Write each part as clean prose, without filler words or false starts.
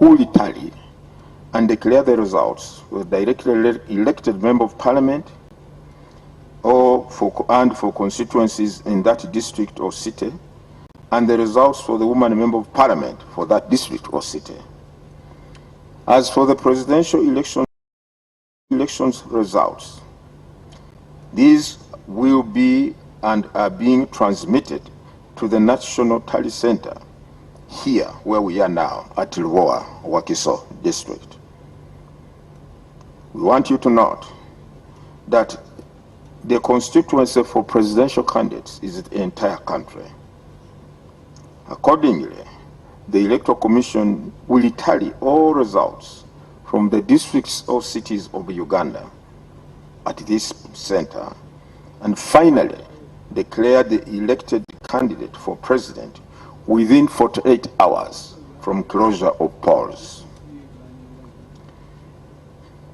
who will tally and declare the results with directly elected member of parliament and for constituencies in that district or city, and the results for the woman member of parliament for that district or city. As for the presidential elections results, these will be and are being transmitted to the National Tally Center here where we are now at Luoa, Wakiso district. We want you to note that the constituency for presidential candidates is the entire country. Accordingly, the Electoral Commission will tally all results from the districts or cities of Uganda at this center, and finally declare the elected candidate for president within 48 hours from closure of polls.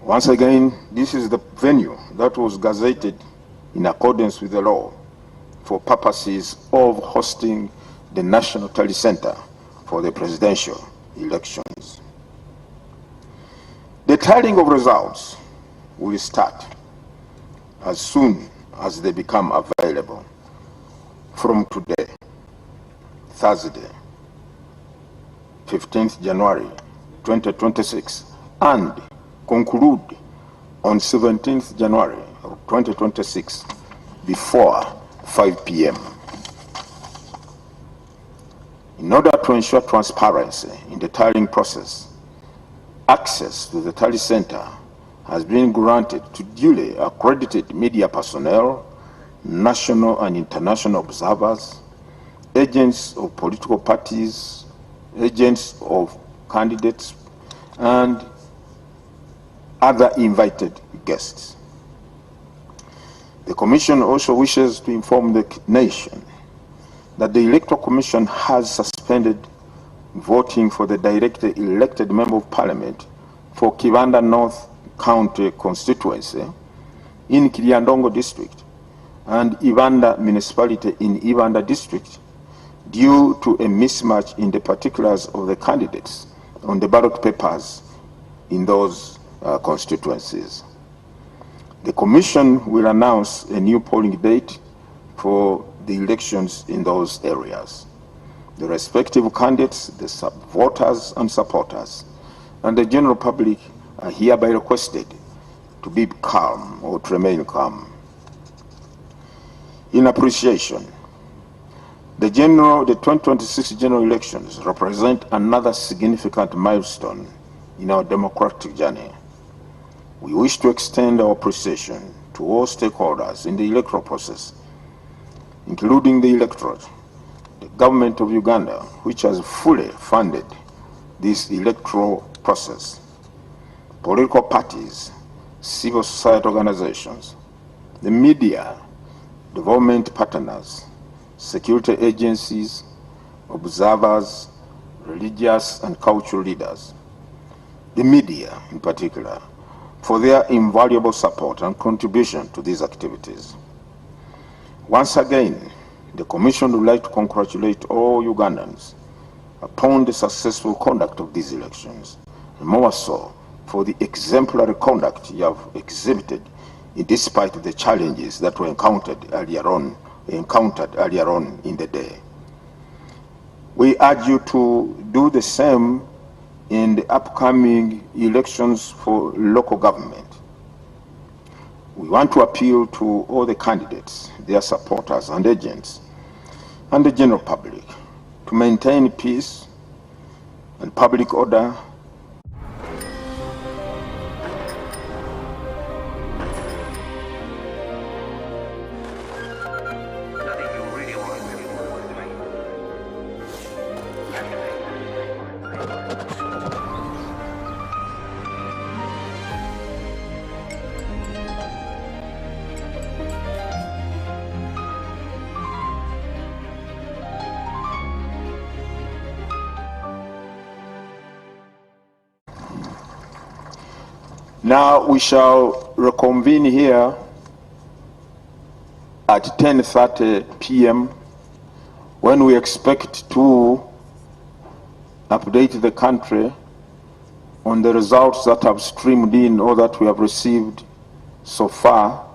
Once again, this is the venue that was gazetted in accordance with the law for purposes of hosting the National Tally Center for the presidential elections. The tallying of results will start as soon as they become available from today, Thursday, 15th January 2026, and conclude on 17th January 2026 before 5 p.m. In order to ensure transparency in the tallying process, access to the Tally Center has been granted to duly accredited media personnel, national and international observers, agents of political parties, agents of candidates, and other invited guests. The Commission also wishes to inform the nation that the Electoral Commission has suspended voting for the directly elected Member of Parliament for Kibanda North County constituency in Kiryandongo district and Ibanda municipality in Ibanda district due to a mismatch in the particulars of the candidates on the ballot papers in those constituencies. The Commission will announce a new polling date for the elections in those areas. The respective candidates, the voters and supporters, and the general public are hereby requested to be calm or to remain calm. In appreciation, the 2026 general elections represent another significant milestone in our democratic journey. We wish to extend our appreciation to all stakeholders in the electoral process, including the electorate, the government of Uganda, which has fully funded this electoral process, political parties, civil society organizations, the media, development partners, security agencies, observers, religious and cultural leaders, the media in particular, for their invaluable support and contribution to these activities. Once again, the Commission would like to congratulate all Ugandans upon the successful conduct of these elections, and more so for the exemplary conduct you have exhibited despite the challenges that were encountered earlier on in the day. We urge you to do the same in the upcoming elections for local government. We want to appeal to all the candidates, their supporters and agents, and the general public to maintain peace and public order Now we shall reconvene here at 10:30 p.m. when we expect to update the country on the results that have streamed in or that we have received so far,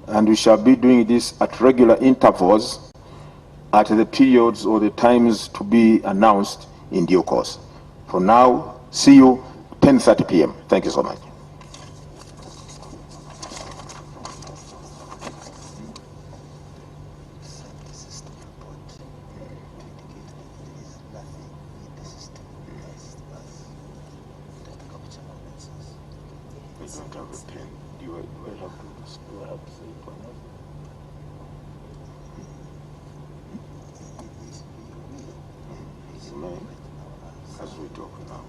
and we shall be doing this at regular intervals at the periods or the times to be announced in due course. For now, see you 10:30 p.m. Thank you so much. As we talk now.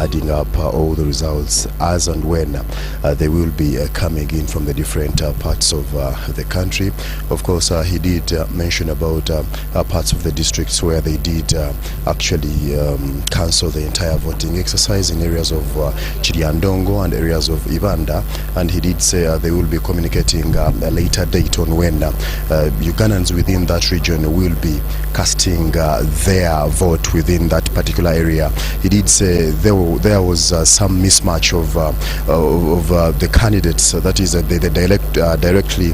adding up all the results as and when they will be coming in from the different parts of the country. Of course, he did mention about parts of the districts where they did actually cancel the entire voting exercise in areas of Chiriandongo and areas of Ibanda, and he did say they will be communicating a later date on when Ugandans within that region will be casting their vote within that particular area. He did say there there was some mismatch of the candidates, that is the directly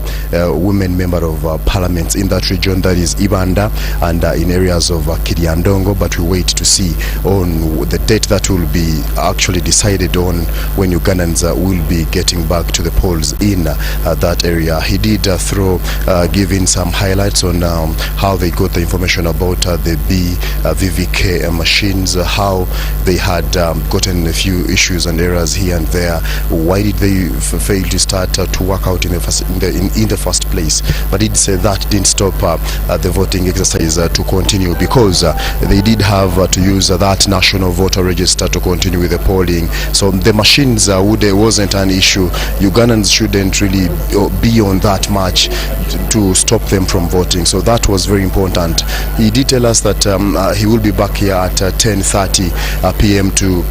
women member of parliament in that region, that is Ibanda, and in areas of Kiriandongo. But we wait to see on the date that will be actually decided on when Ugandans will be getting back to the polls in that area. He did give in some highlights on how they got the information about the VVK machines, how they had gotten a few issues and errors here and there. Why did they fail to start to work out in the first place? But he'd say that didn't stop the voting exercise to continue, because they did have to use that national voter register to continue with the polling. So the machines wasn't an issue. Ugandans shouldn't really be on that much to stop them from voting. So that was very important. He did tell us that he will be back here at 10:30 p.m. to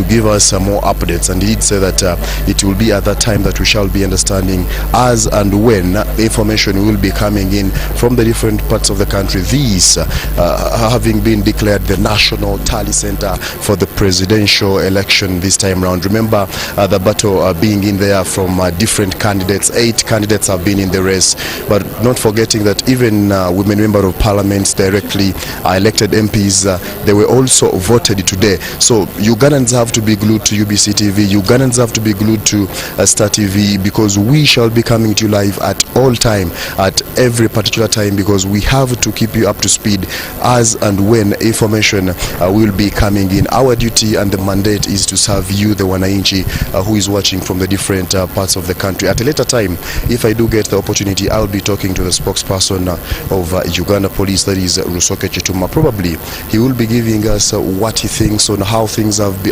give us more updates, and he did say that it will be at that time that we shall be understanding as and when information will be coming in from the different parts of the country. These having been declared the National Tally Center for the presidential election this time round. Remember the battle being in there from different candidates. 8 candidates have been in the race, but not forgetting that even women member of parliament, directly elected MPs, they were also voted today. So Ugandans have to be glued to UBC TV. Ugandans have to be glued to Star TV, because we shall be coming to you live at all time, at every particular time, because we have to keep you up to speed as and when information will be coming in. Our duty and the mandate is to serve you, the Wananchi, who is watching from the different parts of the country. At a later time, if I do get the opportunity, I'll be talking to the spokesperson of Uganda Police, that is Rusoke Chituma. Probably he will be giving us what he thinks on how things have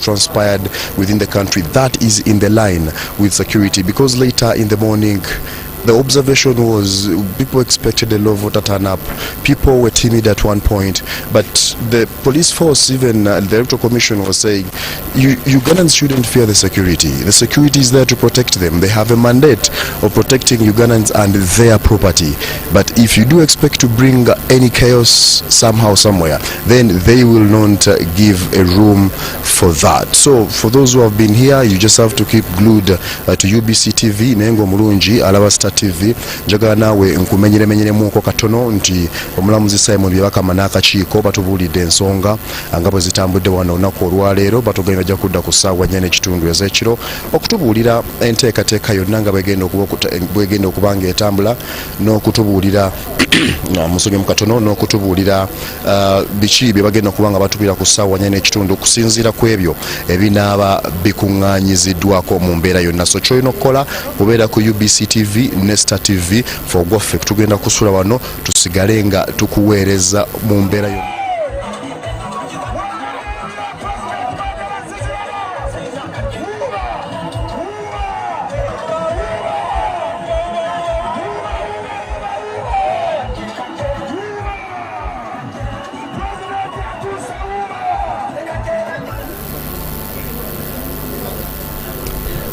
transpired within the country. That is in the line with security, because later in the morning the observation was people expected a low voter turn up. People were timid at one point, but the police force, even the electoral commission, was saying Ugandans shouldn't fear the security. The security is there to protect them. They have a mandate of protecting Ugandans and their property. But if you do expect to bring any chaos somehow, somewhere, then they will not give a room for that. So for those who have been here, you just have to keep glued to UBC TV. Nengo Mulungi, Alaba Star TV. Njagala nawe nkumenyeremenyeremuko katono nti omulamuzi Simon byebakama n'akakiiko batubulidde ensonga nga bwe zitambudde wano olunaku olwaleero. Batugenda bajja kudda ku ssaawa 4 n'ekitundu ez'ekiro okutubuulira enteekateeka yonna nga bwegenda okuba ng'etambula, n'okutubuulira musonyi mu katono, n'okutubuulira biki bye bagenda okuba nga batubira ku ssaawa 4 n'ekitundu okusinziira ku ebyo ebinaaba bikuŋŋaanyiziddwako mu mbeera yonna. So kyolina okukola kubeera ku UBC TV ne Star TV for gwaffe tugenda kusula wano tusigale nga tukuweereza mu mbeera yonna.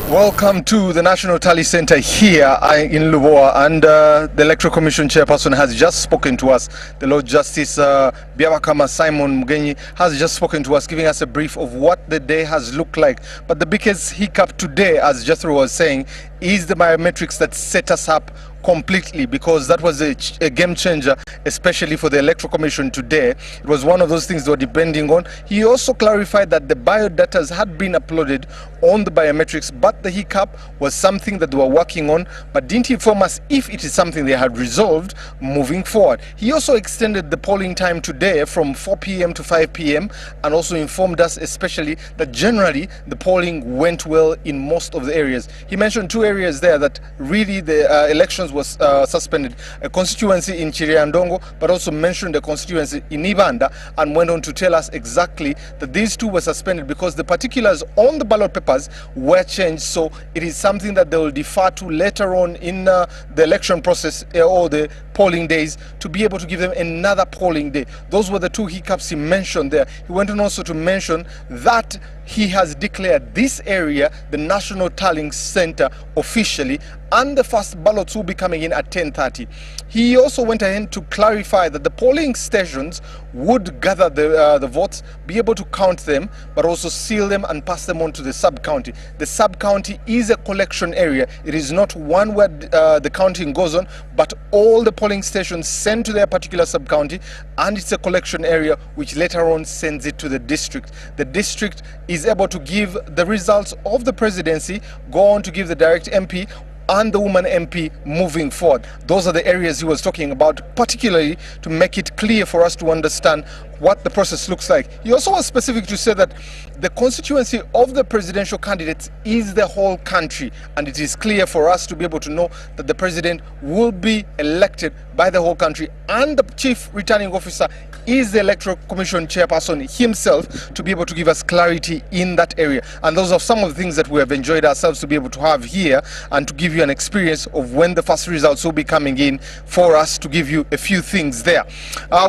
Welcome to the National Tally Center here in Lubowa, and the Electoral Commission Chairperson has just spoken to us. The Lord Justice Byabakama Simon Mugenyi has just spoken to us, giving us a brief of what the day has looked like. But the biggest hiccup today, as Jethro was saying, is the biometrics that set us up completely, because that was a game changer, especially for the Electoral Commission today. It was one of those things they were depending on. He also clarified that the biodata had been uploaded on the biometrics, but the hiccup was something that they were working on, but didn't inform us if it is something they had resolved moving forward. He also extended the polling time today from 4 p.m. to 5 p.m. and also informed us especially that generally the polling went well in most of the areas. He mentioned 2 areas there that really the elections was suspended, a constituency in Chiriandongo, but also mentioned a constituency in Ibanda, and went on to tell us exactly that these 2 were suspended because the particulars on the ballot papers were changed. So it is something that they will defer to later on in the election process or the polling days, to be able to give them another polling day. Those were the 2 hiccups he mentioned there. He went on also to mention that he has declared this area the National Tallying Center officially, and the first ballots will be coming in at 10:30. He also went ahead to clarify that the polling stations would gather the votes, be able to count them, but also seal them and pass them on to the sub-county. The sub-county is a collection area. It is not one where the counting goes on, but all the polling stations send to their particular sub-county, and it's a collection area which later on sends it to the district. The district is able to give the results of the presidency, go on to give the direct MP and the woman MP moving forward. Those are the areas he was talking about, particularly to make it clear for us to understand what the process looks like. He also was specific to say that the constituency of the presidential candidates is the whole country, and it is clear for us to be able to know that the president will be elected by the whole country, and the chief returning officer is the Electoral Commission chairperson himself, to be able to give us clarity in that area. And those are some of the things that we have enjoyed ourselves to be able to have here, and to give you an experience of when the first results will be coming in, for us to give you a few things there.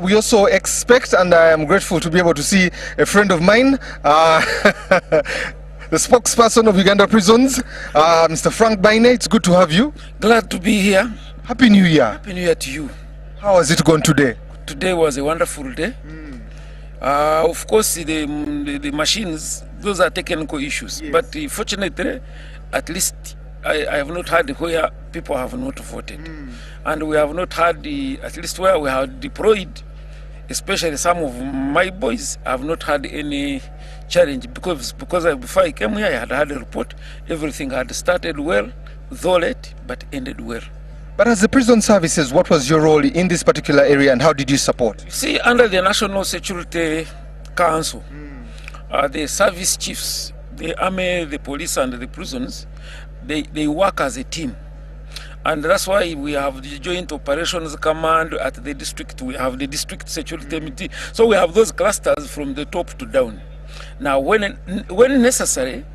We also expect, and I am grateful to be able to see a friend of mine, the spokesperson of Uganda Prisons, Mr. Frank Baine. It's good to have you. Glad to be here. Happy New Year. Happy New Year to you. How has it gone today? Today was a wonderful day. Of course, the machines, those are technical issues. Yes. But fortunately, at least I have not had where people have not voted. And we have not had, at least where we have deployed, especially some of my boys, have not had any challenge. Because before I came here, I had a report. Everything had started well, though late, but ended well. But as the prison services, what was your role in this particular area, and how did you support? You see, under the National Security Council, the service chiefs, the army, the police, and the prisons, they work as a team. And that's why we have the Joint Operations Command at the district. We have the District Security Committee. So we have those clusters from the top to down. Now, when necessary,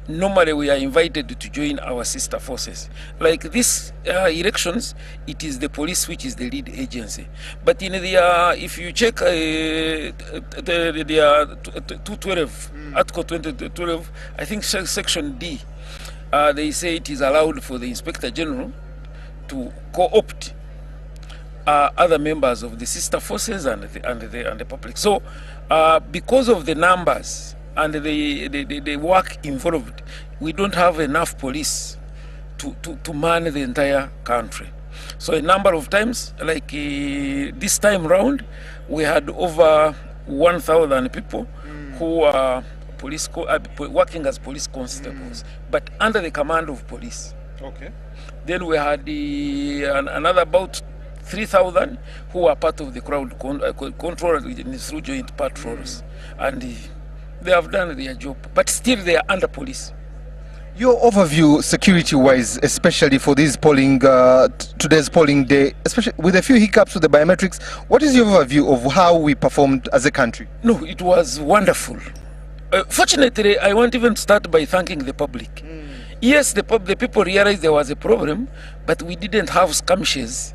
normally we are invited to join our sister forces. Like these elections, it is the police which is the lead agency. But in the if you check the 212, Article 212, I think Section D, they say it is allowed for the Inspector General to co-opt other members of the sister forces and the public. So because of the numbers and the work involved, we don't have enough police to man the entire country. So a number of times, like this time round, we had over 1,000 people who are working as police constables, but under the command of police. Okay. Then we had another about 3,000 who are part of the crowd control through joint patrols, and they have done their job, but still they are under police. Your overview, security-wise, especially for this polling, today's polling day, especially with a few hiccups with the biometrics, what is your overview of how we performed as a country? No, it was wonderful. Fortunately, I won't even start by thanking the public. Yes, the people realized there was a problem, but we didn't have skirmishes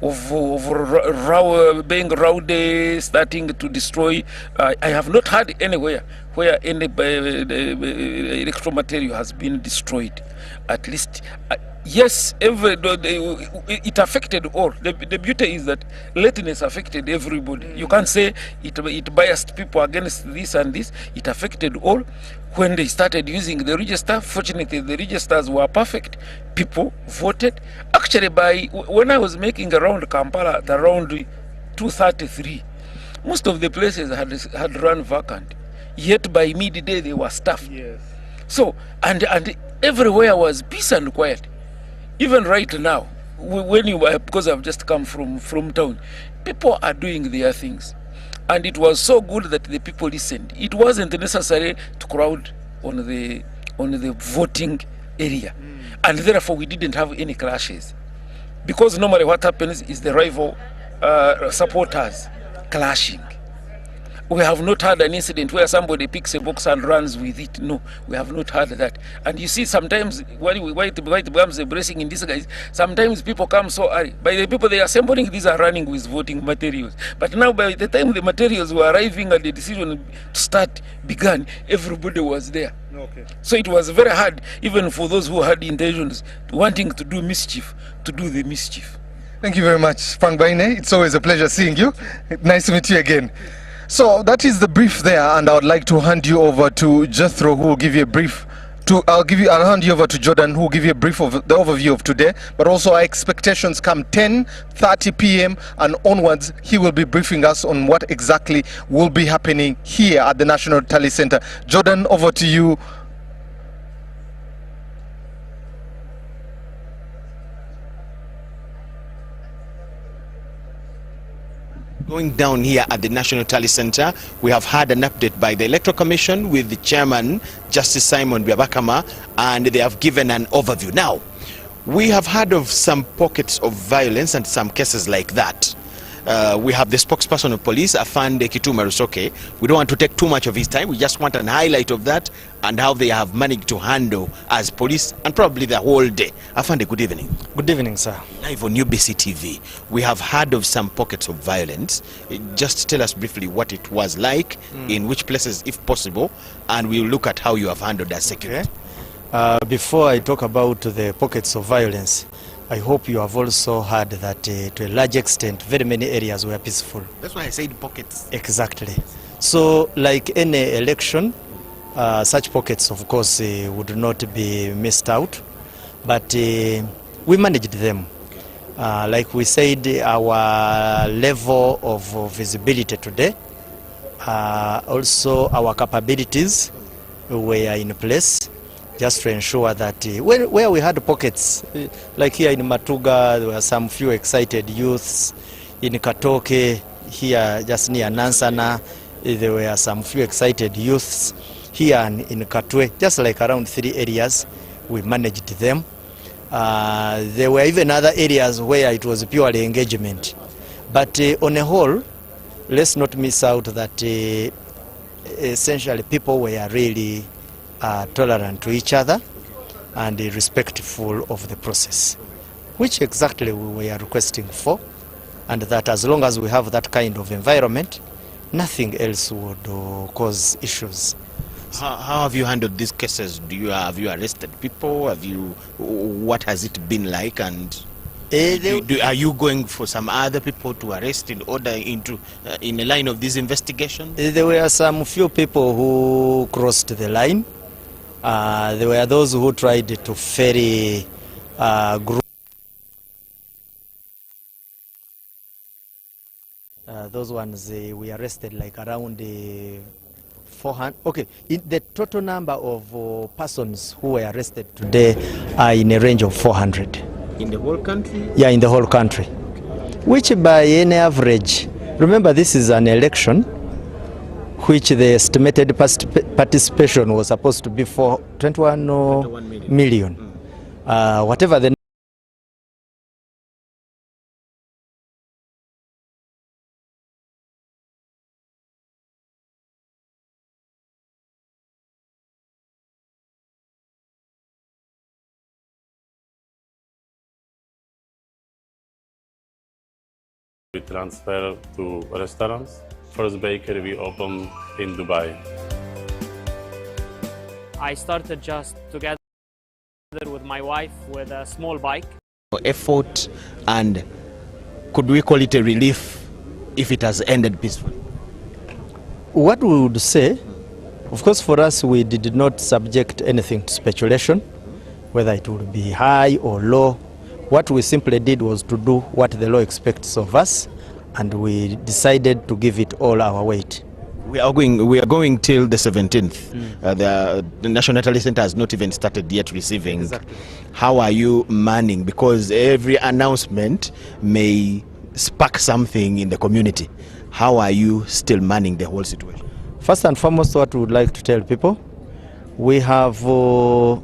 of being rowdy, starting to destroy. I have not heard anywhere where any electoral material has been destroyed. At least, yes, it affected all. The beauty is that lateness affected everybody. You can't say it biased people against this and this. It affected all. When they started using the register, fortunately the registers were perfect. People voted. Actually, when I was making around Kampala at around 2:33, most of the places had run vacant. Yet by midday they were stuffed. Yes. So and everywhere was peace and quiet. Even right now, because I've just come from town, people are doing their things. And it was so good that the people listened. It wasn't necessary to crowd on the voting area. And therefore we didn't have any clashes. Because normally what happens is the rival supporters clashing. We have not had an incident where somebody picks a box and runs with it. No, we have not had that. And you see, sometimes when we white becomes a blessing in disguise, sometimes people come so early. By the people they are assembling, these are running with voting materials. But now by the time the materials were arriving and the decision to start began, everybody was there. Okay. So it was very hard, even for those who had intentions, wanting to do mischief, to do the mischief. Thank you very much, Frank Baine. It's always a pleasure seeing you. Nice to meet you again. So that is the brief there, and I would like to hand you over to Jethro, who will give you a brief. I'll hand you over to Jordan, who will give you a brief of the overview of today. But also our expectations come 10:30 p.m. and onwards. He will be briefing us on what exactly will be happening here at the National Tally Center. Jordan, over to you. Going down here at the National Tally Center, we have had an update by the Electoral Commission with the chairman, Justice Simon Byabakama, and they have given an overview. Now, we have heard of some pockets of violence and some cases like that. We have the spokesperson of police, Afande Kituma Rusoke. We don't want to take too much of his time. We just want an highlight of that and how they have managed to handle as police and probably the whole day. Afande, good evening. Good evening, sir. Live on UBC TV, we have heard of some pockets of violence. Just tell us briefly what it was like, in which places if possible, and we'll look at how you have handled that security. Okay. Before I talk about the pockets of violence, I hope you have also heard that to a large extent very many areas were peaceful. That's why I said pockets. Exactly. So like any election, such pockets of course would not be missed out, but we managed them. Like we said, our level of visibility today, also our capabilities were in place, just to ensure that where we had pockets, like here in Matuga, there were some few excited youths. In Katoke, here just near Nansana, there were some few excited youths. Here in Katwe, just like around 3 areas, we managed them. There were even other areas where it was purely engagement. But on a whole, let's not miss out that essentially people were really tolerant to each other and respectful of the process, which exactly we were requesting for, and that as long as we have that kind of environment, nothing else would cause issues. How have you handled these cases? Have you arrested people? What has it been like? And are you going for some other people to arrest in order in a line of this investigation? There were some few people who crossed the line. There were those who tried to ferry group. Those ones we arrested like around 400. Okay, the total number of persons who were arrested today are in a range of 400. In the whole country? Yeah, in the whole country. Which by any average, remember this is an election, which the estimated participation was supposed to be for 21 million. Whatever the We transfer to restaurants. First bakery we opened in Dubai. I started just together with my wife with a small bike. Effort, and could we call it a relief if it has ended peacefully? What we would say, of course for us we did not subject anything to speculation, whether it would be high or low. What we simply did was to do what the law expects of us, and we decided to give it all our weight. We are going till the 17th. The National Tally Center has not even started yet receiving. Exactly. How are you manning? Because every announcement may spark something in the community. How are you still manning the whole situation? First and foremost, what we would like to tell people, we have so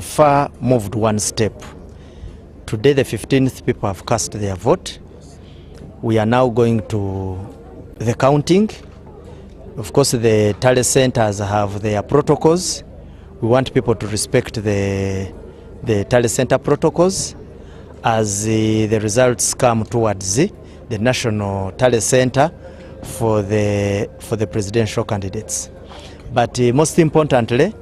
far moved one step. Today, the 15th, people have cast their vote. We are now going to the counting. Of course, the tally centers have their protocols. We want people to respect the tally center protocols as the results come towards the national tally center for the presidential candidates. But most importantly,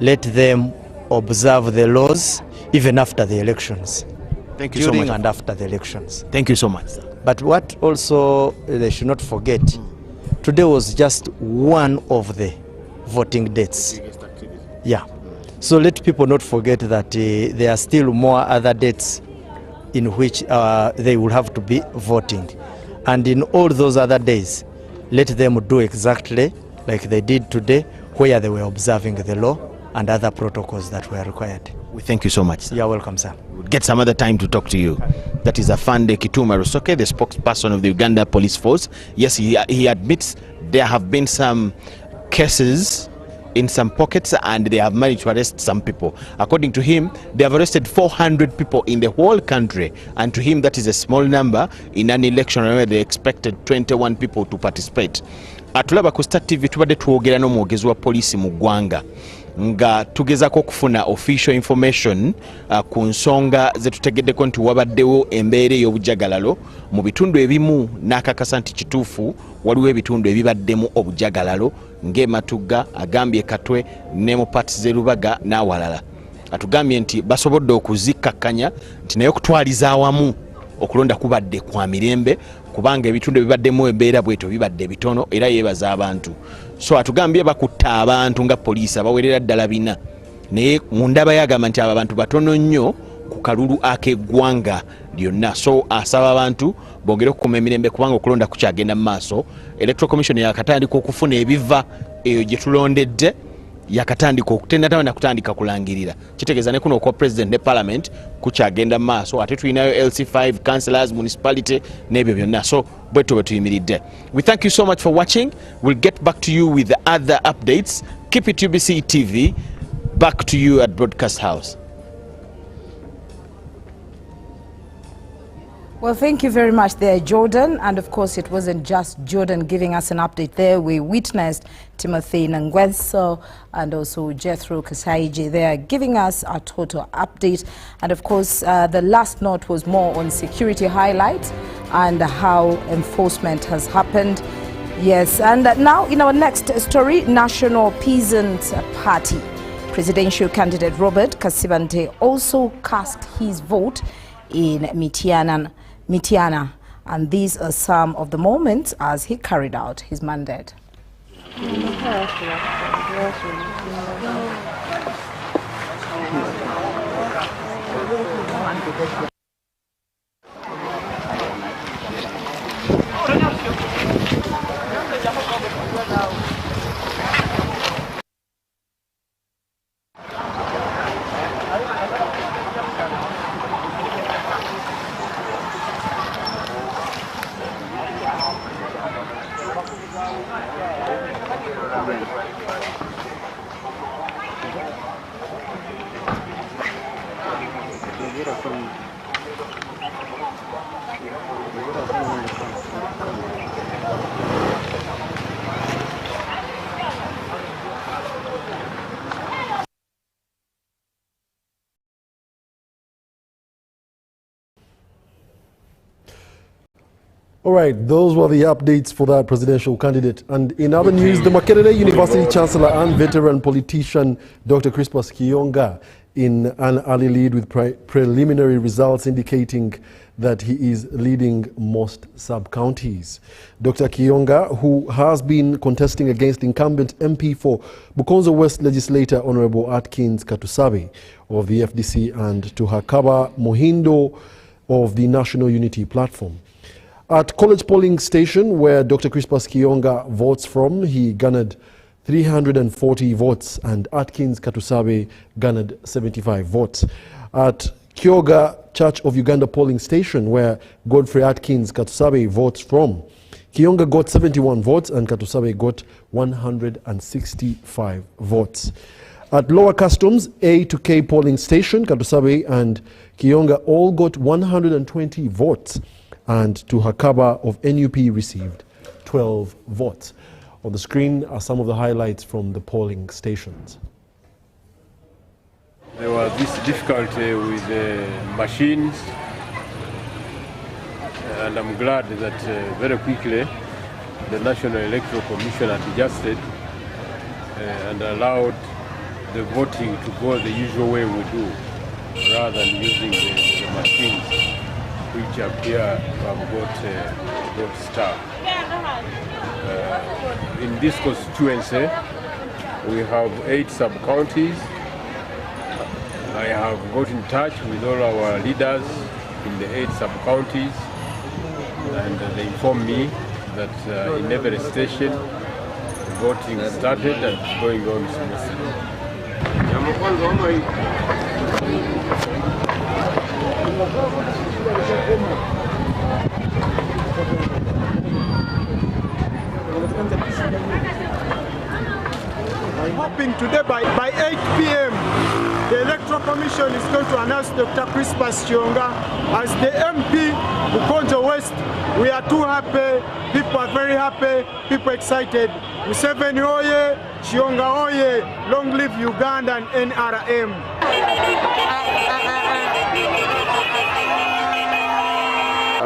let them observe the laws even after the elections. Thank you so much. During and after the elections. Thank you so much, sir. But what also they should not forget, today was just one of the voting dates. Yeah. So let people not forget that there are still more other dates in which they will have to be voting. And in all those other days, let them do exactly like they did today, where they were observing the law and other protocols that were required. We thank you so much, sir. You're welcome, sir. We'll get some other time to talk to you. That is Afande Kituma Rusoke, the spokesperson of the Uganda Police Force. Yes, he admits there have been some cases in some pockets and they have managed to arrest some people. According to him, they have arrested 400 people in the whole country, and to him that is a small number in an election where they expected 21 people to participate. Atulaba ku Star TV tubadde twogera n'omwogezi wa poliisi mu ggwanga nga tugezaako okufuna official information ku nsonga ze tutegeddeko nti wabaddewo embeera ey'obujagalalo mu bitundu ebimu, n'akakasa nti kituufu waliwo ebitundu ebibaddemu obujagalalo ng'ematugga, agambye Katwe ne mu paati z'Erubaga n'awalala. Atugambye nti basobodde okuzikkakkanya nti naye okutwaliza awamu okulonda kubadde kwa mirembe kubanga ebitundu ebibaddemu embeera bwetyo bibadde bitono era yeebaza abantu. So atugambye bakutta abantu nga poliisi abawerera ddala 4 naye mu ndaba yagamba nti abo abantu batono nnyo ku kalulu ak'eggwanga lyonna. So asaba abantu bongere okukuma emirembe kubanga okulonda kukyagenda mu maaso. Electoral Commission yakatandika okufuna ebiva eyo gye tulondedde, yakatandika okutenda na kutandika kulangirira. Kitegeeza ne kuno okwa president ne parliament kukyagenda mu maaso, ate tulinayo LC5 councillors, municipality n'ebyo byonna. So bwetu bwetuyimiridde. We thank you so much for watching. We'll get back to you with the other updates. Keep it UBC TV. Back to you at Broadcast House. Well, thank you very much there, Jordan. And of course, it wasn't just Jordan giving us an update there. We witnessed Timothy Nangweso and also Jethro Kasaiji there giving us a total update. And of course, the last note was more on security highlights and how enforcement has happened. Yes, and now in our next story, National Peasant Party presidential candidate Robert Kasibante also cast his vote in Mitiana, and these are some of the moments as he carried out his mandate. All right, those were the updates for that presidential candidate. And in other news, the Makerere University Chancellor and veteran politician Dr. Crispus Kiyonga in an early lead with preliminary results indicating that he is leading most sub-counties. Dr. Kiyonga, who has been contesting against incumbent MP for Bukonzo West legislator Honorable Atkins Katusabe of the FDC and Tuhakaba Mohindo of the National Unity Platform. At College Polling Station, where Dr. Crispus Kiyonga votes from, he garnered 340 votes and Atkins Katusabe garnered 75 votes. At Kyoga Church of Uganda Polling Station, where Godfrey Atkins Katusabe votes from, Kiyonga got 71 votes and Katusabe got 165 votes. At Lower Customs A to K Polling Station, Katusabe and Kiyonga all got 120 votes. And Tuhakaba of NUP received 12 votes. On the screen are some of the highlights from the polling stations. There was this difficulty with the machines, and I'm glad that very quickly the National Electoral Commission adjusted and allowed the voting to go the usual way we do, rather than using the machines which appear to have got stuck. In this constituency, we have 8 sub-counties. I have got in touch with all our leaders in the 8 sub-counties, and they informed me that in every station, voting started and it's going on smoothly. I'm hoping today by 8 p.m. the Electoral Commission is going to announce Dr. Crispus Kiyonga as the MP Bukonjo West. We are too happy, people are very happy, people excited. Museveni oye, Kiyonga oye, long live Uganda and NRM.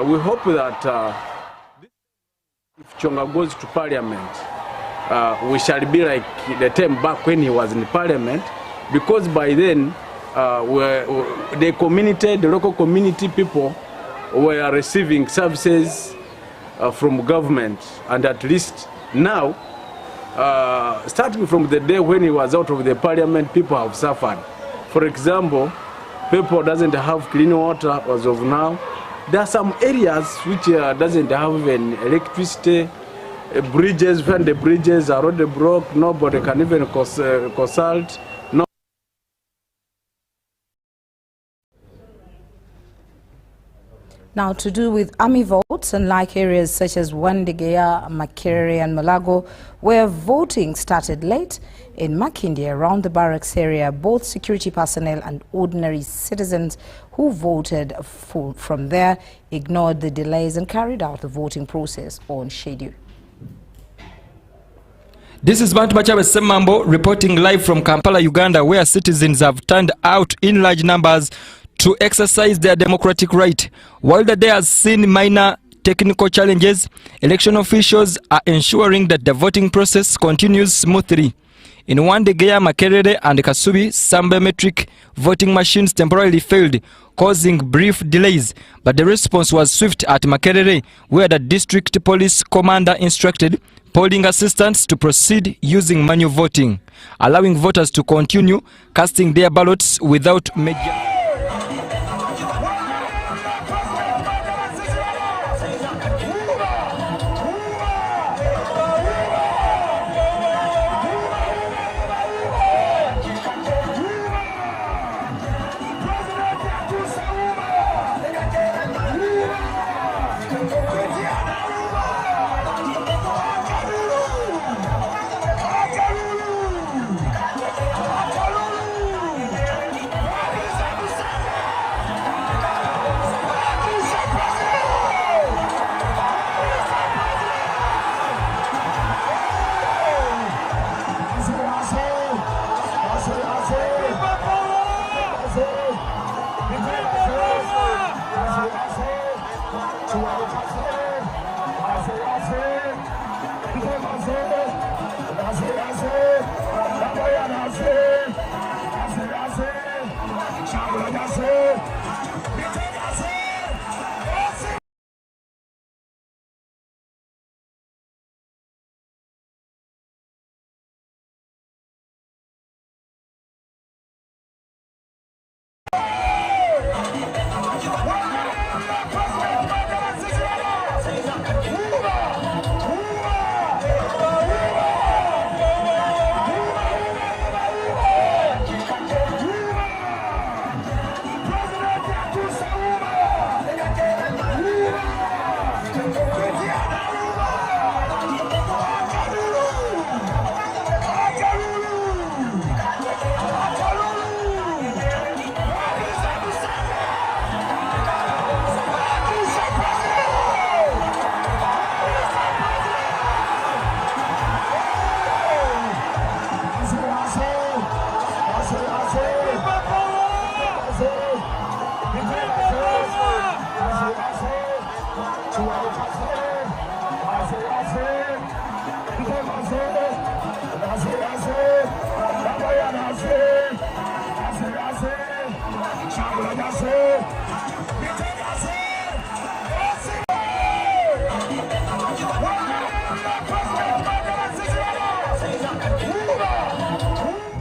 We hope that if Kiyonga goes to Parliament, we shall be like the time back when he was in Parliament, because by then the community, the local community people were receiving services from government, and at least now, starting from the day when he was out of the Parliament, people have suffered. For example, people doesn't have clean water as of now. There are some areas which doesn't have even electricity. Bridges, when the bridges are already broke, nobody can even consult. No. Now, to do with army votes, unlike areas such as Wandegeya, Makerere and Malago, where voting started late, in Makindye, around the barracks area, both security personnel and ordinary citizens who voted from there ignored the delays and carried out the voting process on schedule. This is Bantu Machabe Semambo reporting live from Kampala, Uganda, where citizens have turned out in large numbers to exercise their democratic right. While the day has seen minor technical challenges, election officials are ensuring that the voting process continues smoothly. In Wandegeya, Makerere and Kasubi, some biometric voting machines temporarily failed, causing brief delays, but the response was swift at Makerere, where the district police commander instructed polling assistants to proceed using manual voting, allowing voters to continue casting their ballots without major...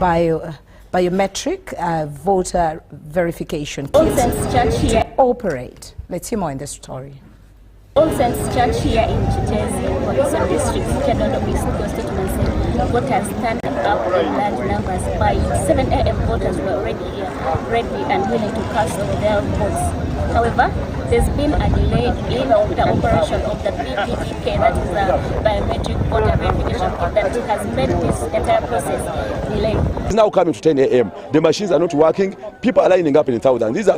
biometric voter verification kits to operate. Let's hear more in this story. All Saints Church here in Chitezi, Police District, Kedondo East constituency, voters turned up in large numbers. By 7 a.m. voters were already here, ready and willing to cast their votes. However, there's been a delay in the operation of the BVVK, that is the biometric voter verification kit, that has made this entire process delayed. It's now coming to 10 a.m. The machines are not working. People are lining up in thousands. This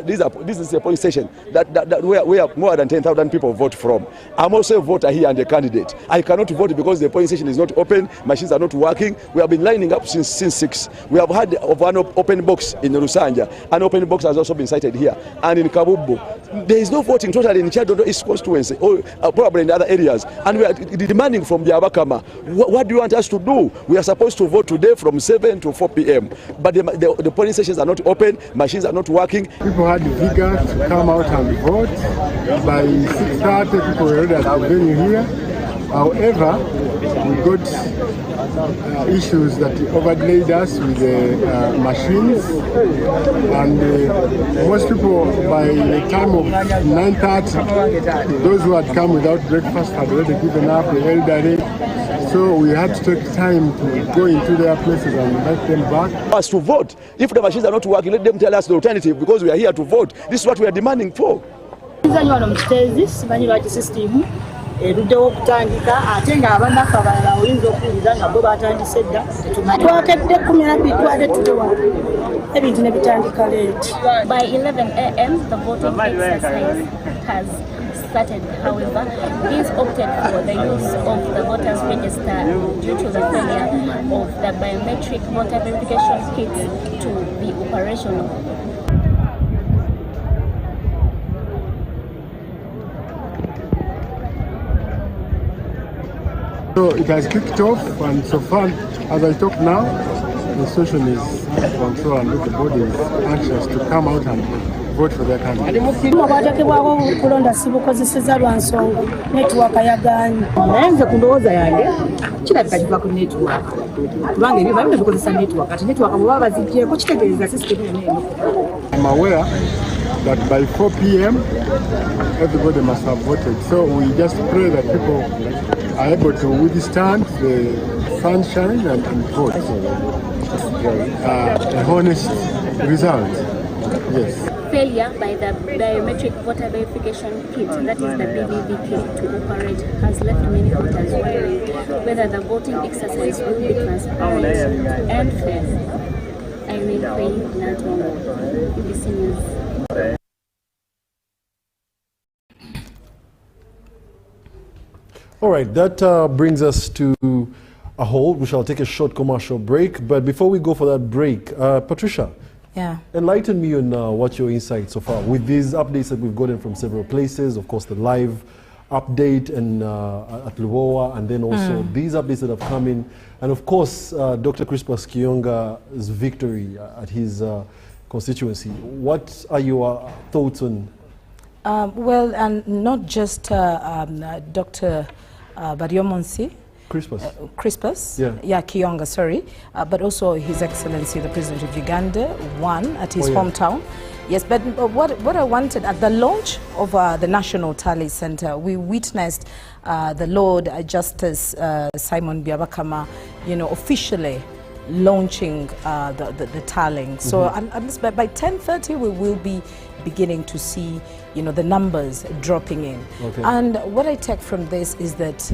is a polling station where more than 10,000 people vote from. I'm also a voter here and a candidate. I cannot vote because the polling station is not open. Machines are not working. We have been lining up since 6. We have had one open box in Rusanja. An open box has also been sited here. And in Kabubu, there is no voting totally in Chadondo East constituency, or probably in other areas. And we are demanding from the Abakama, what do you want us to do? We are supposed to vote today from 7 to 4 p.m. But the polling stations are not open, machines are not working. People had the vigor to come out and vote. By 6:30, people were ready at the venue here. However, we got issues that overlaid us with the machines, and most people, by the time of 9:30, those who had come without breakfast had already given up, the elderly. So we had to take time to go into their places and invite them back. Us to vote. If the machines are not working, let them tell us the alternative, because we are here to vote. This is what we are demanding for. Eruddewo okutandika ate ng'abannaffe abalala oyinza okuwulira nga bo batandise dda twakedde 12 twade tudewa ebintu ne bitandika leeti. By 11 a.m. the voting exercise has started. However, he's opted for the use of the voters register due to the failure of the biometric voter verification kits to be operational. So it has kicked off, and so far, as I talk now, the situation is under control and everybody is anxious to come out and vote for their candidate. Obwatekebwawo kulonda sibukozeseza lwa nsonga netiwaaka yagaanye. Naye nze ku ndowooza yange kirabika kiva ku netiwaaka. Kubanga ebyo balimu bikozesa netiwaaka. Kati netiwaaka bwe baba baziggyeeko kitegeeza sisitemu eno. I'm aware that by 4 p.m. everybody must have voted. So we just pray that people are able to withstand the sunshine and vote. A honest result. Yes. Failure by the biometric voter verification kit, that is the BVV kit, to operate has left many voters wondering whether the voting exercise will be transparent and fair. I will pray Nato, BBC News. All right, that brings us to a halt. We shall take a short commercial break. But before we go for that break, Patricia, enlighten me on what your insights so far with these updates that we've gotten from several places. Of course, the live update and at Lubowa, and then also these updates that have come in. And of course, Dr. Crispus Kiyonga's victory at his constituency. What are your thoughts on? Well, and not just Dr. Baryomonsi, Crispus, Kiyonga, sorry, but also His Excellency the President of Uganda won at his hometown. Yes, but what I wanted at the launch of the National Tally Center, we witnessed the Lord Justice Simon Byabakama, officially launching the tallying. So by 10:30 we will be beginning to see the numbers dropping in. And what I take from this is that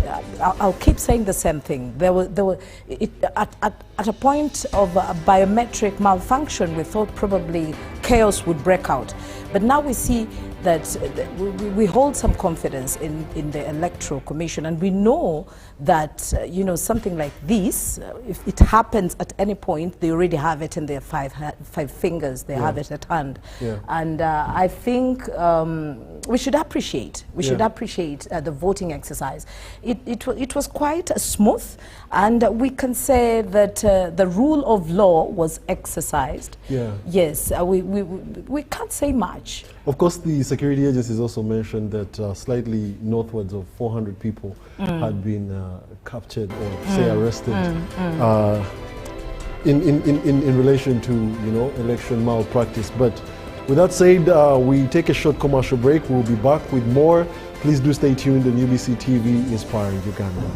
I'll keep saying the same thing. At a point of a biometric malfunction, we thought probably chaos would break out. But now we see that we hold some confidence in the Electoral Commission, and we know that something like this, if it happens at any point, they already have it in their five fingers. They have it at hand, and I think we should appreciate. We should appreciate the voting exercise. It was quite smooth, and we can say that the rule of law was exercised. Yes, we can't say much. Of course, the security agencies also mentioned that slightly northwards of 400 people had been captured or say arrested in relation to, you know, election malpractice. But with that said, we take a short commercial break. We'll be back with more. Please do stay tuned on UBC TV Inspiring Uganda.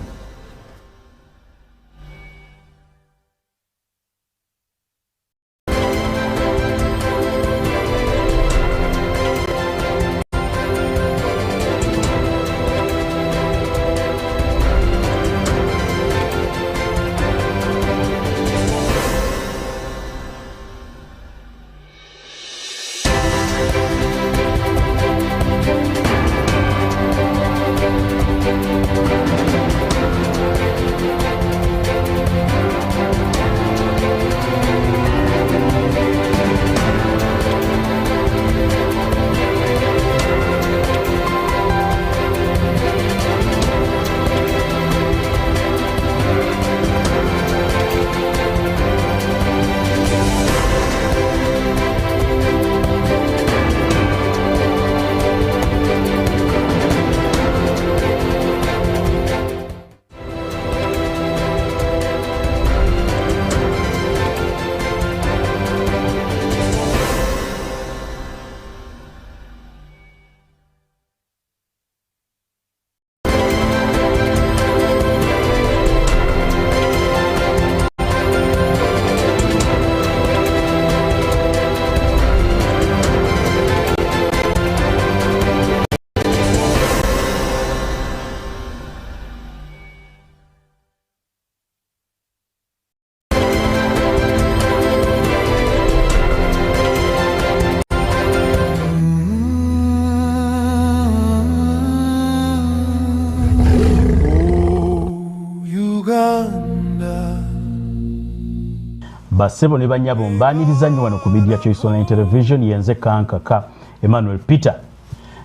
Basebo ne banyabo mbaniriza nnyo wano ku Media Choice Online Television yenze kankaka Emmanuel Peter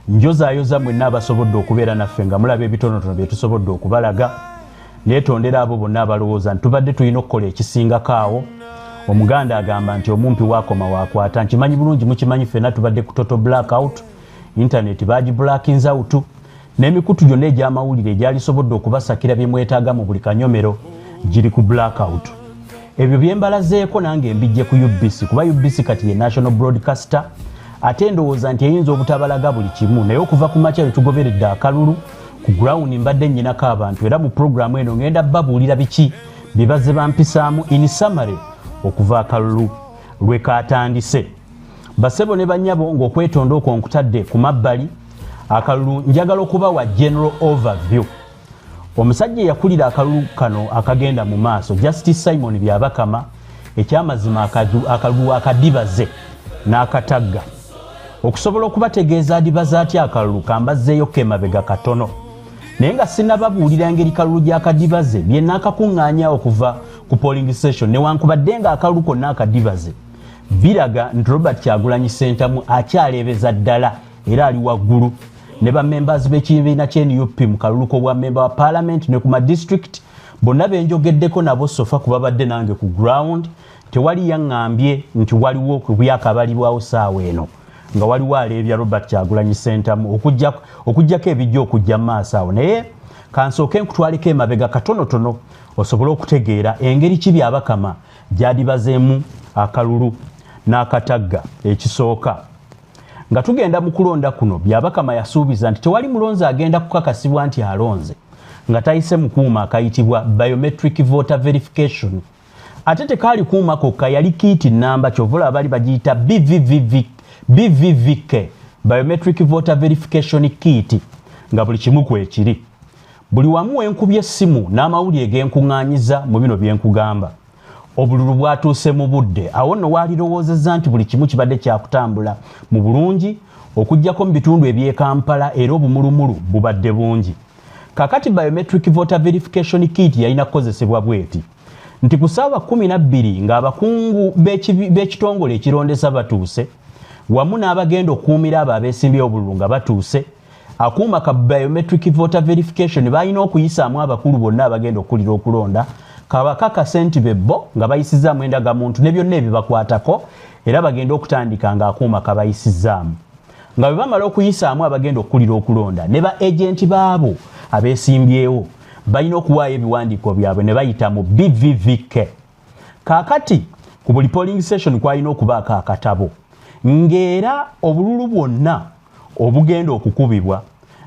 njozayoza mwe n'abasobodde okubeera naffe nga mulaba ebitonotono bye tusobodde okubalaga neetondera abo bonna abalowooza ntubadde tulina okukola ekisingako awo. Omuganda agamba nti omumpi wakoma wakwata, nkimanyi bulungi mukimanyi ffenna tubadde ku total blackout, internet bagi blackins out, n'emikutu gyonna egy'amawulire egyalisobodde okubasakira bye mwetaaga mu buli kanyomero giri ku blackout. Ebyo byembalazeeko nange mbijje ku UBC kuba UBC kati ye national broadcaster ate ndowooza nti eyinza obutabalaga buli kimu, naye okuva ku makya bwe tugoberedde akalulu ku ground mbadde nnyinako abantu era mu programu eno ngenda babuulira biki bye bazze bampisaamu in summary okuva akalulu lwe kaatandise. Basebo ne bannyabo ng'okwetonda okwo nkutadde ku mabbali akalulu njagala okubawa general overview. Omusajja yakulira akalulu kano akagenda mu maaso Justice Simon Byabakama ekyamazima akalulu akadibaze n'akatagga okusobola okubategeeza adibaza atya akalulu kambazzeeyo kemabega katono naye nga sinnababuulira engeri kalulu gy'akadibaze bye naakakuŋŋaanya okuva ku polling station newankubadde nga akalulu konna akadibaze biraga nti Robert Kyagulanyi Ssentamu akyaleebeza ddala era ali waggulu ne bammembers b'ekibiina ky'NUP mu kalulu k'obwa member wa parliament ne ku madistrict bonna benjogeddeko nabo sofa ku babadde nange ku ground tewali yaŋŋambye nti waliwo byakabalibwawo saawa eno nga waliwo aleebya Robert Kyagulanyi Ssentamu okujjako ebijja okujja mu maaso awo naye kansooke nkutwaleko emabega katonotono osobole okutegeera engeri ki Byabakama gy'adibazeemu akalulu n'akatagga. Ekisooka nga tugenda mu kulonda kuno Byabakama yasuubiza nti tewali mulonzi agenda kukakasibwa nti alonze nga tayise mu kuuma akayitibwa biometric voter verification ate tekaali kuuma kokka yali kiiti namba kyovula abali bagiyita BVVK biometric voter verification kit nga buli kimu kwekiri buli wamu wenkubye essimu n'amawulire genkuŋŋaanyiza mu bino byenkugamba obululu bwatuuse mu budde awo nno waalirowoozezza nti buli kimu kibadde kyakutambula mu bulungi okuggyako mu bitundu eby'e Kampala era obumulumulu bubadde bungi. Kakati biometric voter verification kit yalina kukozesebwa bweti nti ku ssaawa 12 ng'abakungu b'ekitongole ekirondesa batuuse wamu n'abagenda okuumira abo abeesimbyewo obululu nga batuuse akuuma ka biometric voter verification balina okuyisaamu abakulu bonna abagenda okukulira okulonda kabakakase nti bebbo nga bayisizaamu endagamuntu ne byonna ebibakwatako era bagenda okutandika ng'akuuma kabayisizaamu nga bwe bamala okuyisaamu abagenda okukulira okulonda ne ba agenti baabo abeesimbyewo balina okuwaayo ebiwandiiko byabwe ne bayita mu BVVK Kakati ku buli polling station kwalina okubaako akatabo ng'era obululu bwonna obugenda okukubibwa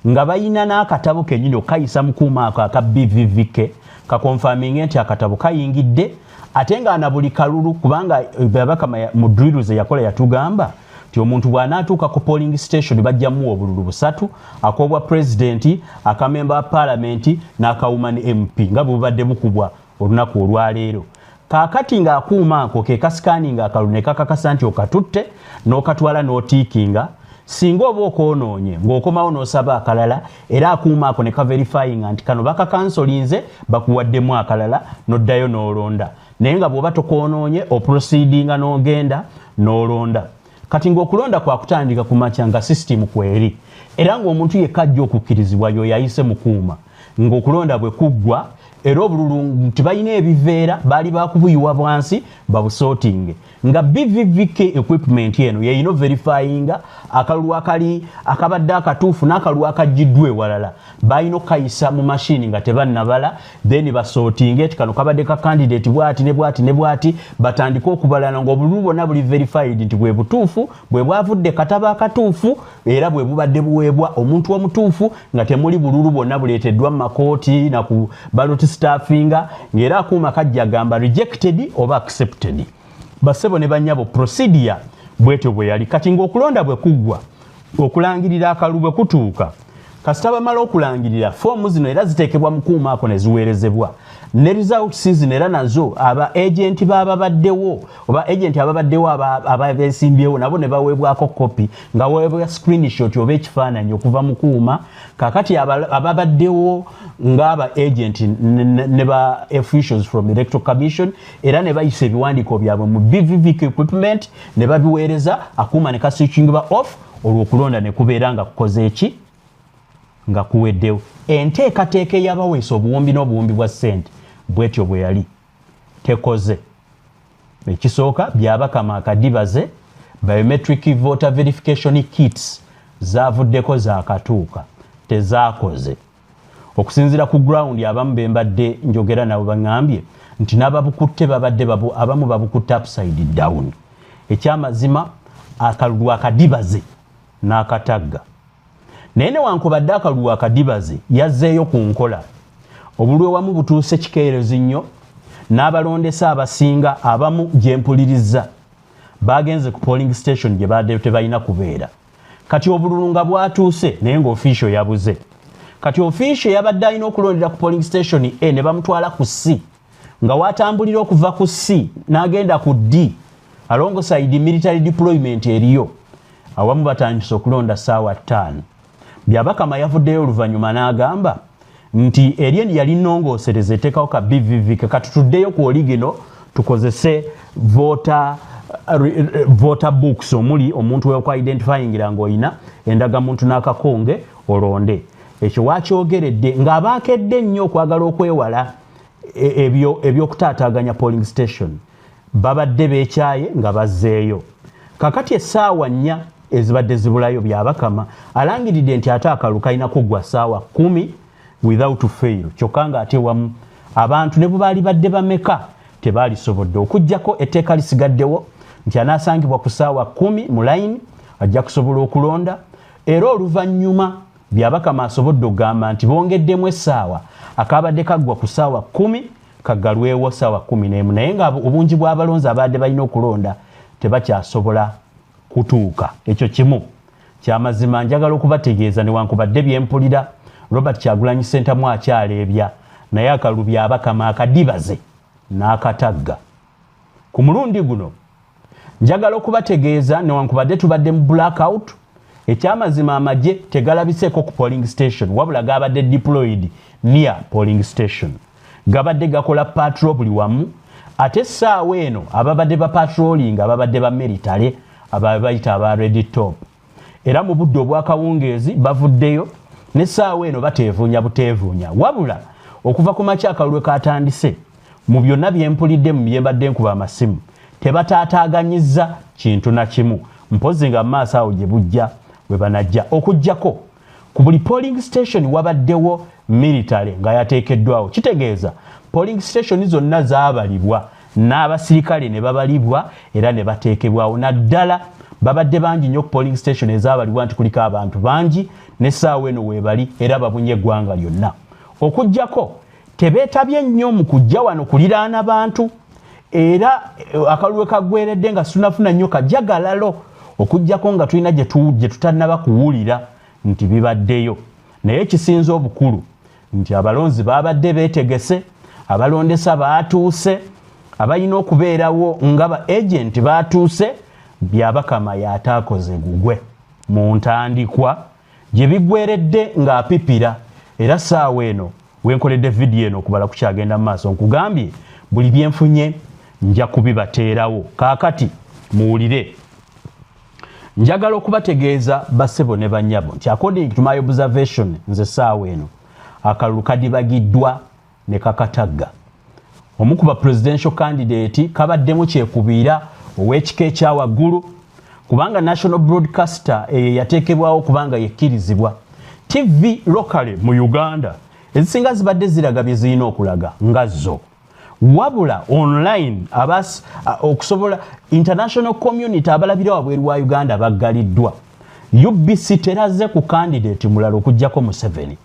nga bayina n'akatabo kennyini okayisa mukuuma ako aka BVVK kakonfaminge nti akatabo kayingidde ate nga na buli kalulu kubanga Byabakama mu drill ze yakola yatugamba ti omuntu bw'anaatuuka ku polling station bajjamu obululu busatu ak'obwa president akamemba wa parliament n'akawuman MP nga bubadde bukubwa olunaku olwaleero. Kaakati ng'akuuma ako ke kasikaninga akalulu ne kakakasa nti okatutte n'okatwala n'otiikinga singa oba okwonoonye ng'okomawo n'osaba akalala era akuuma ako ne kaverifyinga nti kano bakakansolinze bakuwaddemu akalala n'oddayo n'olonda naye nga bw'oba tokwonoonye oproceedinga n'ogenda n'olonda. Kati ng'okulonda kwa kutandika ku makya nga system kweri era ng'omuntu yekka ajja okukkirizibwa yo yayise mukuuma ng'okulonda bwe kuggwa era obululu tibalina ebiveera baali bakubuyiwa bwansi babusootinge nga BVVK equipment eno yeyino verifyinga akalulu akabadde akatuufu n'akalulu akajjiddwa ewalala balina okukayisa mu mashini nga tebannabala then basootinge ti kano kabadde ka candidate bwati ne bwati ne bwati batandike okubalana ng'obululu bwonna buli verified nti bwe butuufu bwe bwavudde kataba akatuufu era bwe bubadde buweebwa omuntu omutuufu nga temuli bululu bwonna buleeteddwa mu makooti na ku ballot staffinga ng'era akuuma kajja gamba rejected oba accepted. Basebo ne bannyabo procedure bwetyo bwe yali kati ng'okulonda bwe kuggwa okulangirira akalulu bwe kutuuka kasita bamala okulangirira foomu zino era ziteekebwa mukuuma ako ne ziweerezebwa ne results zino era nazo aba agenti babaddewo oba agenti ababaddewo ababeesimbyewo nabo ne baweebwako kopi nga weebwa screenshot oba ekifaananyi okuva mukuuma kakati ababaddewo ng'aba agenti ne ba officials from the Electoral Commission era ne bayisa ebiwandiiko byabwe mu BVVK equipment ne babiweereza akuuma ne kaswitchingibwa off olw'okulonda ne kubeera nga kukoze eki nga kuweddewo. Enteekateeka eyabaweesa obuwumbi n'obuwumbi bwa ssente bwetyo bwe yali tekoze. Ekisooka Byabakama akadibaze biometric voter verification kits zaavuddeko zaakatuuka tezaakoze. Okusinziira ku ground abamu bembadde njogera nabo baŋŋambye nti n'ababukutte babadde abamu babukutte upside down. Ekyamazima akalulu akadibaze n'akatagga. Naye newankubadde akalulu akadibaze yazzeeyo ku nkola obulwe wamu butuuse kikeerezi nnyo n'abalondesa abasinga abamu gye mpuliriza bagenze ku polling station gye badde tebalina kubeera. Kati obululu nga bwatuuse naye ng'ofiisho yabuze. Kati ofiisho yabadde alina okulondera ku polling station E ne bamutwala ku C nga watambulira okuva ku C n'agenda ku D alongside military deployment eriyo awamu batandise okulonda ssaawa 5. Byabakama yavuddeyo oluvannyuma n'agamba nti eryen yali nnongoosereza etteekawo ka BVVK katutuddeyo ku oligino tukozese voter books omuli omuntu wekwa-identifyingira ng'olina endagamuntu n'akakonge olonde. Ekyo wakyogeredde ng'abaakedde ennyo okwagala okwewala ebyokutaataaganya polling station babadde beekyaye nga bazzeeyo. Kakati essaawa 4 ezibadde zibulayo Byabakama alangiridde nti ate akalulu kalina kuggwa ssaawa 10 without fail kyokka ng'ate wamu abantu ne bwe baali badde bameka tebaalisobodde okuggyako etteeka lisigaddewo nti anaasangibwa ku ssaawa 10 mu layini ajja kusobola okulonda era oluvannyuma Byabakama asobodde okugamba nti bongeddemu essaawa akabadde kaggwa ku ssaawa 10 kaggalwewo ssaawa 11 naye nga obungi bw'abalonzi abadde balina okulonda tebakyasobola kutuuka. Ekyo kimu kyamazima njagala okubategeeza newankubadde byempulira Robert Kyagulanyi Ssentamu akyaleebya naye akalulu Byabakama akadibaze n'akatagga. Ku mulundi guno njagala okubategeeza newankubadde tubadde mu blackout ekyamazima amagye tegalabiseeko ku polling station wabula gabadde deployed near polling station gabadde gakola patrol buli wamu ate essaawa eno ababadde ba patrolling ababadde ba military ababayita aba Red Top era mu budde obwakawungeezi bavuddeyo n'essaawa eno bateevuunya buteevuunya wabula okuva ku makya akalulu katandise mu byonna byempulidde mu byembadde nkuba amasimu tebataataaganyizza kintu na kimu mpozi nga maaso awo gye bujja bwe banajja okuggyako ku buli polling station wabaddewo military nga yateekeddwawo kitegeeza polling station zonna zaabalibwa n'abasirikale ne babalibwa era ne bateekebwawo naddala babadde bangi nnyo ku polling station ezaabalibwa nti kuliko abantu bangi n'essaawa eno weebali era babunye eggwanga lyonna okuggyako tebeetabye nnyo mu kujja wano kuliraana bantu era akalulu kaggweredde nga tunafuna nnyo kajagalalo okuggyako nga tulina gye tutannaba kuwulira nti bibaddeyo naye ekisinza obukulu nti abalonzi babadde beetegese abalondesa baatuuse abalina okubeerawo nga ba agenti baatuuse Byabakama yataakoze gugwe mu ntandikwa gye biggweredde ng'apipira era ssaawa eno wenkoledde vidiyo eno okubala kukyagenda mu maaso nkugambye buli byenfunye nja kubibateerawo kaakati muwulire njagala okubategeeza bassebo ne bannyabo nti according to my observation nze ssaawa eno akalulu kadibagiddwa ne kakatagga omu ku ba presidential candidate kabaddemu kyekubiira ow'ekika ekya waggulu kubanga national broadcaster yateekebwawo kubanga yekkirizibwa TV locally mu Uganda ezisinga zibadde ziraga bye zirina okulaga nga zo wabula online okusobola international community abalabira wabweru wa Uganda baggaliddwa UBC teraze ku candidate mulala okuggyako Museveni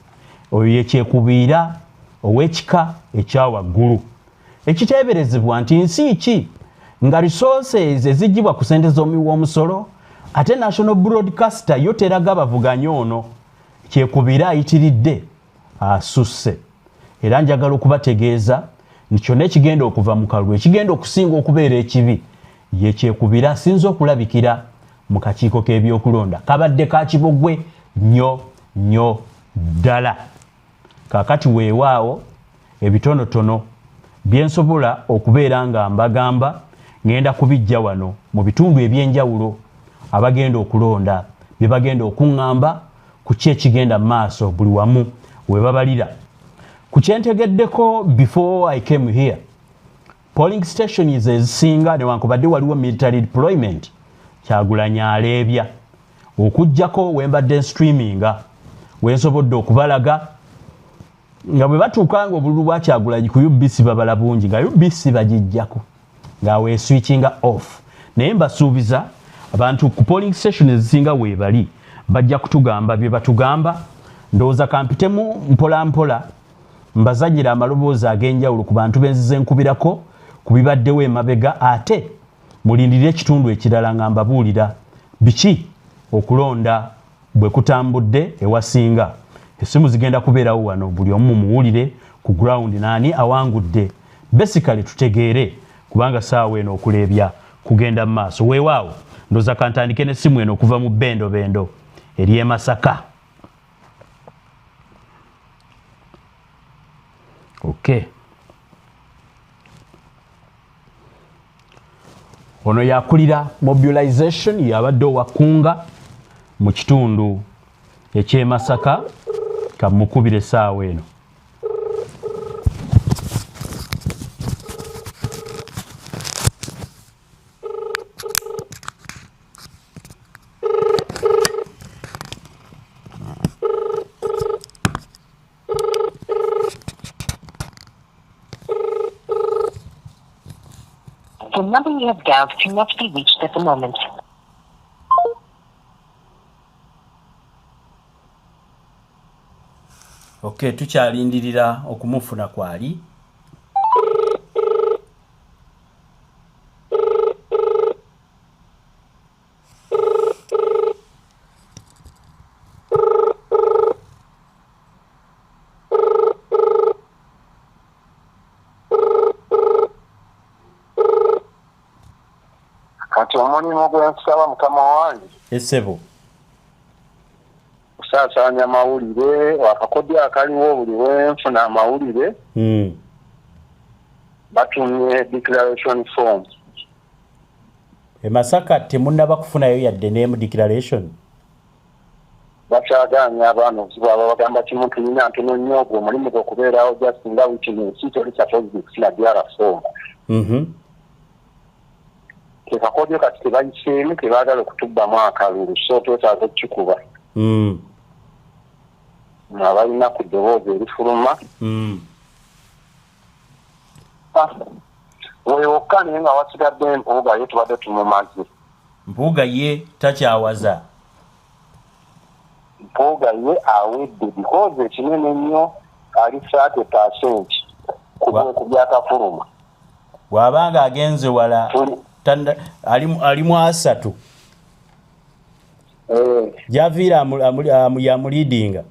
oyo yekyekubiira ow'ekika ekya waggulu ekiteeberezebwa nti nsi ki nga resources ezigibwa ku ssente z'omuwoomusolo ate national broadcaster yo teraga bavuganya ono kyekubiira ayitiridde asusse era njagala okubategeeza nti kyonna ekigenda okuva mu kalulu ekigenda okusinga okubeera ekibi ye kyekubiira asinza okulabikira mu kakiiko k'ebyokulonda kabadde ka kibogwe nnyo ddala kaakati weewaawo ebitonotono byensobola okubeera nga mbagamba ngenda kubijja wano mu bitundu ebyenjawulo abagenda okulonda bye bagenda okuŋŋamba ku ki ekigenda maaso buli wamu we babalira ku kyentegeddeko before I came here polling stations ezisinga newankubadde waliwo military deployment Kyagulanyi aleebya okuggyako wembadde streaminga wensobodde okubalaga nga bwe batuuka nga obululu bwa Kyagulanyi ku UBC babala bungi nga UBC bagijjako nga we switchinga off naye mbasuubiza abantu ku polling station ezisinga weebali bajja kutugamba bye batugamba ndowooza kampitemu mpola mpola mbazanyira amaloboozi ag'enjawulo ku bantu benzize nkubirako ku bibaddewo emabega ate mulindirire ekitundu ekirala nga mbabuulira biki okulonda bwe kutambudde ewasinga essimu zigenda kubeerawo wano buli omu muwulire ku ground naani awangudde basically tutegeere kubanga saawa eno okuleebya kugenda mu maaso weewaawo ndowooza kantandike n'essimu eno okuva mu bendo eri e Masaka. Okay. Ono yakulira mobilization yabadde owakunga mu kitundu eky'e Masaka kamukubire saawa eno. The number you have dialed cannot be reached at the moment. Okay, tukyalindirira okumufuna kwali. Kati omulimu gwensaba mukama wange Essebo kusaasaanya amawulire wakakodya akaliwo buli wenfuna amawulire batumye declaration form e Masaka temunnaba kufunayo yadde name declaration bakyagaanya abaana obuzibu abo bagamba kimu tulina ntono nnyo ogwo omulimu gw'okubeerawo just nga witness toli supposed kufuna DR form kekakodyo kati tebayiseemu tebaagala okutubbamu akalulu so twetaaga okukikuba abalina ku ddoboozi erifuluma wewokka naye nga wasigadde Mpuuga ye tubadde tumumaze. Mpuuga ye takyawaza. Mpuuga ye awedde because ekinene nnyo ali 30% ku byakafuluma. Bw'abanga agenze wala alimu 3. Javiira yamuliidinga.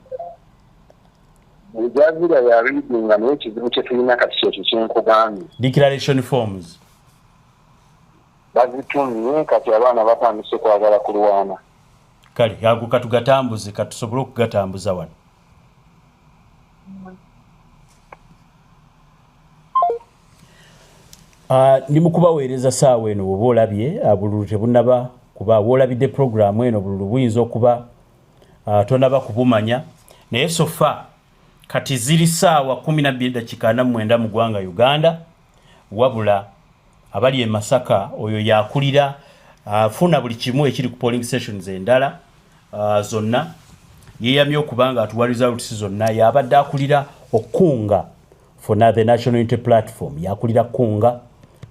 Javiira yaliidinga naye ekizibu kye tulina kati kyekyo kyenkugambye. Declaration forms. Bazitumye kati abaana batandise kwagala kulwana. Kale ago katugatambuze katusobole okugatambuza wano. Ni mukubaweereza saawa eno bw'oba olabye bululu tebunaba kuba woolabidde programu eno bululu buyinza okuba tonaba kubumanya naye sofa kati ziri saawa 12:49 mu ggwanga Uganda wabula abali e Masaka oyo yakulira afuna buli kimu ekiri ku polling stations endala zonna yeyamye okubanga atuwa results zonna yabadde akulira okunga for the National Unity Platform yakulira kunga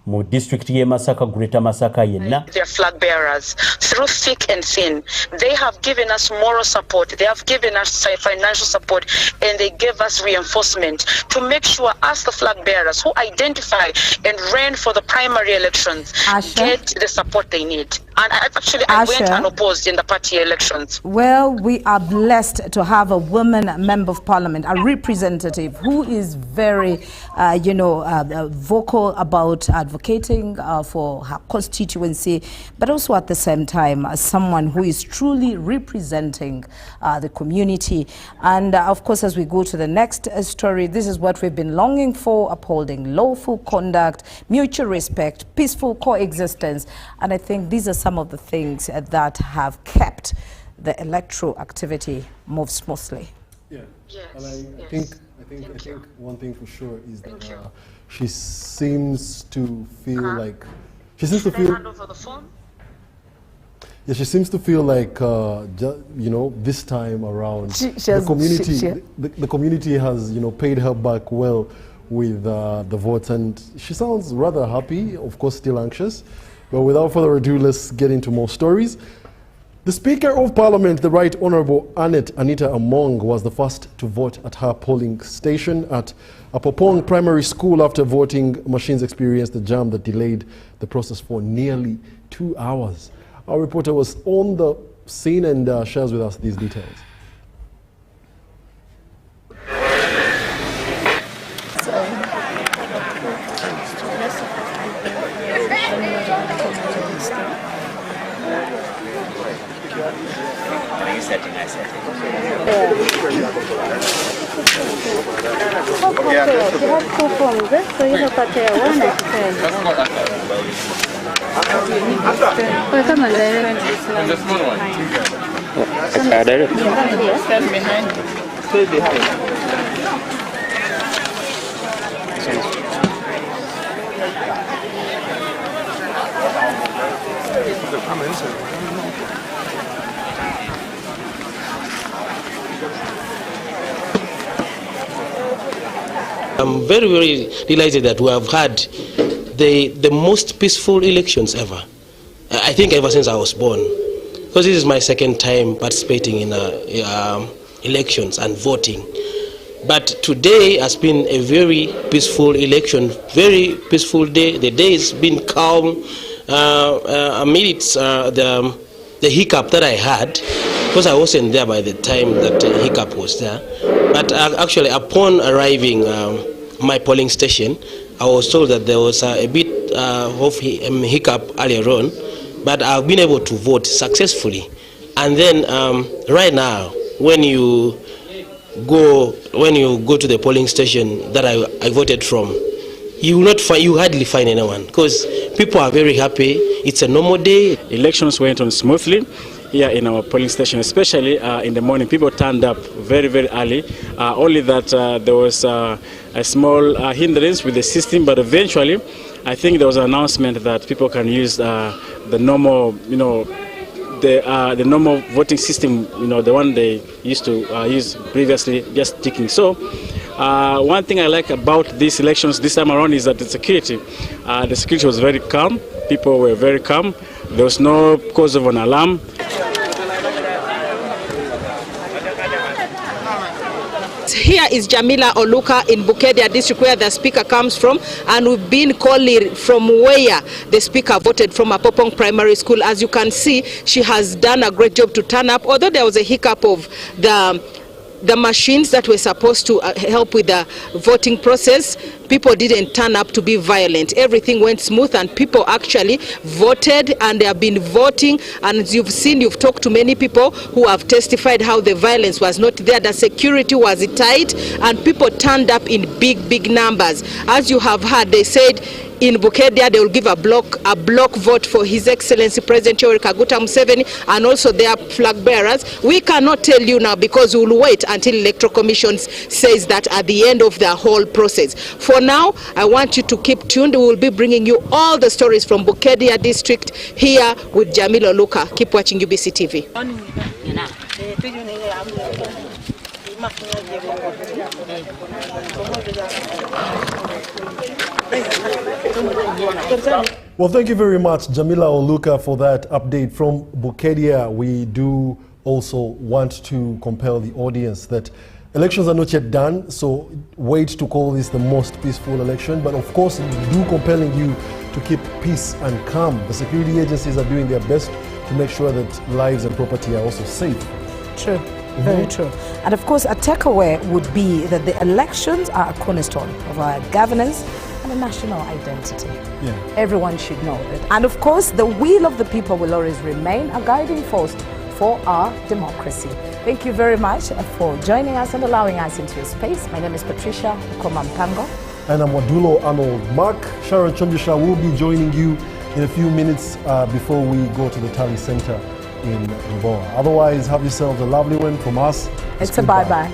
mu district ye Masaka Greater Masaka yenna. Their flag bearers through thick and thin. They have given us moral support, they have given us financial support, and they gave us reinforcement to make sure us the flag bearers who identify and ran for the primary elections get the support they need. And I went unopposed in the party elections. Well, we are blessed to have a woman member of parliament, a representative who is very, vocal about advocating for her constituency, but also at the same time as someone who is truly representing the community. And of course, as we go to the next story, this is what we've been longing for: upholding lawful conduct, mutual respect, peaceful coexistence. And I think these are some of the things that have kept the electoral activity move smoothly. Yeah, and I think one thing for sure is that she seems to feel like she seems to feel like this time around the community has paid her back well with the votes, and she sounds rather happy, of course still anxious. But without further ado, let's get into more stories. The Speaker of Parliament, the Right Honourable Anita Among, was the first to vote at her polling station at Apopong Primary School after voting machines experienced a jam that delayed the process for nearly 2 hours. Our reporter was on the scene and shares with us these details. I'm very, very delighted that we have had the most peaceful elections ever. I think ever since I was born, because this is my second time participating in elections and voting. But today has been a very peaceful election, very peaceful day. The day has been calm. Amidst the hiccup that I had, because I wasn't there by the time that the hiccup was there. But actually, upon arriving my polling station, I was told that there was a bit of hiccup earlier on, but I've been able to vote successfully. And then right now, when you go to the polling station that I voted from, you hardly find anyone, because people are very happy. It's a normal day. Elections went on smoothly here in our polling station, especially in the morning. People turned up very, very early. Only that there was a small hindrance with the system, but eventually I think there was an announcement that people can use the normal, the normal voting system, the one they used to use previously, just ticking. So One thing I like about these elections this time around is that the security was very calm. People were very calm. There was no cause of an alarm. Here is Jamila Oluka in Bukedia district where the speaker comes from, and we've been calling from where the speaker voted from, a Popong Primary School. As you can see, she has done a great job to turn up, although there was a hiccup of the machines that were supposed to help with the voting process. People didn't turn up to be violent. Everything went smooth and people actually voted, and they have been voting. And as you've seen, you've talked to many people who have testified how the violence was not there, the security was tight, and people turned up in big numbers. As you have heard, they said in Bukedia they will give a block vote for His Excellency President Yoweri Kaguta Museveni and also their flag bearers. We cannot tell you now because we will wait until Electoral Commission says that at the end of the whole process. For now, I want you to keep tuned. We will be bringing you all the stories from Bukedia district here with Jamila Oluka. Keep watching UBC TV. Well, thank you very much, Jamila Oluka, for that update from Bukedia. We do also want to compel the audience that elections are not yet done, so wait to call this the most peaceful election. But of course, do compelling you to keep peace and calm. The security agencies are doing their best to make sure that lives and property are also safe. True. Very true. And of course, a takeaway would be that the elections are a cornerstone of our governance and a national identity. Yeah. Everyone should know that. And of course, the will of the people will always remain a guiding force for our democracy. Thank you very much for joining us and allowing us into your space. My name is Patricia Ukomampango. And I'm Wadulo Arnold. Mark Sharon Chonjisha will be joining you in a few minutes before we go to the Tally Center in Luboa. Otherwise, have yourselves a lovely one from us. It's a bye-bye.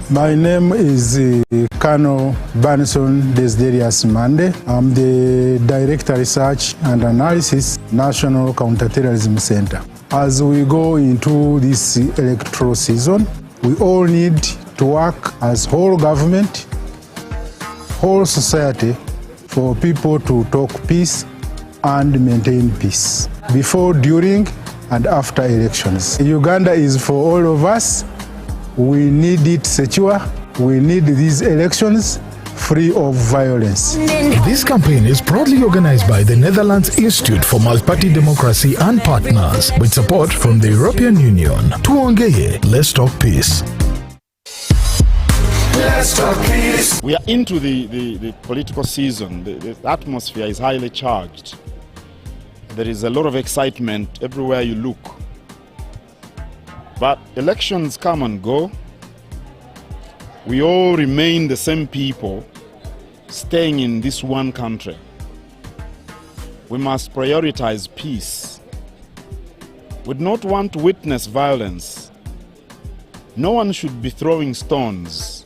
My name is Colonel Banison Desderius Mande. I'm the Director Research and Analysis, National Counterterrorism Center. As we go into this electoral season, we all need to work as whole government, whole society, for people to talk peace and maintain peace before, during, and after elections. Uganda is for all of us. We need it secure. We need these elections free of violence. This campaign is proudly organized by the Netherlands Institute for Multi-Party Democracy and partners, with support from the European Union. Tuongeye, let's talk peace. Let's talk peace. We are into the political season. The atmosphere is highly charged. There is a lot of excitement everywhere you look. But elections come and go. We all remain the same people staying in this one country. We must prioritize peace. We do not want to witness violence. No one should be throwing stones.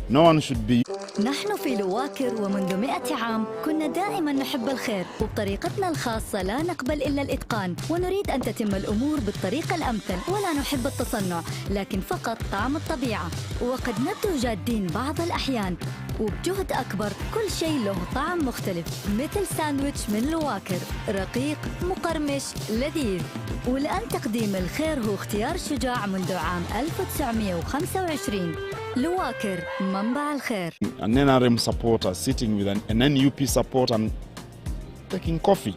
No one should be. نحن في لواكر ومنذ 100 عام كنا دائما نحب الخير وبطريقتنا الخاصة لا نقبل إلا الإتقان ونريد أن تتم الأمور بالطريقة الأمثل ولا نحب التصنع لكن فقط طعم الطبيعة وقد نبدو جادين بعض الأحيان وبجهد أكبر كل شيء له طعم مختلف مثل ساندويتش من لواكر رقيق مقرمش لذيذ ولأن تقديم الخير هو اختيار شجاع منذ عام 1925 لواكر منبع الخير. An NRM supporter sitting with an NUP supporter and taking coffee.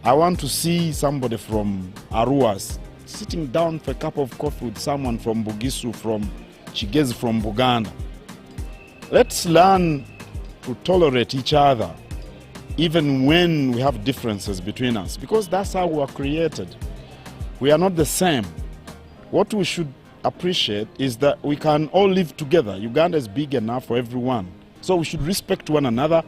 I want to see somebody from Arua sitting down for a cup of coffee with someone from Bugisu, from Chigezi, from Buganda. Let's learn to tolerate each other even when we have differences between us, because that's how we are created. We are not the same. What we should appreciate is that we can all live together. Uganda is big enough for everyone. So we should respect one another.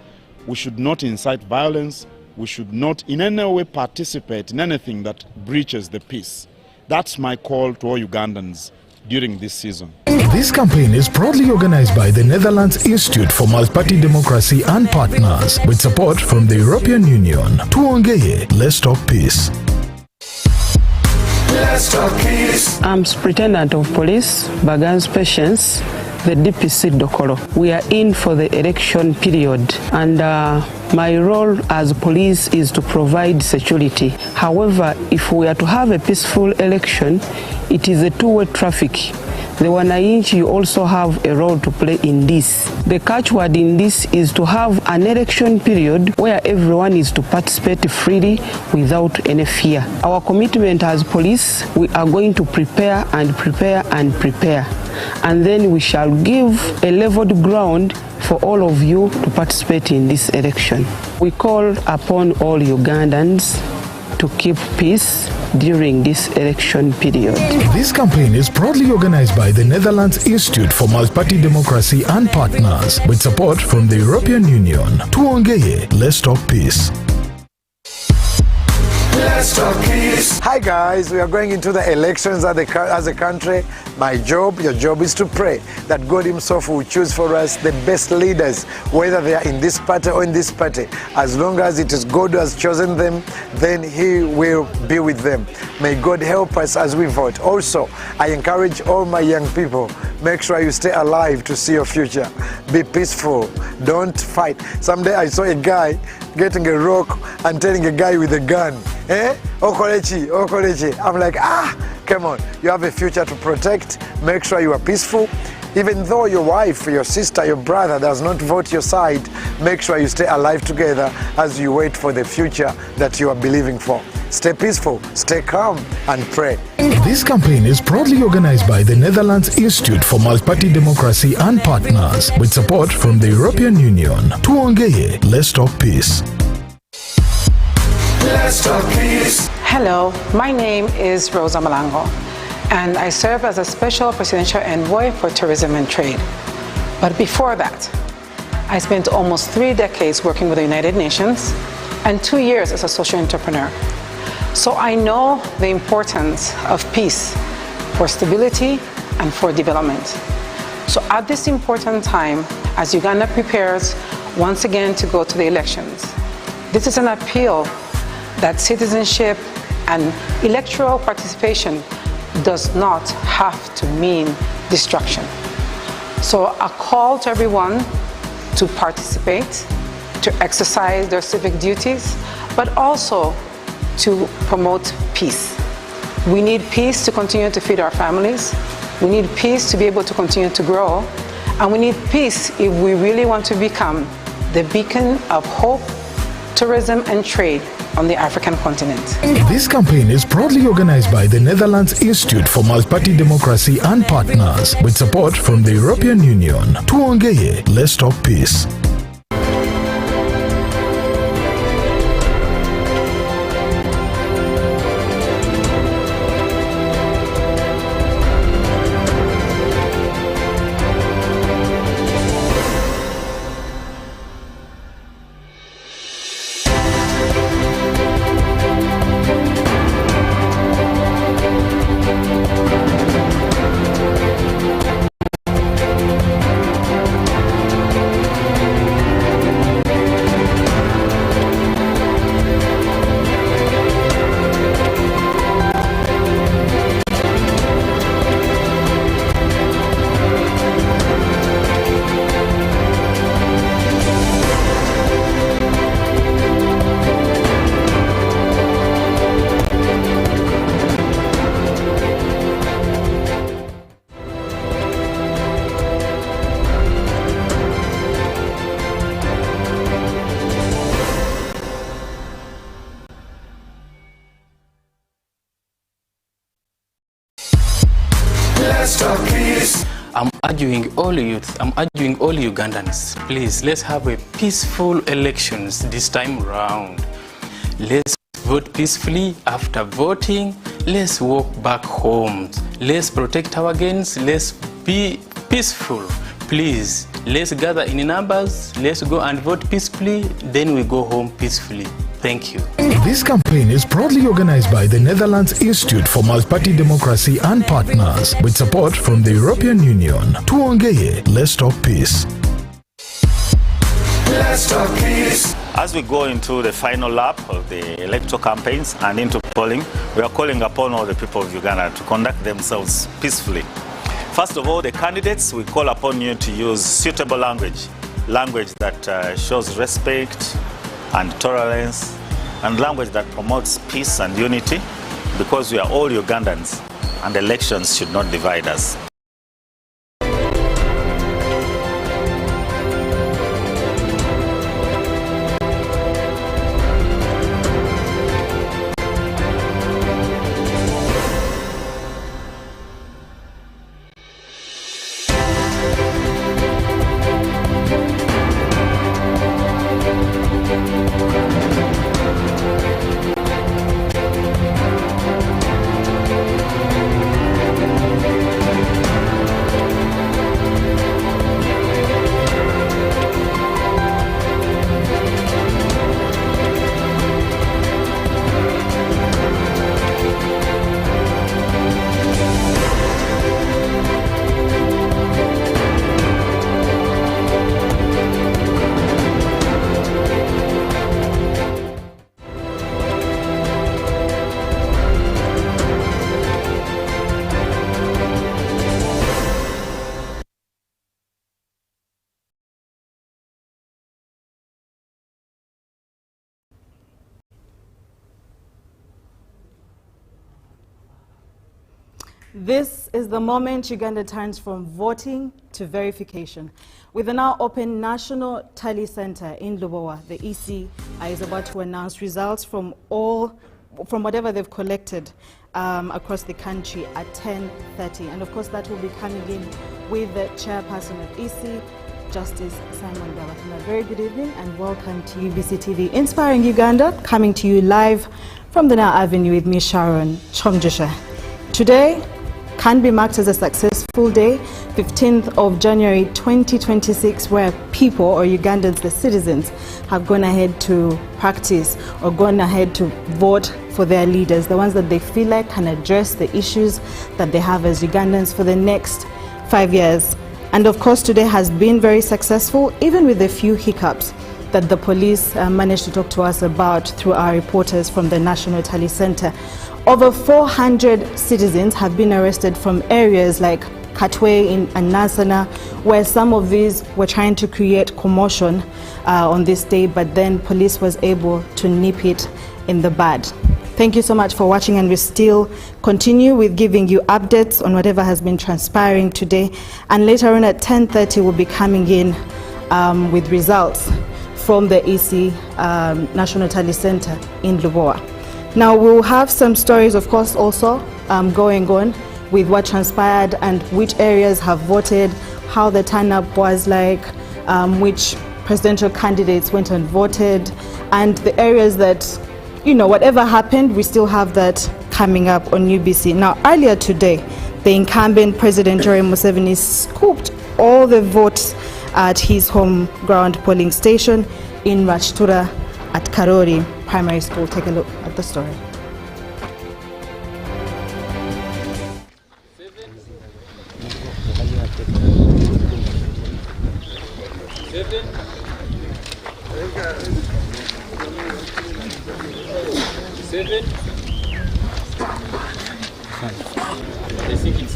We should not incite violence. We should not in any way participate in anything that breaches the peace. That's my call to all Ugandans during this season. This campaign is proudly organized by the Netherlands Institute for Multi-Party Democracy and partners with support from the European Union. Tuongeye, let's talk peace. Let's talk peace. I'm Superintendent of Police, Bagan's Patience, the DPC Dokoro. We are in for the election period and my role as police is to provide security. However, if we are to have a peaceful election, it is a two-way traffic. The wananchi also have a role to play in this. The catchword in this is to have an election period where everyone is to participate freely without any fear. Our commitment as police, we are going to prepare and prepare and prepare. And then we shall give a leveled ground for all of you to participate in this election. We call upon all Ugandans to keep peace during this election period. This campaign is proudly organized by the Netherlands Institute for Multi-Party Democracy and partners with support from the European Union. Tuongeye, let's talk peace. Let's talk peace. Hi guys, we are going into the elections as a country. My job, your job is to pray that God himself will choose for us the best leaders, whether they are in this party or in this party. As long as it is God who has chosen them, then he will be with them. May God help us as we vote. Also, I encourage all my young people, make sure you stay alive to see your future. Be peaceful, don't fight. Someday I saw a guy getting a rock and telling a guy with a gun, Okorechi, Okorechi. I'm like, come on, you have a future to protect. Make sure you are peaceful. Even though your wife, your sister, your brother does not vote your side, make sure you stay alive together as you wait for the future that you are believing for. Stay peaceful, stay calm, and pray. This campaign is proudly organized by the Netherlands Institute for Multi-Party Democracy and partners with support from the European Union. Tuongeye, let's talk peace. Let's talk peace. Hello, my name is Rosa Malango, and I serve as a special presidential envoy for tourism and trade. But before that, I spent almost 3 decades working with the United Nations and 2 years as a social entrepreneur. So I know the importance of peace for stability and for development. So at this important time, as Uganda prepares once again to go to the elections, this is an appeal that citizenship and electoral participation does not have to mean destruction. So a call to everyone to participate, to exercise their civic duties, but also to promote peace. We need peace to continue to feed our families. We need peace to be able to continue to grow. And we need peace if we really want to become the beacon of hope, tourism, and trade on the African continent. This campaign is proudly organized by the Netherlands Institute for Multi-Party Democracy and partners with support from the European Union. Tuongeye, let's talk peace. I'm urging all youth, I'm urging all Ugandans, please, let's have a peaceful elections this time round. Let's vote peacefully. After voting, let's walk back home. Let's protect our gains. Let's be peaceful. Please, let's gather in numbers. Let's go and vote peacefully. Then we go home peacefully. Thank you. This campaign is proudly organized by the Netherlands Institute for Multi-Party Democracy and partners, with support from the European Union. Tuongeye, let's talk peace. Let's talk peace. As we go into the final lap of the electoral campaigns and into polling, we are calling upon all the people of Uganda to conduct themselves peacefully. First of all, the candidates, we call upon you to use suitable language that shows respect and tolerance, and language that promotes peace and unity, because we are all Ugandans and elections should not divide us. This is the moment Uganda turns from voting to verification. With the now open National Tally Center in Lubowa, the EC is about to announce results from whatever they've collected across the country at 10:30. And of course, that will be coming in with the chairperson of EC, Justice Simon Dabatuna. Very good evening and welcome to UBC TV, Inspiring Uganda, coming to you live from the Now Avenue with me, Sharon Chomjosha. Today can be marked as a successful day, 15th of January 2026, where people, or Ugandans, the citizens, have gone ahead to practice or gone ahead to vote for their leaders, the ones that they feel like can address the issues that they have as Ugandans for the next 5 years. And of course, today has been very successful, even with a few hiccups that the police managed to talk to us about through our reporters from the National Tally Center. Over 400 citizens have been arrested from areas like Katwe and Nasana, where some of these were trying to create commotion on this day, but then police was able to nip it in the bud. Thank you so much for watching, and we still continue with giving you updates on whatever has been transpiring today. And later on at 10:30, we'll be coming in with results from the EC National Tally Center in Lubowa. Now we'll have some stories, of course, also going on with what transpired and which areas have voted, how the turn-up was like, which presidential candidates went and voted, and the areas that, you know, whatever happened, we still have that coming up on UBC. Now, earlier today, the incumbent President Yoweri Museveni scooped all the votes at his home ground polling station in Rachtura at Karori Primary School. Take a look at the story. I think it's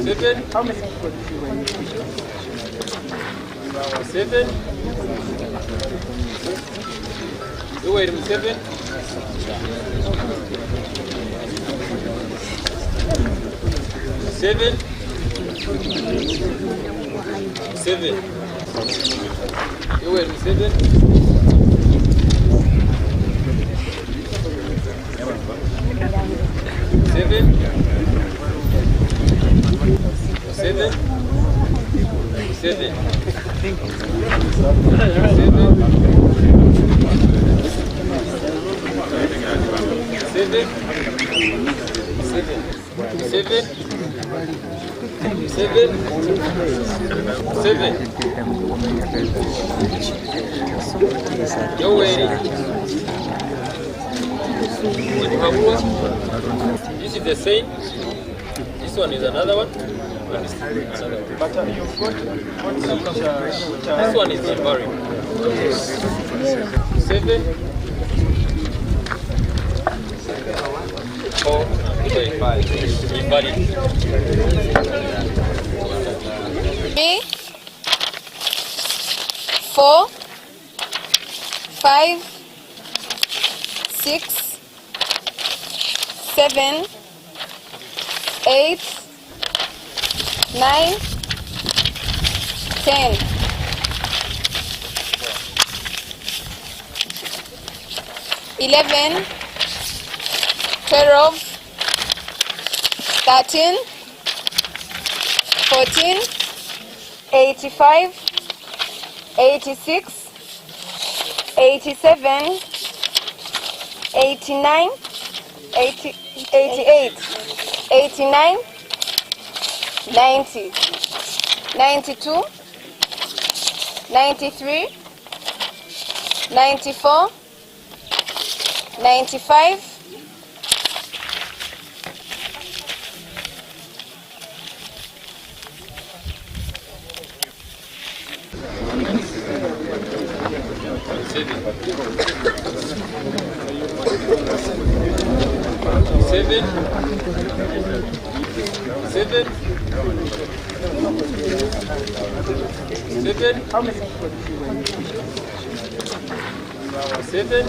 7. How many people did you win? 7. Yoweri Museveni. 7. 7. Yoweri Museveni. 7. 7. 7. 7. This is the same. This one is another one. This one is invariant. 7. 4. 5. Invalid. 3, 4, 5, 6, 7, 8, 9, 10. 11, 12, 13, 14, 85, 86, 87, 89, 88, 89, 90, 92, 93, 94, 95, 7.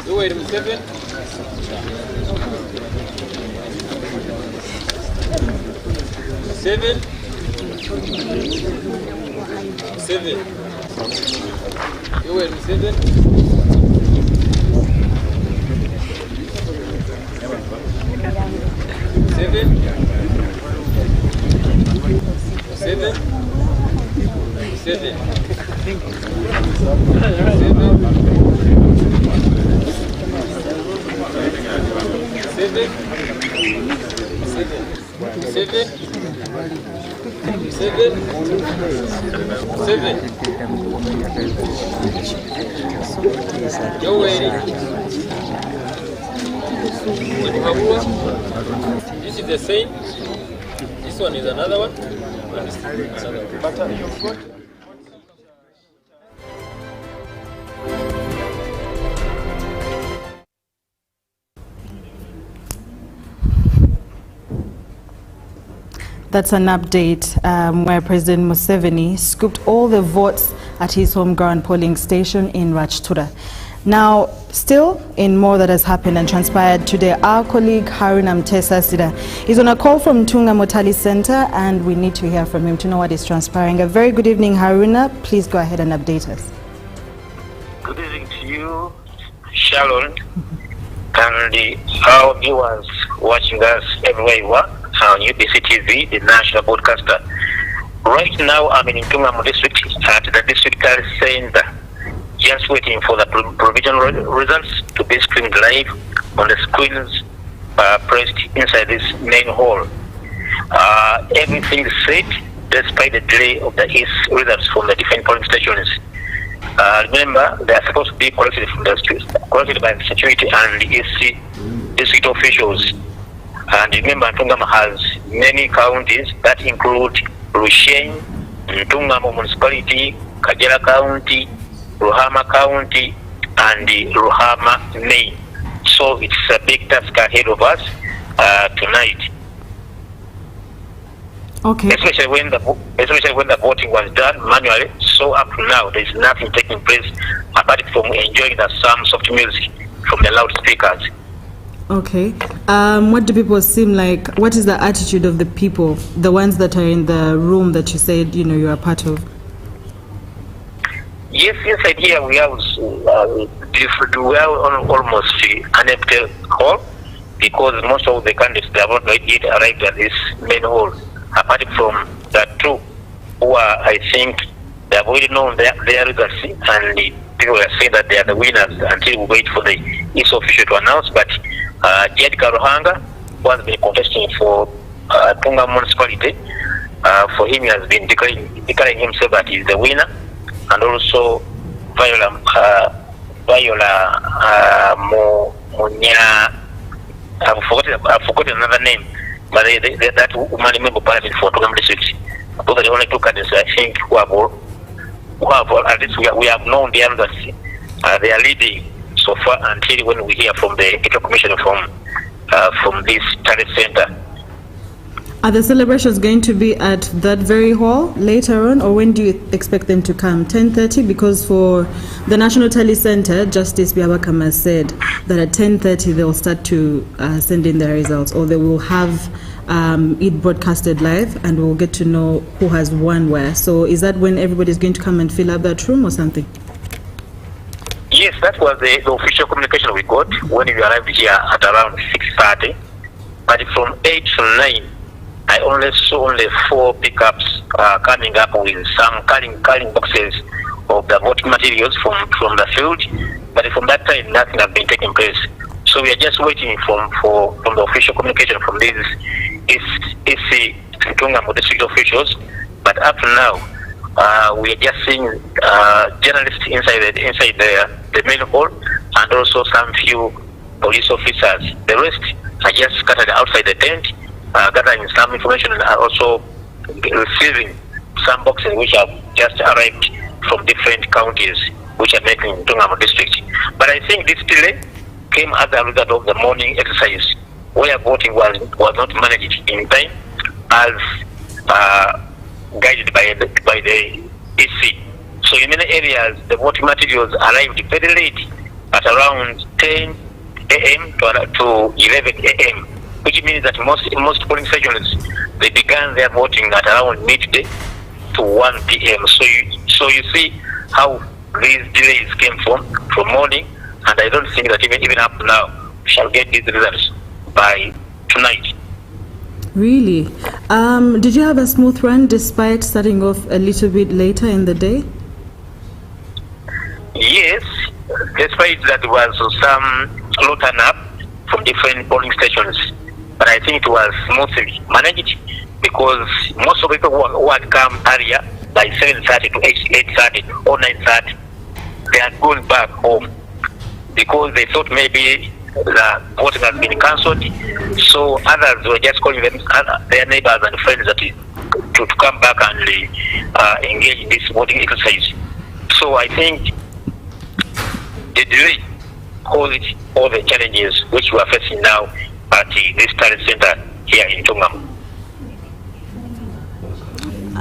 Yoweri Museveni. 7. 7. Yoweri Museveni. 7. 7. 7. 7. Yoweri. This is the same. This one is another one. That's an update where President Museveni scooped all the votes at his home ground polling station in Rachtura. Now, still in more that has happened and transpired today, our colleague Haruna Mtesa Sida is on a call from Tunga Motali Center, and we need to hear from him to know what is transpiring. A very good evening, Haruna. Please go ahead and update us. Good evening to you, Sharon, and our viewers watching us everywhere you are on UBC TV, the national broadcaster. Right now, I'm in Tunga district at the district center, just waiting for the provisional results to be streamed live on the screens placed inside this main hall. Everything is set despite the delay of the results from the different polling stations. Remember, they are supposed to be collected by the security and the EC district officials. And remember, Ntungamo has many counties that include Rushen, Ntungamo Municipality, Kajala County, Ruhama County, and Ruhama Main. So it's a big task ahead of us tonight. Okay. Especially when the voting was done manually. So up to now, there is nothing taking place apart from enjoying some soft music from the loudspeakers. Okay. What do people seem like? What is the attitude of the people, the ones that are in the room that you said you are part of? Yes, inside here we have almost an empty hall because most of the candidates they have not yet arrived at this main hall. Apart from that two who are, I think, they have already known their results, and the people are saying that they are the winners until we wait for the EC official to announce. But Jed Karuhanga, who has been contesting for Tunga municipality, for him he has been declaring himself that he is the winner. And also Viola Munya, I've forgotten another name, but that woman member parliament for Togam district. Those are the only two candidates I think who have at least we have known the others. They are leading so far until when we hear from the Electoral Commission from this talent center. Are the celebrations going to be at that very hall later on, or when do you expect them to come? 10:30? Because for the National Tally Center, Justice Biabakam has said that at 10:30 they'll start to send in their results, or they will have it broadcasted live, and we'll get to know who has won where. So is that when everybody's going to come and fill up that room or something? Yes, that was the official communication we got when we arrived here at around 6:30. But from 8 to 9, I only saw 4 pickups coming up with some carrying boxes of the voting materials from the field. But from that time, nothing has been taking place. So we are just waiting from the official communication from these EC Tungamo district officials. But up to now, we are just seeing journalists inside the main hall, and also some few police officers. The rest are just scattered outside the tent, gathering some information, and also receiving some boxes which have just arrived from different counties which are making Tungamo district. But I think this delay came as a result of the morning exercise, where voting was not managed in time as guided by the EC. So in many areas, the voting materials arrived very late, at around 10 a.m. to 11 a.m., which means that most polling stations, they began their voting at around midday to 1 p.m. So you see how these delays came from morning, and I don't think that even up now we shall get these results by tonight. Really? Did you have a smooth run despite starting off a little bit later in the day? Yes, despite that there was some low turn up from different polling stations. But I think it was smoothly managed because most of the people who had come earlier by 7:30 to 8:30 or 9:30, they had gone back home because they thought maybe the voting has been cancelled. So others were just calling them their neighbors and friends to come back and engage in this voting exercise. So I think the delay caused all the challenges which we are facing now at this talent center here in Tungamo.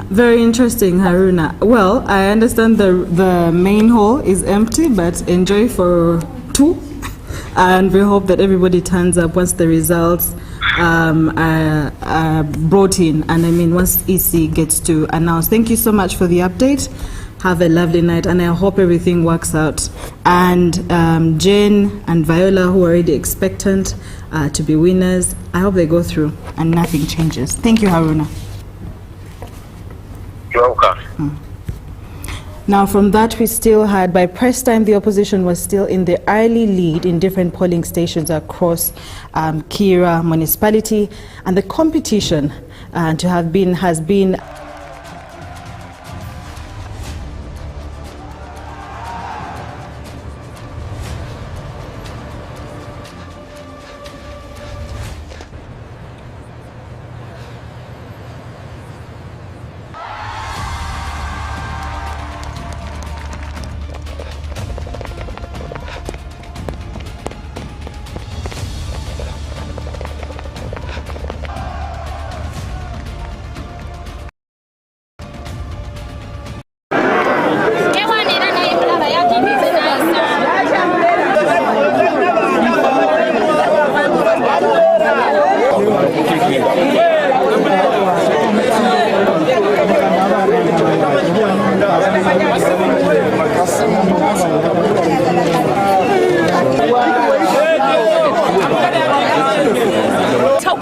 Very interesting, Haruna. Well, I understand the main hall is empty, but enjoy for 2. And we hope that everybody turns up once the results are brought in. And I mean, once EC gets to announce. Thank you so much for the update. Have a lovely night, and I hope everything works out. And Jane and Viola, who are already expectant to be winners, I hope they go through and nothing changes. Thank you, Haruna. You're welcome. Now, from that, we still had, by press time, the opposition was still in the early lead in different polling stations across Kira municipality, and the competition has been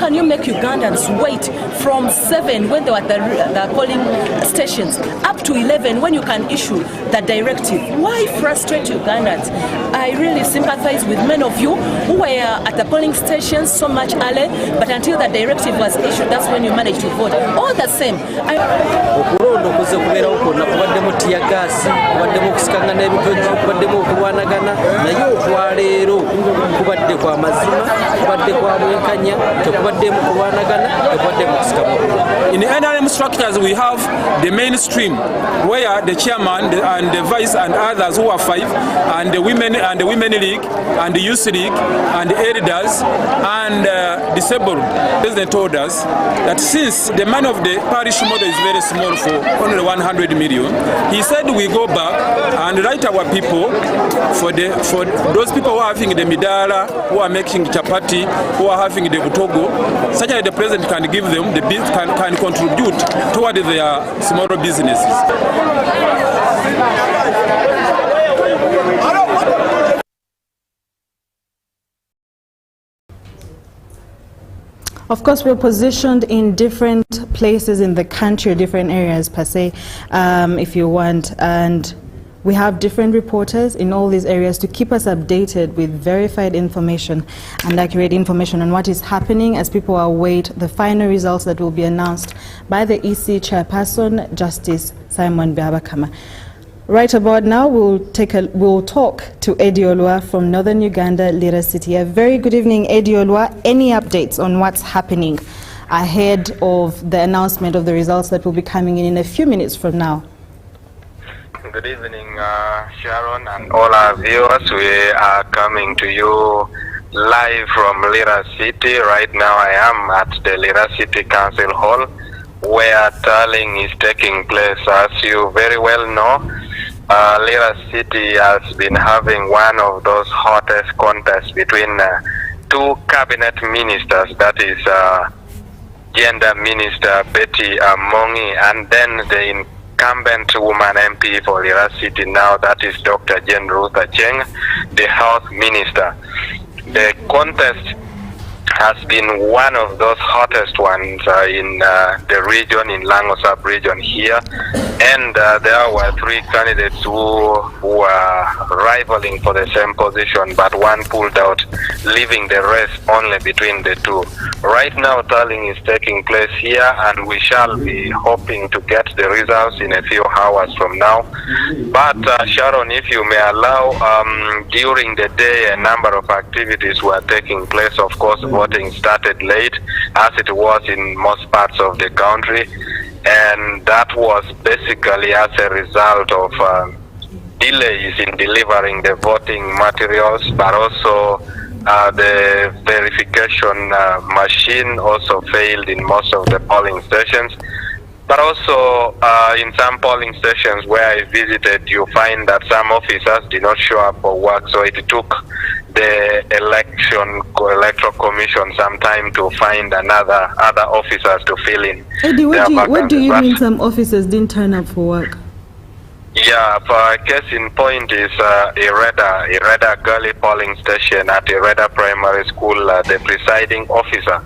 can you make Ugandans wait from 7 when they were at the polling stations up to 11 when you can issue the directive? Why frustrate Ugandans? I really sympathize with many of you who were at the polling stations so much early, but until the directive was issued, that's when you managed to vote. All the same, in the NRM structures, we have the mainstream, where the chairman and the vice and others who are 5, and the women league, and the youth league, and the elders, and disabled. The president told us that since the money of the parish model is very small for only 100 million, he said we go back and write our people for those people who are having the midara, who are making chapati, who are having the butogo, such that the president can give them can contribute toward their small businesses. Of course, we're positioned in different places in the country, different areas per se, if you want, and we have different reporters in all these areas to keep us updated with verified information and accurate information on what is happening as people await the final results that will be announced by the EC chairperson, Justice Simon Byabakama. Right about now, we'll talk to Eddie Olua from Northern Uganda, Lira City. A very good evening, Eddie Olua. Any updates on what's happening ahead of the announcement of the results that will be coming in a few minutes from now? Good evening, Sharon, and all our viewers. We are coming to you live from Lira City. Right now, I am at the Lira City Council Hall, where tallying is taking place. As you very well know, Lira City has been having one of those hottest contests between 2 cabinet ministers, that is Gender Minister Betty Amongi, and then the incumbent woman MP for Lira City now, that is Dr. Jane Ruth Acheng, the Health Minister. The contest has been one of those hottest ones in the region, in Lango sub-region here, and there were 3 candidates who were rivaling for the same position, but one pulled out, leaving the race only between the 2. Right now, tallying is taking place here, and we shall be hoping to get the results in a few hours from now. But Sharon, if you may allow, during the day a number of activities were taking place. Of course, voting started late, as it was in most parts of the country, and that was basically as a result of delays in delivering the voting materials, but also the verification machine also failed in most of the polling stations. But also in some polling stations where I visited, you find that some officers did not show up for work, so it took the electoral commission some time to find other officers to fill in. Eddie, what do you mean some officers didn't turn up for work? Yeah, for a case in point is Ireda Gully polling station at Ireda Primary School. The presiding officer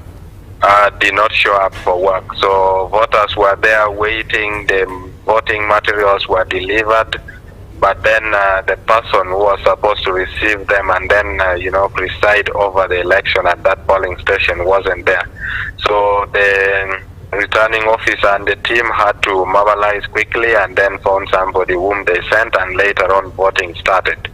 did not show up for work. So voters were there waiting, the voting materials were delivered, but then the person who was supposed to receive them and then, preside over the election at that polling station wasn't there. So the returning officer and the team had to mobilize quickly and then found somebody whom they sent, and later on voting started.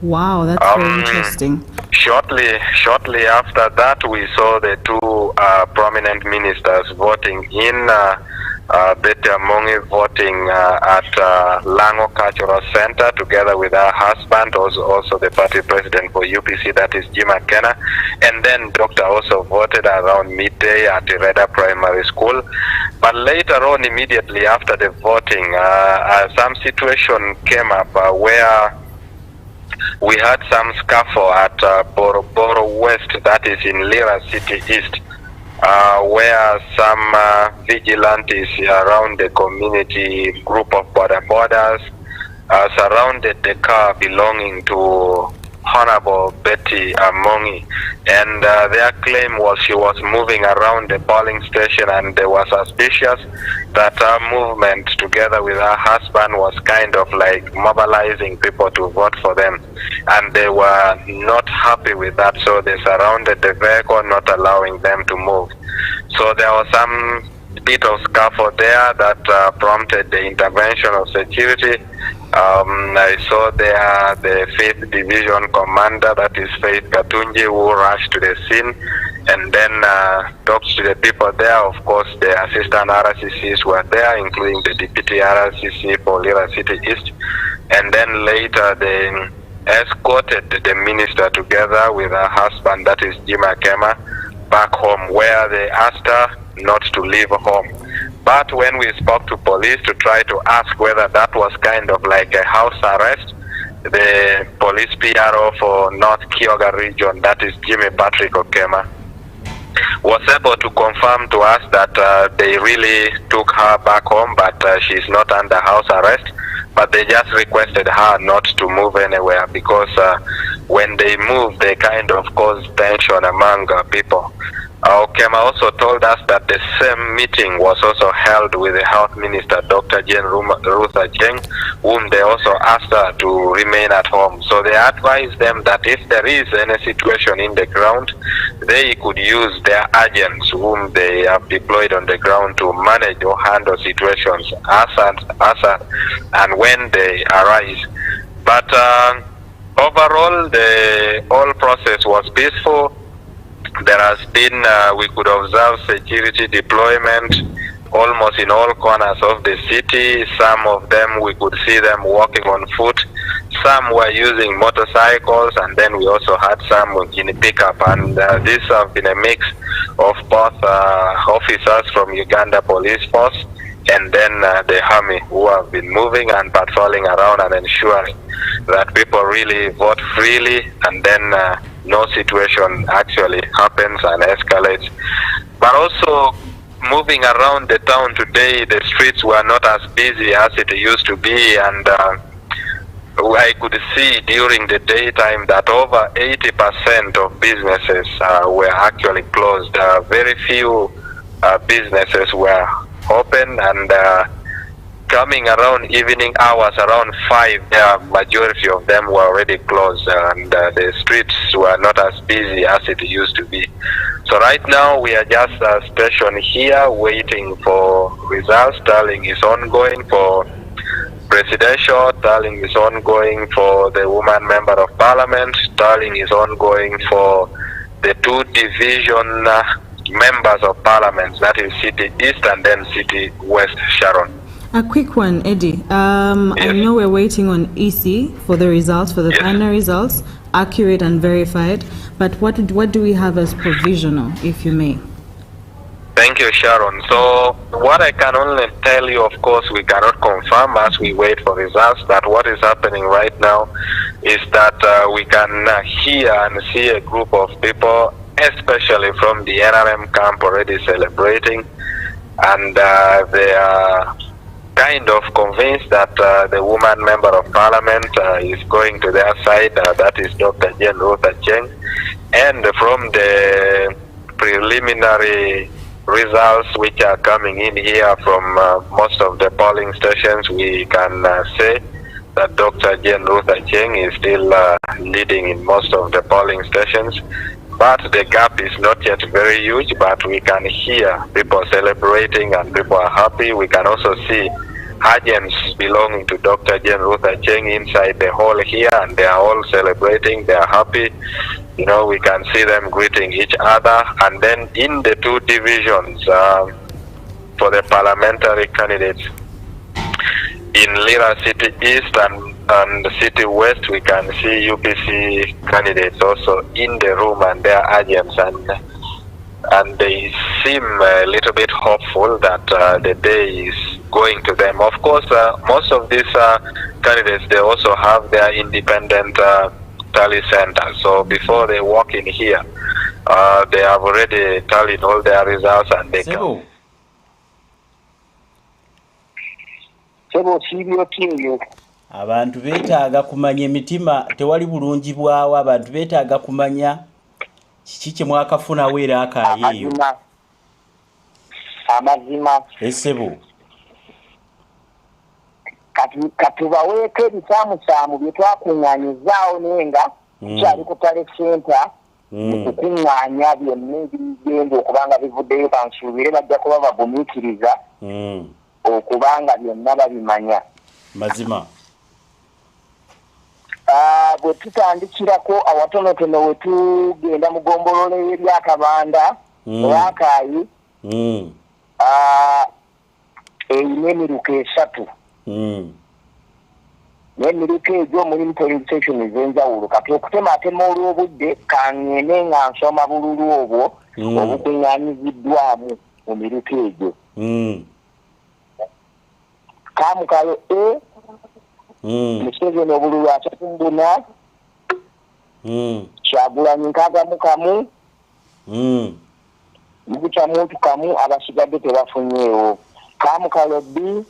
Wow, that's very interesting. Shortly after that, we saw the 2 prominent ministers voting in. Betty Amongi voting at Lango Cultural Center together with her husband, also the party president for UPC, that is Jim McKenna. And then Doctor also voted around midday at Ireda Primary School. But later on, immediately after the voting, some situation came up where we had some scuffle at Boro West, that is in Lira City East, where some vigilantes around the community group of border borders surrounded the car belonging to Honorable Betty Mongi, and their claim was she was moving around the polling station, and they were suspicious that her movement together with her husband was kind of like mobilizing people to vote for them, and they were not happy with that, so they surrounded the vehicle, not allowing them to move. So there was some bit of scuffle there that prompted the intervention of security. I saw there the 5th Division Commander, that is Faith Katunji, who rushed to the scene and then talked to the people there. Of course, the assistant RCCs were there, including the deputy RCC for Lira City East. And then later they escorted the minister together with her husband, that is Jima Kema, back home, where they asked her not to leave home. But when we spoke to police to try to ask whether that was kind of like a house arrest, the police PRO for North Kyoga region, that is Jimmy Patrick Okema, was able to confirm to us that they really took her back home, but she's not under house arrest. But they just requested her not to move anywhere, because when they move, they kind of cause tension among people. Okema also told us that the same meeting was also held with the Health Minister, Dr. Jane Rutha Cheng, whom they also asked her to remain at home. So they advised them that if there is any situation in the ground, they could use their agents whom they have deployed on the ground to manage or handle situations as and when they arise. But overall, the whole process was peaceful. There has been, we could observe security deployment almost in all corners of the city. Some of them, we could see them walking on foot. Some were using motorcycles, and then we also had some in pickup. And these have been a mix of both officers from Uganda Police Force and then the army, who have been moving and patrolling around and ensuring that people really vote freely, and then no situation actually happens and escalates. But also, moving around the town today, the streets were not as busy as it used to be, and I could see during the daytime that over 80% of businesses were actually closed. Very few businesses were open, and coming around evening hours, around 5, the majority of them were already closed, and the streets were not as busy as it used to be. So right now we are just stationed here waiting for results. Tallying is ongoing for presidential, tallying is ongoing for the woman member of parliament, tallying is ongoing for the 2 division members of parliament, that is City East and then City West Sharon. A quick one, Eddie. Yes. I know we're waiting on EC for the results, for the final results, accurate and verified. But what do we have as provisional, if you may? Thank you, Sharon. So what I can only tell you, of course, we cannot confirm as we wait for results, that what is happening right now is that we can hear and see a group of people, especially from the NRM camp, already celebrating, and they are kind of convinced that the woman member of parliament is going to their side, that is Dr. Jane Rutha Cheng. And from the preliminary results which are coming in here from most of the polling stations, we can say that Dr. Jane Rutha Cheng is still leading in most of the polling stations. But the gap is not yet very huge, but we can hear people celebrating and people are happy. We can also see agents belonging to Dr. Jane Rutha Cheng inside the hall here, and they are all celebrating, they are happy. You know, we can see them greeting each other. And then in the 2 divisions for the parliamentary candidates, in Lira City East and City West, we can see UPC candidates also in the room and their agents, and they seem a little bit hopeful that the day is going to them. Of course, most of these candidates, they also have their independent tally center. So before they walk in here, they have already tallied all their results and they come. abantu beetaaga kumanya emitima tewali bulungi bwawo abantu beetaaga kumanya kiki kye mwakafunawo era akaayeeyo amazima esebo katubaweeko ebisaamusaamu bye twakuŋŋaanyizaawo naye nga tukyali ku Tale Center mu kukuŋŋaanya byonna ebigenda okubanga bivuddeyo bansuubire bajja kuba bagumiikiriza okubanga byonna babimanya mazima bwe tutandikirako awatonotono we tugenda mu ggombolola y'ebyakabanda Wakaayi eyina emiruka 3 n'emiruka egyo mulimu polling station ez'enjawulo kati okutematema olw'obudde kaŋŋende nga nsoma bululu obwo obukuŋŋaanyiziddwamu mu miruka egyo Kamukalo Museveni obululu 34 Kyagulanyi 61 Muguca muntu kamu abasigadde tebafunyeewo Kamukalo B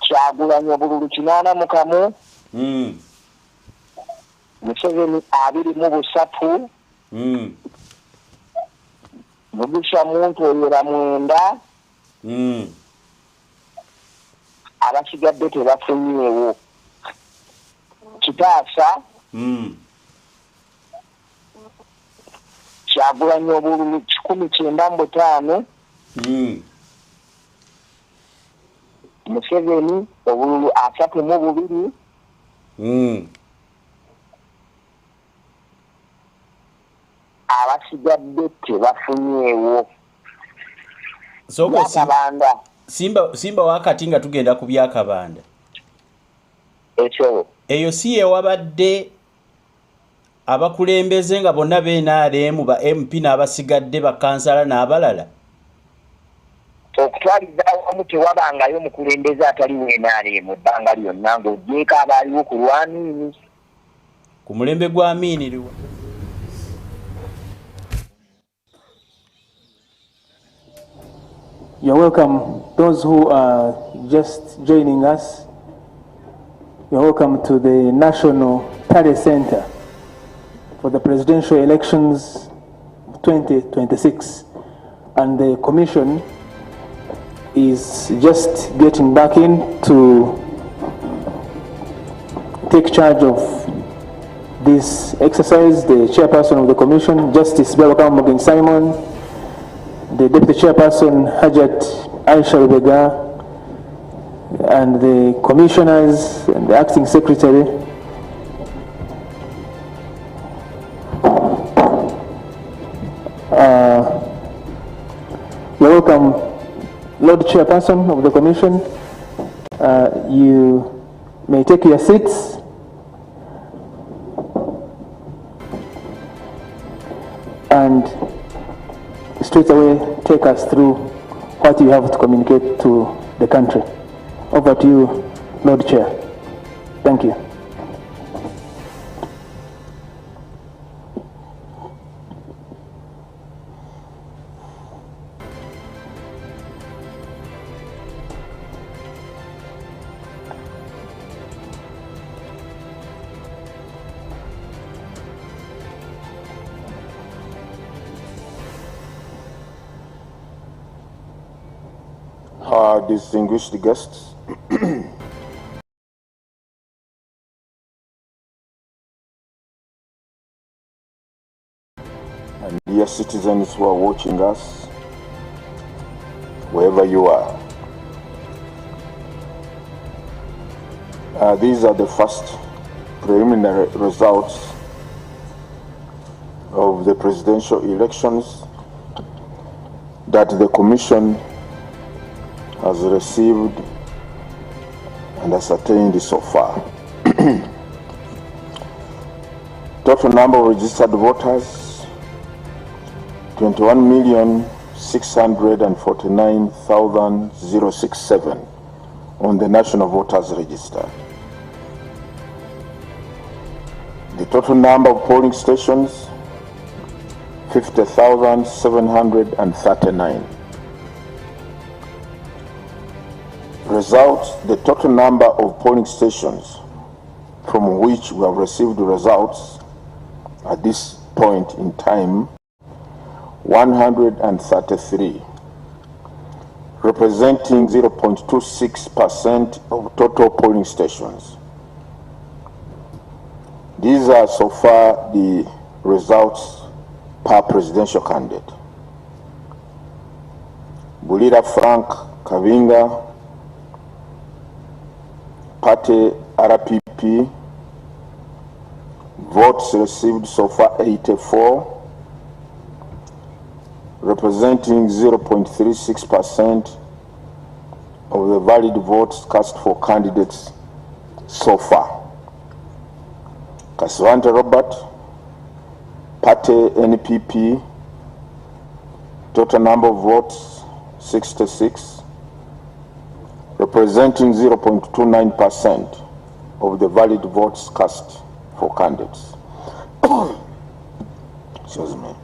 Kyagulanyi obululu 81 Museveni 23 Muguca muntu oyera 9 abasigadde tebafunyeewo Kitaasa Kyagulanyi obululu 195 Museveni obululu 32 abasigadde tebafunyeewo Byakabanda simba wakati nga tugenda ku Byakabanda ekyo eyo si ewabadde abakulembeze nga bonna BNRM ba MP n'abasigadde bakansala n'abalala okutwaliza awamu tewabangayo mukulembeze atali WNRM ebbanga lyonna ng'ogyeko abaaliwo ku lwamiini ku mulembe gwa Amiini You're welcome. Those who are just joining us, you're welcome to the National Tally Center for the presidential elections 2026. And the commission is just getting back in to take charge of this exercise. The chairperson of the commission, Justice Babakam Morgan Simon, the Deputy Chairperson Hajat Aisha Rubega, and the Commissioners and the Acting Secretary. You're welcome, Lord Chairperson of the Commission. You may take your seats. And straight away take us through what you have to communicate to the country. Over to you, Lord Chair. Thank you. Distinguished guests, and dear citizens who are watching us, wherever you are. These are the first preliminary results of the presidential elections that the Commission has received and ascertained so far. Total number of registered voters, 21,649,067 on the National Voters Register. The total number of polling stations, 50,739. results, the total number of polling stations from which we have received results at this point in time, 133, representing 0.26% of total polling stations. These are so far the results per presidential candidate. Bulira Frank Kavinga, Party RPP, votes received so far 84, representing 0.36% of the valid votes cast for candidates so far. Kaswante Robert, Party NPP, total number of votes 66, representing 0.29% of the valid votes cast for candidates. Excuse me.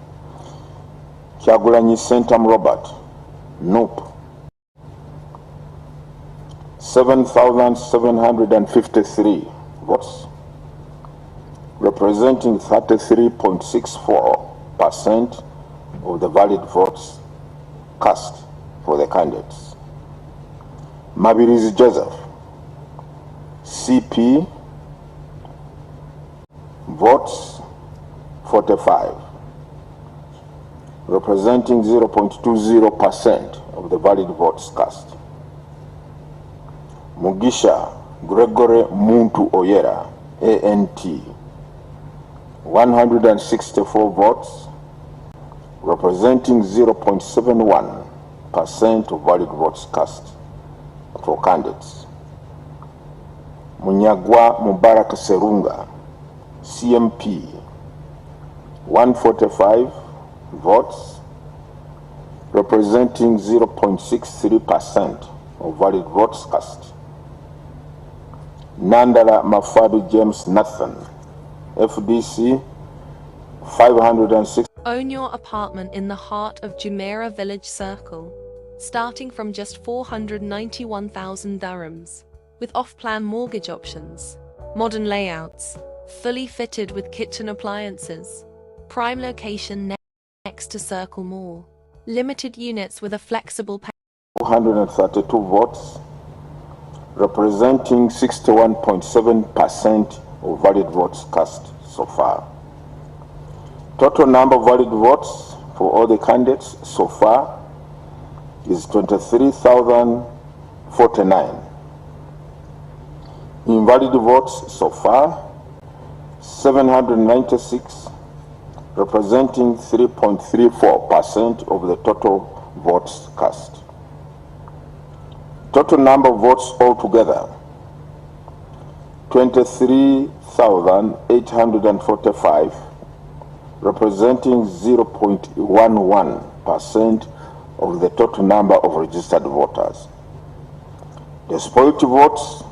Kyagulanyi Sentam Robert, NUP, 7,753 votes, representing 33.64% of the valid votes cast for the candidates. Mabirizi Joseph, CP, votes 45, representing 0.20% of the valid votes cast. Mugisha Gregory Muntu Oyera, ANT, 164 votes, representing 0.71% of valid votes cast for candidates. Munyagwa Mubarak Serunga, CMP, 145 votes, representing 0.63% of valid votes cast. Nandala Mafadu James Nathan, FDC, 506. Own your apartment in the heart of Jumeirah Village Circle, starting from just 491,000 dirhams, with off-plan mortgage options, modern layouts, fully fitted with kitchen appliances, prime location next to Circle Mall, limited units with a flexible 232 votes, representing 61.7% of valid votes cast so far. Total number of valid votes for all the candidates so far is 23,049. Invalid votes so far, 796, representing 3.34% of the total votes cast. Total number of votes altogether, 23,845, representing 0.11% of the total number of registered voters. The spoiled votes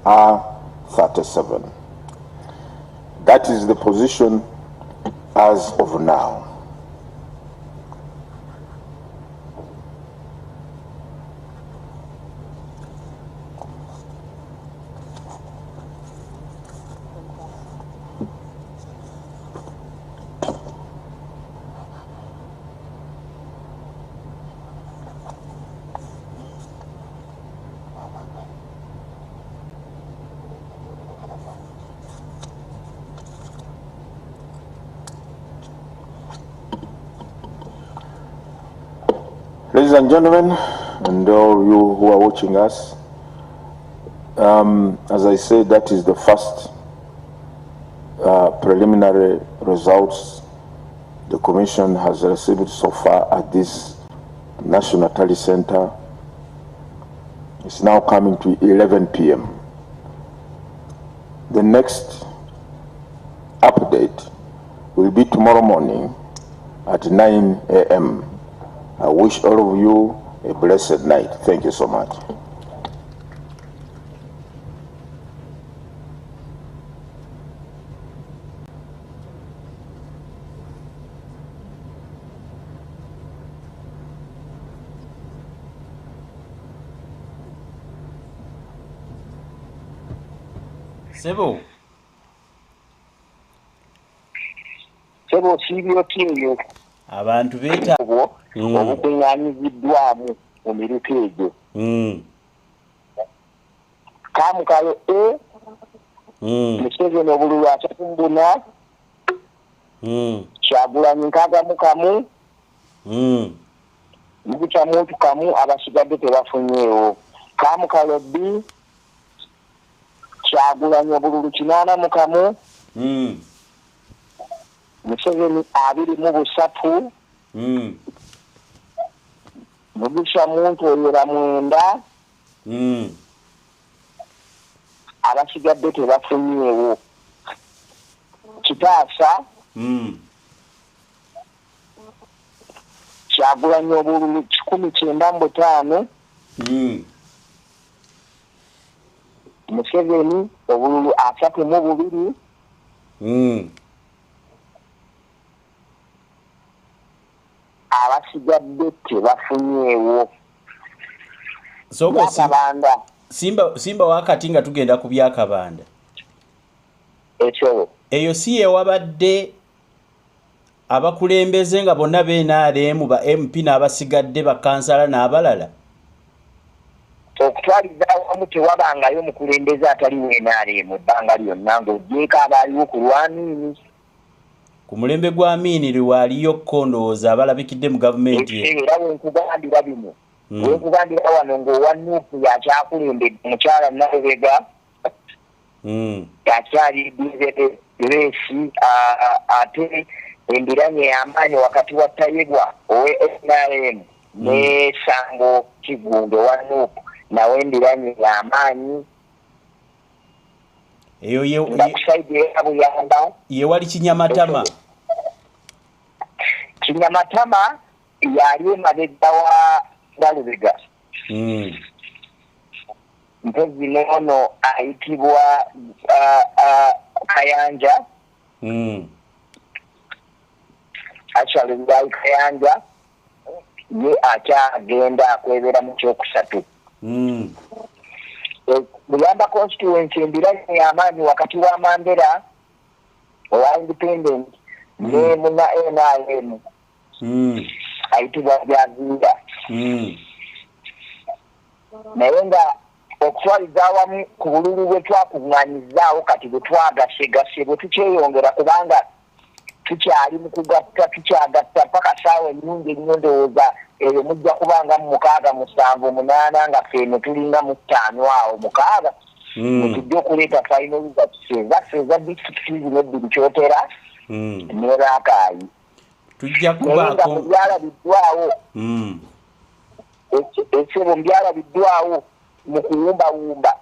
are 37. That is the position as of now. Ladies and gentlemen, and all you who are watching us, as I said, that is the first preliminary results the Commission has received so far at this National Tally Center. It's now coming to 11 p.m. The next update will be tomorrow morning at 9 a.m. I wish all of you a blessed night. Thank you so much. Sebo kibyo kiyo abantu beta obukunganyiziddwamu mu miruka egyo kamukayo Museveni obululu 34 Kyagulanyi 61 Muguta muntu kamu abasigadde tebafunyeewo kamukayo B Kyagulanyi obululu 81 Museveni 23 Mugisha muntu oyera 9 abasigadde tebafunyeewo Kitaasa Kyagulanyi obululu 195 Museveni obululu 32 abasigadde tebafunyeewo Soko Simba wakati nga tugenda ku byakabanda eyo si yewabadde abakulembeze nga bonna BNRM ba MP n'abasigadde bakansala n'abalala okutwaliza awamu tewabangayo mukulembeze atali BNRM ebbanga lyonna ng'ogyeko abaaliwo ku lwaniini ku mulembe gwa Amini waliyo kondooza abalabikidde mu gavumenti era wenkugambira bino wenkugambira wano ng'owa Nuupu yakyakulembedde omukyala Nalubega yakyali Grace ate embiranye y'amaanyi wakati wa Tayebwa owe NRM ne Sango Kigundo wa Nuupu nawe embiranye y'amaanyi eyo ye wali Kinyamatama yali emabega wa Nalubega mpozi n'ono ayitibwa Kayanja actually Ndai Kayanja ye akyagenda akwebera mu kyokusatu Buyamba constituency embiranye y'amaanyi wakati wa Mandela owa independent ne muna NRM ayitibwa Byazinda naye nga okutwaliza awamu ku bululu bwe twakuŋŋaanyizaawo kati bwe twagaseegase bwe tukyeyongera kubanga tukyali mu kugatta tukyagatta paka saawa ennungi ennyo ndowooza eyo mujja kubanga mu 6 7 8 nga ffeeno tulinga mu 5 awo 6 tujja okuleeta final results eza district zino ebbiri kyotera ne Raakaayi tujja kubaako byalabiddwawo ekyo byalabiddwawo mu kuwumbawumba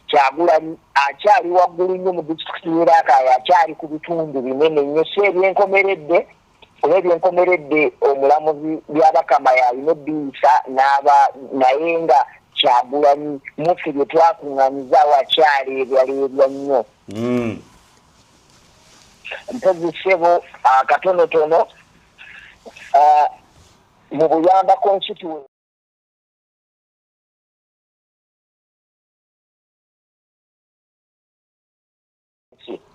Kyagulanyi akyali waggulu nnyo mu disitulikiti y'e Raakaayi akyali ku bitundu binene nnyo so ebyenkomeredde oba ebyenkomeredde omulamuzi byabakama yalina ebbiisa naye nga Kyagulanyi mufi bye twakuŋŋaanyizaawo akyali ebyaleebya nnyo mpozi ssebo akatonotono mu Buyamba constituency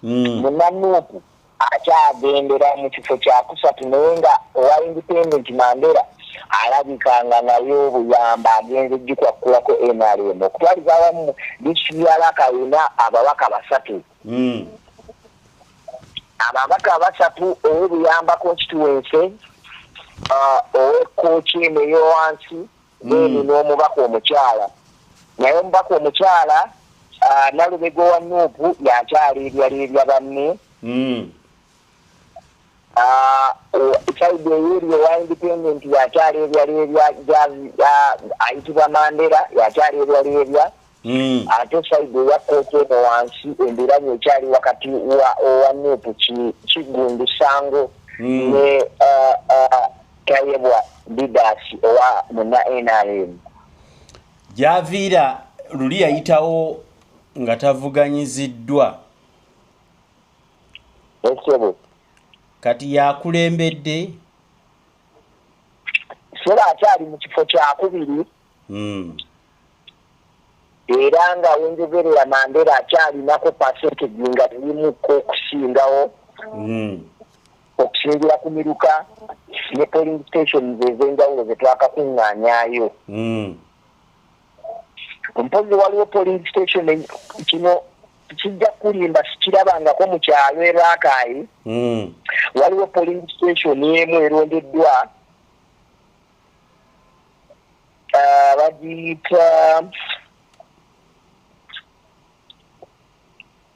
Munanuupu akyagendera mu kifo kya 3 naye nga owa independent Mandela alabikanga naye Buyamba agenze gikwakulako NRM okutwaliza awamu disitulikiti ya Raakaayi ababaka 3 ababaka 3 owe Buyamba constituency owe Kookyeme y'owansi n'omubaka omukyala naye omubaka omukyala Nalubega wa Nuupu yakyali ebyaleebya banne saidi eyeri owa independent yakyali ebyaleebya ayitibwa Mandela yakyali ebyaleebya ate saidi eya Kookyeme wansi embiranye ekyali wakati owa Nuupu Kigundu Sango ne Tayebwa Didas owa muna NRM Javiira luli yayitawo nga tavuganyiziddwa kati yakulembedde sera akyali mu kifo kya 2 era nga wenjogerera Mandela akyalinako percentage nga limuko okusingawo okusingira ku miruka ne polling stations ez'enjawulo zetwakakuŋŋaanyaayo. Mpozi waliwo polling station kino kijja kulimba sikirabangako mu kyalo e Rakai. Waliwo polling station emu erondeddwa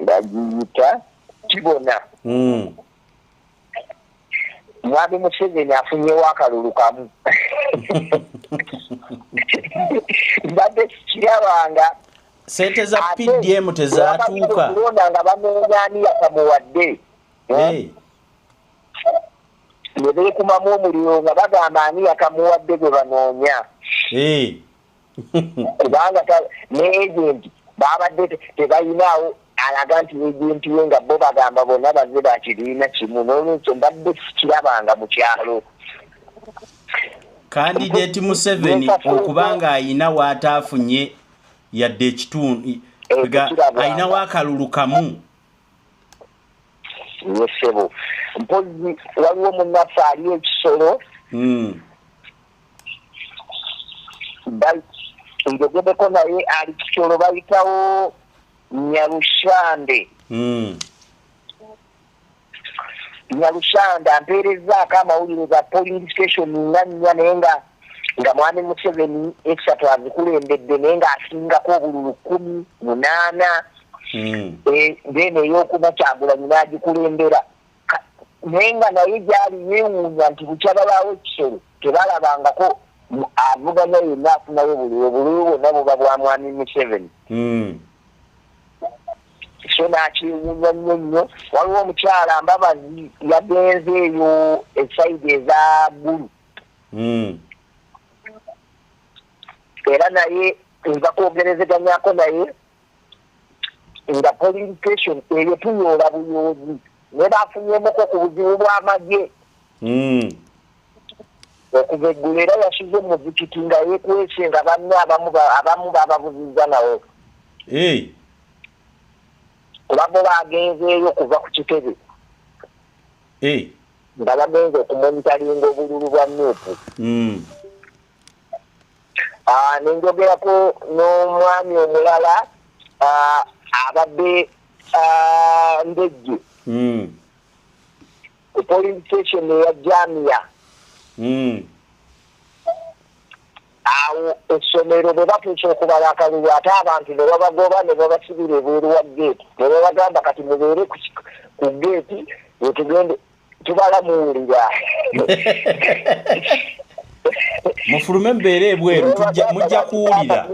bagiyita Kibona. Mwami Museveni afunyewo akalulu kamu. Mbadde sikirabanga sente za PDM tezaatuuka nga bamenyaani yakamuwadde ne beekumamu omuliro nga bagamba ani yakamuwadde gwe banoonya kubanga ne agenti babadde tebayinaawo alaga nti agenti we nga bo bagamba bonna bazze bakibiina kimu n'olwekyo mbadde sikirabanga mu kyalo. Kandidate Museveni okubanga ayina waataafunye yadde ekitundu ayinawo akalulu kamu. Yesebo mpozi waliwo munnaffe ali ekisolo njogedeko naye ali kisolo bayitawo Nyalushande. Nyalushande ampeerezaako amawulire ga polling station nnya naye nga Mwami Museveni esatu azikulembedde naye ng'asingako obululu 18. Then ey'okuna Kyagulanyi n'agikulembera naye nga naye gyali yeewuunya nti bukyababaawo ekisolo tebalabangako avuganya yenna afunayo obululu bwonna buba bwa Mwami Museveni. So n'akyewuunya nnyo. Waliwo omukyala Mbabazi yagenze eyo esaidi eza ggulu era naye nza kwogerezeganyako naye nga polling station eyo tuyoola buyoozi ne bafunyemuko ku buzibu bw'amagye okuva eggulu era yasize muzikiti nga yeekwese nga banne abamu bababuzizza nawo kuba bo bagenzeeyo okuva ku kitebe nga bagenze okumonitalinga obululu bwa nuupu. Nenjogerako n'omwami omulala abadde Ndejje ku polling station eya Jamia. Awo essomero bwe batuuse okubala akalulu ate abantu ne babagoba ne babasibira ebweru wa geeti ne babagamba kati mubeere ku geeti wetugende tubalamuwulira. Mufulume mbeere ebweru mujja kuwulira.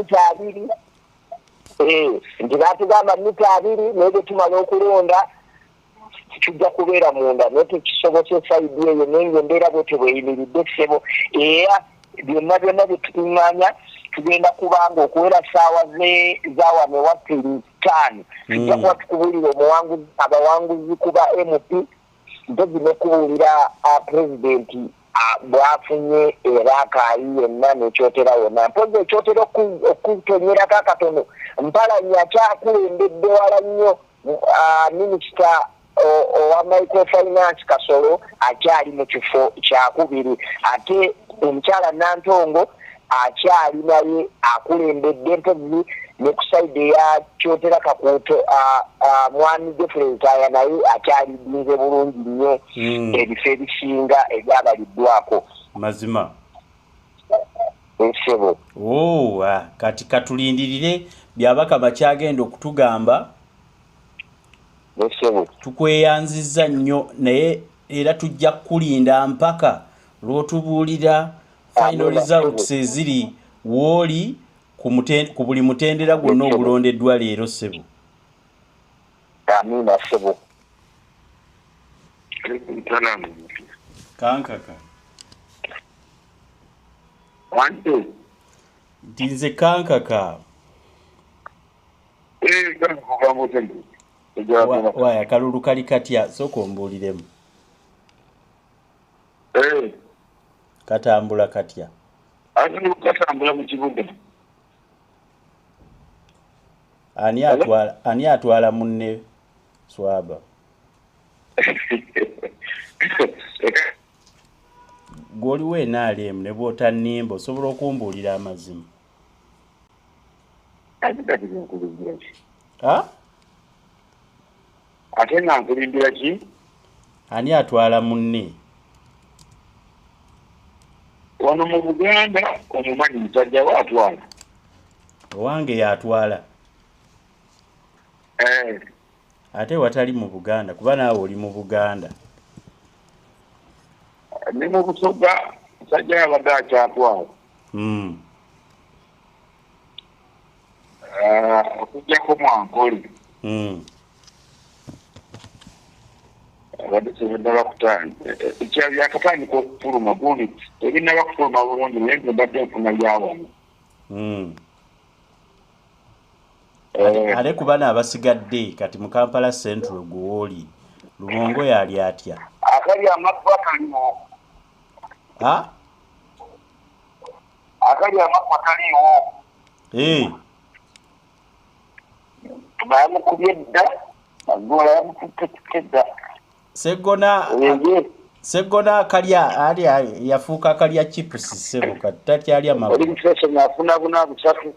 Nti baatugamba mita 2 naye bwe tumala okulonda tujja kubeera munda naye tekisobose saidi eyo naye embeera bwetyo bweyimiridde ssebo era byonna bye tukuŋŋaanya tugenda kubanga okuwera ssaawa za wano ewaffe 5 tujja kuba tukubulira abawanguzi kuba MP mpezi ne kubuulira pulezidenti bwafunye Rakai yenna n'ekyotera wonna. Mpozi ekyotera okutonyerako akatono Mpalanyi akyakulembedde wala nnyo minisita owa microfinance Kasolo akyali mu kifo kyakubiri ate omukyala Nantongo akyali naye akulembedde mpozi ne ku saidi eya kyotera Kakuuto mwami Jeffrey naye akyali ddinze bulungi nnyo ebifo ebisinga ebyabaliddwako. Mazima ensebo kati katulindirire byabaka bakyagenda okutugamba. Tukweyanzizza nnyo naye era tujja kulinda mpaka lw'otubuulira final results eziri wooli ku buli mutendera gwonna ogulondeddwa leero ssebo. Amina ssebo. Kankaka. Nti nze kankaka. Waya kalulu kali katya sooka ombuuliremu. Katambula katya. Katambula mu kibuga. Ani atwala munne Swaba. Goli we naalem ne bwota nimbo sobola okumbuulira amazima. Ate nankulindira ki? Ani atwala munne? Wano mu Buganda omumanyi musajja we atwala. Owange yatwala. Ate watali mu Buganda kuba naawe oli mu Buganda. Ni mu Busoga musajja yabadde akyatwala. Okujjako Mwankoli. Abadde sebadde kutani. Ekyali akatandika okufuluma gundi ebinaba kufuluma bulungi naye mbadde nfuna byawamu. Ale kubana abasigadde kati mu Kampala Central Guwoli Lumongo yali atya. Akali amakuba kaliwo. Akali amakuba kaliwo. Bamukubye dda agola yamukutte Segona kalya ali yafuuka kalya chips sebo katakyali amabu. Oli mfese nafuna buna busatu.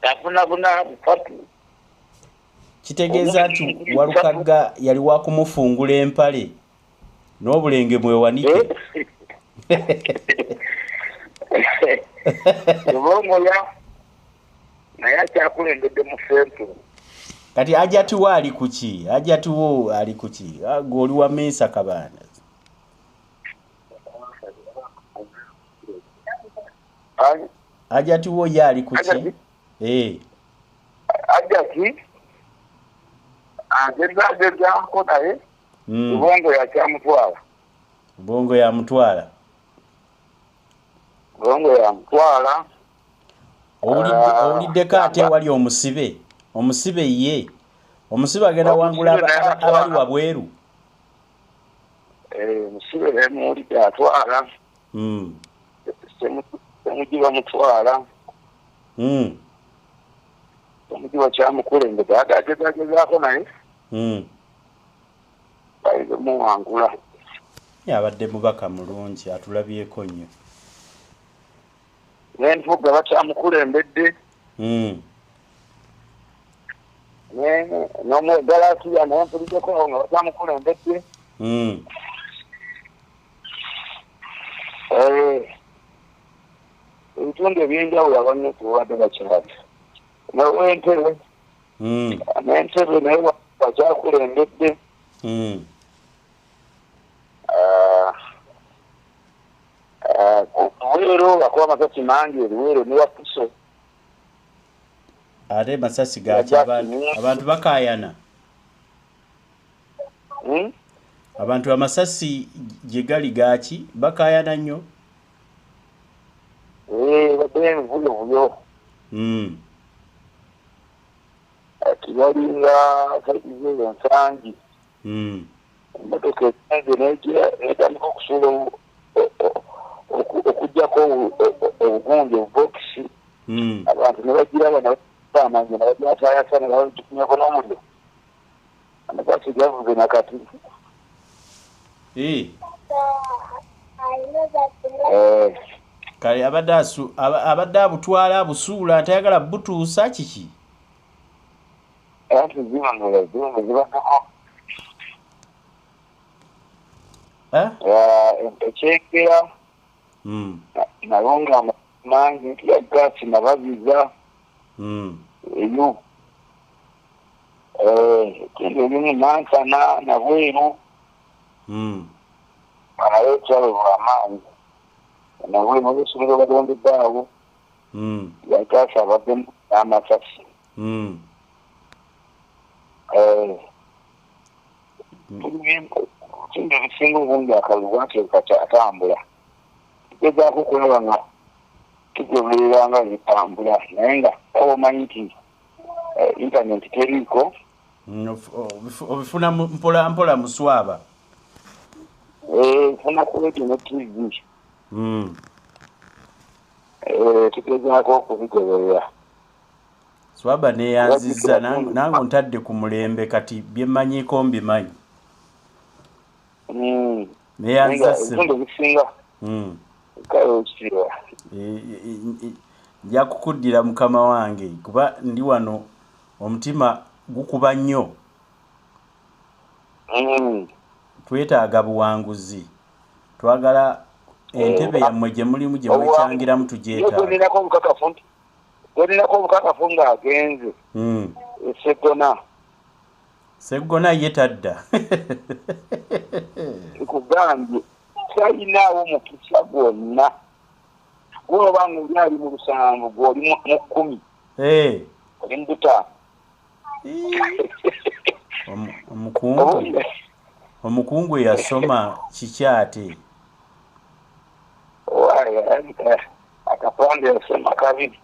Nafuna buna busatu. Kitegeeza nti Walukagga yali wakumufungula empale n'obulenge mwewanike. Obongoya naye akyakulembedde mu sentro. Kati ajatuwa ali kuki? Ajatuwo ali kuki? Goli wa Mensa Kabanda. Ajatuwo yali kuki? Ajati ageza ko naye Bongo yakyamutwala. Bongo yamutwala. Owuliddeko ate wali omusibe. Omusibe ye. Omusibe agenda wangula abali wabweru. Omusibe bemulidde atwala. Semugiba mutwala. Semugiba kyamukulembedde agezaako naye. Bayize muwangula. Yabadde mubaka mulungi atulabyeko nnyo. N'envuga bakyamukulembedde. N'omugalaasiya naye mpuliddeko nga bakyamukulembedde. Ebitundu ebyenjawulo abanne tuwadde bakyali. N'ow'Entebbe. N'Entebbe naye bakyakulembedde. Luweero bakuba amasasi mangi Luweero ne Wakiso. Ate masasi gaki abantu bakayana. Abantu amasasi gye gali gaki bakayana nnyo. Badde envuyo. Kibalinga kaize ensangi. Emmotoka ekinege netandika okusuula okujjako obugunge obubokisi. Abantu ne bagiraba n'amanyi ne bagyataayasa ne babitukunyako n'omuliro. Amasasi gavuze nakati. Kale abadde abutwala abusuula atayagala butuusa kiki? Anti zibaddeko. Ekyekera nalonga mangi nti ya gaasi nabaziza eyo ekindi erimu nansana nabweru naye ekyalo lwamaanyi nabweru olwesomero balondedde awo ya gaasi abaddemu n'amasasi. Ekindi ebisinga obungi akalulu ateeka kyatambula tugezaako okulaba nga tugoberera nga zitambula naye nga omanyi nti intaneti teriiko. Obifuna mpola mpola Muswaba. Funa ku radio ne TV. Tugezaako okubigoberera Swaba neyanziza nange ntadde ku mulembe kati byemmanyiiko mbimanyi. Neyanziza nja kukuddira mukama wange kuba ndi wano omutima gukuba nnyo. Twetaaga buwanguzi. Twagala entebe yammwe gye mulimu gye mwekyangiramu tugyetaaga. Tolinako obukakafu ng'agenze. Seggona ye tadda. Nkugambye talinaawo mukisa gwonna. Gwoba ng'oli ali mu 7 gw'oli mu 10. Oli mu 5. Omukungu yasoma kiki ate? Akapande yasoma kabiri.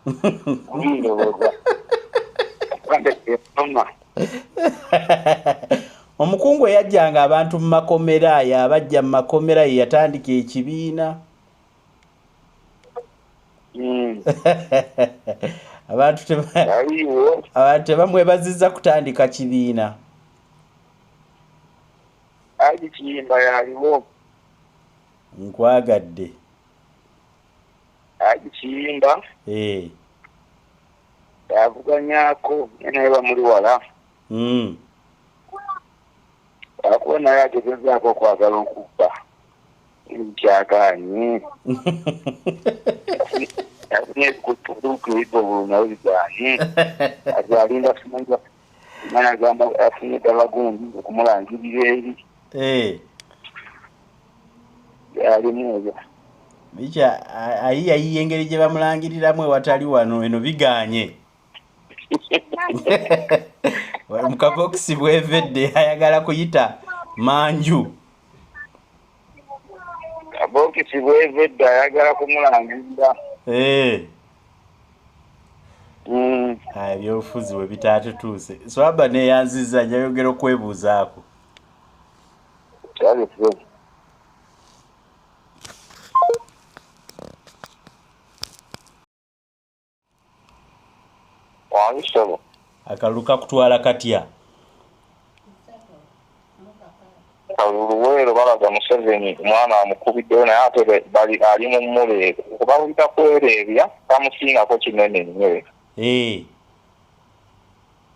Omukungu yajjanga abantu mu makomera yabajja mu makomera ye yatandika ekibiina. Abantu tebamwebazizza kutandika kibiina. Agikiyimba yaliwo. Nkwagadde. Agikiyimba. Yavuganyako naye bamuli wala. Akuba naye ategezaako okwagala okubba. Nkyagaanye. Yafunye kutuduka ebibbo nawe bigaanye. Azalinda kumanya mana gamba afunye ddala gundi okumulangirira eri. Yalimu bicha ayi engeri gye bamulangiriramu ewatali wano eno bigaanye. Mukabokisi bwevedde ayagala kuyita manju. Kabokisi bwevedde ayagala kumulangirira. Ebyobufuzi bwe bitatutuuse. Swaba neyanziza njayogera okwebuuzaako. Akalulu kakutwala katya? Kaluluweero balaga Museveni omwana amukubiddeyo naye ate ali mu mmule kubawulita kwereebya tamusingako kinene nnyo.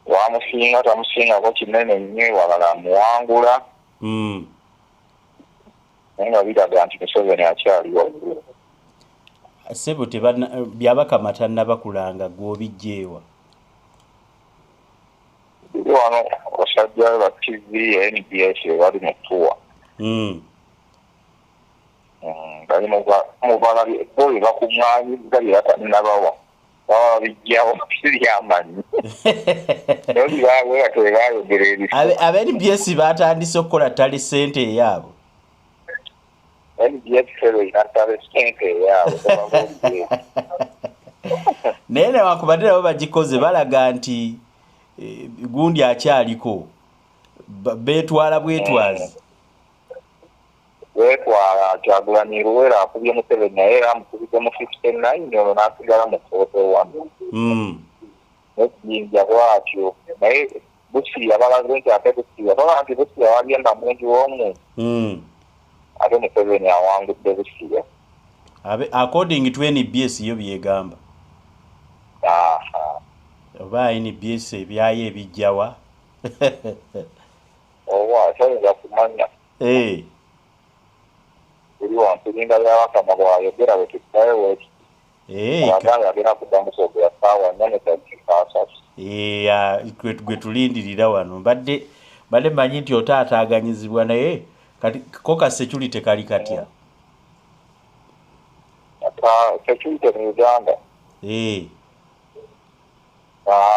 Wamusinga tamusingako kinene nnyo walala amuwangula. Naye nga biraga nti Museveni akyaliwo. Ssebo byabakamata nabakulanga gw'obijjeewa. Wano abasajja ba TV ya NBS bali mu tuwa. Bali mu bala boli bakumwanyi gali nabawa. Baba bijjawo kiryamanyi. Noli bawe atwegayo gereri. Abe NBS batandise okukola tali sente eyaabo. NBS fero inatale sente eyaabo. Naye newankubadde nabo bagikoze balaga nti gundi akyaliko beetwala bwetwazi. Wetwala Kyagulanyi Luwera akubye Museveni naye era amukubidde mu 59 ono n'asigala mu 41. Nekiyinja bwatyo naye Busiya balaze nti ate Busiya baba nti Busiya wagenda mungi w'omuntu. Ate Museveni awangudde Busiya. According to NBS yo byegamba. Oba NBS ebyayo ebijjawa. Asobola kumanya. Eri wantu linda by'abakama bwayogera bwe tuttayo weki. Abaganda agenda kuddamu kwogera ssaawa 4:30. Gwe tulindirira wano. Badde manyi nti otaataaganyizibwa naye kati ko ka security kali katya. Security mu Uganda.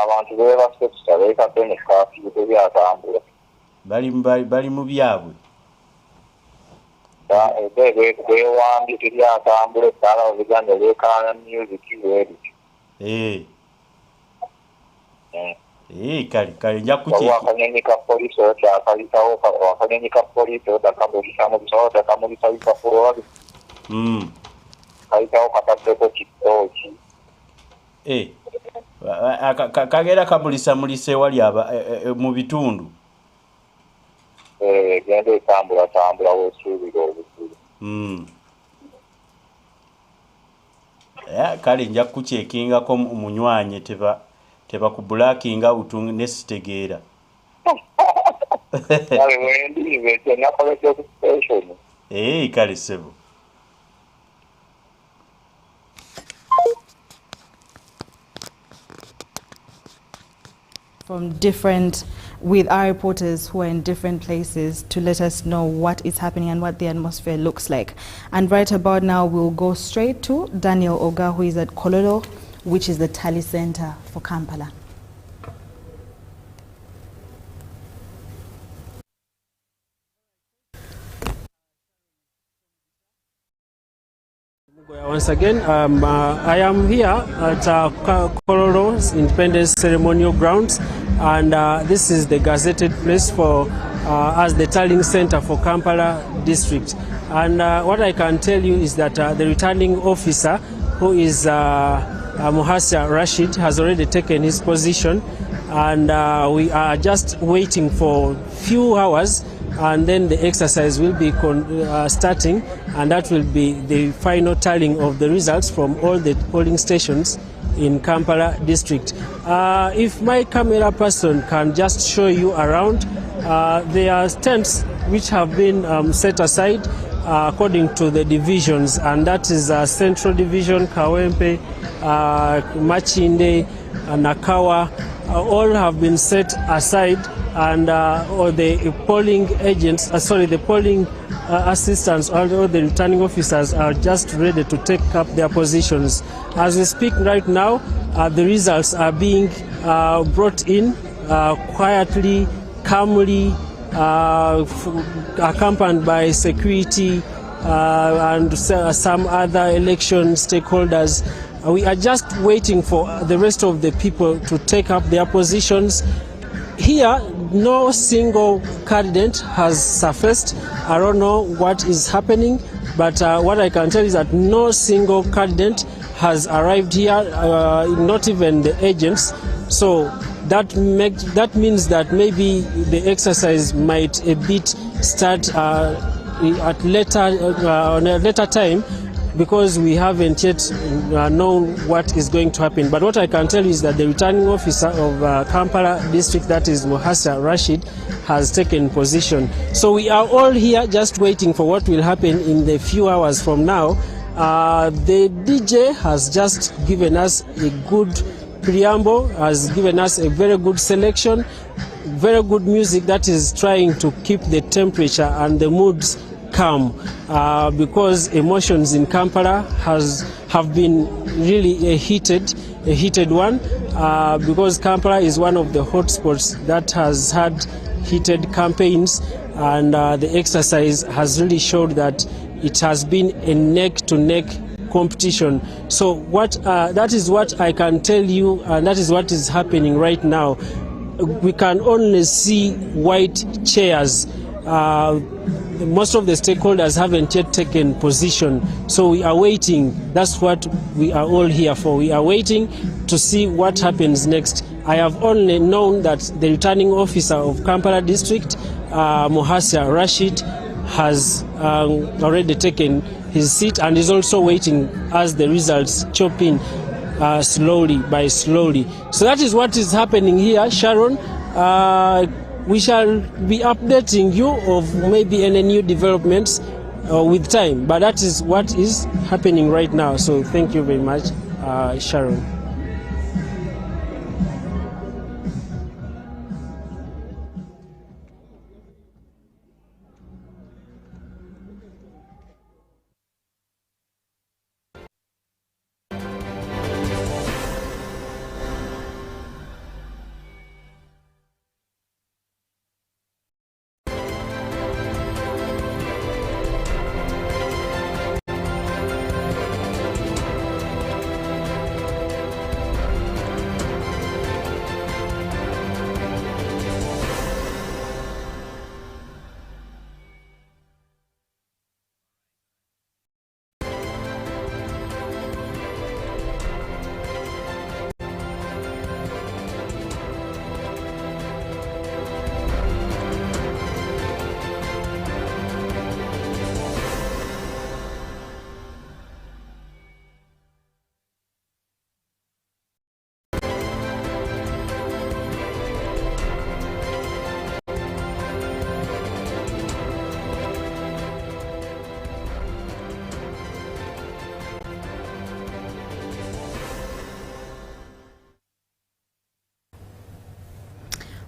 Abantu beebasekusa beekadde ne kaafiyu tebyatambula. Bali mu byabwe. Beewambye tebyatambula ettaala Uganda leekaana music weri. Kale nja kuki. Akanyonyi ka poliisi okyakayitawo akanyonyi ka poliisi otakamulisa mu bisolo otakamulisa bikafulowabi. Kayitawo kataddeko kitooki. kagera kabulisa mulise wali mu bitundu genda etambula wesuubira obuzibu kale nja kukyekingako munywanye teba kubulakinga utunge nesitegeera kale wendiive ekyo nakoleko station kale sebo with our reporters who are in different places to let us know what is happening and what the atmosphere looks like. And right about now, we'll go straight to Daniel Oga, who is at Kololo, which is the Tally Center for Kampala. Once again, I am here at Kololo's Independence Ceremonial Grounds, and this is the gazetted place for as the Tallying Center for Kampala District. And what I can tell you is that the returning officer, who is Muhasia Rashid, has already taken his position, and we are just waiting for a few hours, and then the exercise will be starting, and that will be the final tallying of the results from all the polling stations in Kampala district. If my camera person can just show you around, there are tents which have been set aside according to the divisions, and that is Central Division, Kawempe, Machinde, Nakawa, all have been set aside, and all the polling agents, the polling assistants, all the returning officers are just ready to take up their positions. As we speak right now, the results are being brought in quietly, calmly, accompanied by security and some other election stakeholders. We are just waiting for the rest of the people to take up their positions. Here, no single candidate has surfaced. I don't know what is happening, but what I can tell is that no single candidate has arrived here, not even the agents. So that means that maybe the exercise might a bit start at on a later time, because we haven't yet known what is going to happen. But what I can tell you is that the returning officer of Kampala district, that is Muhasia Rashid, has taken position. So we are all here just waiting for what will happen in the few hours from now. The DJ has just given us a good preamble, has given us a very good selection, very good music that is trying to keep the temperature and the moods calm, because emotions in Kampala have been really a heated one, because Kampala is one of the hotspots that has had heated campaigns, and the exercise has really showed that it has been a neck-to-neck competition. So that is what I can tell you, and that is what is happening right now. We can only see white chairs. Most of the stakeholders haven't yet taken position, so we are waiting. That's what we are all here for. We are waiting to see what happens next. I have only known that the returning officer of Kampala district, Muhasia Rashid, has already taken his seat and is also waiting as the results chop in slowly by slowly. So that is what is happening here, Sharon. We shall be updating you of maybe any new developments with time, but that is what is happening right now. So thank you very much, Sharon.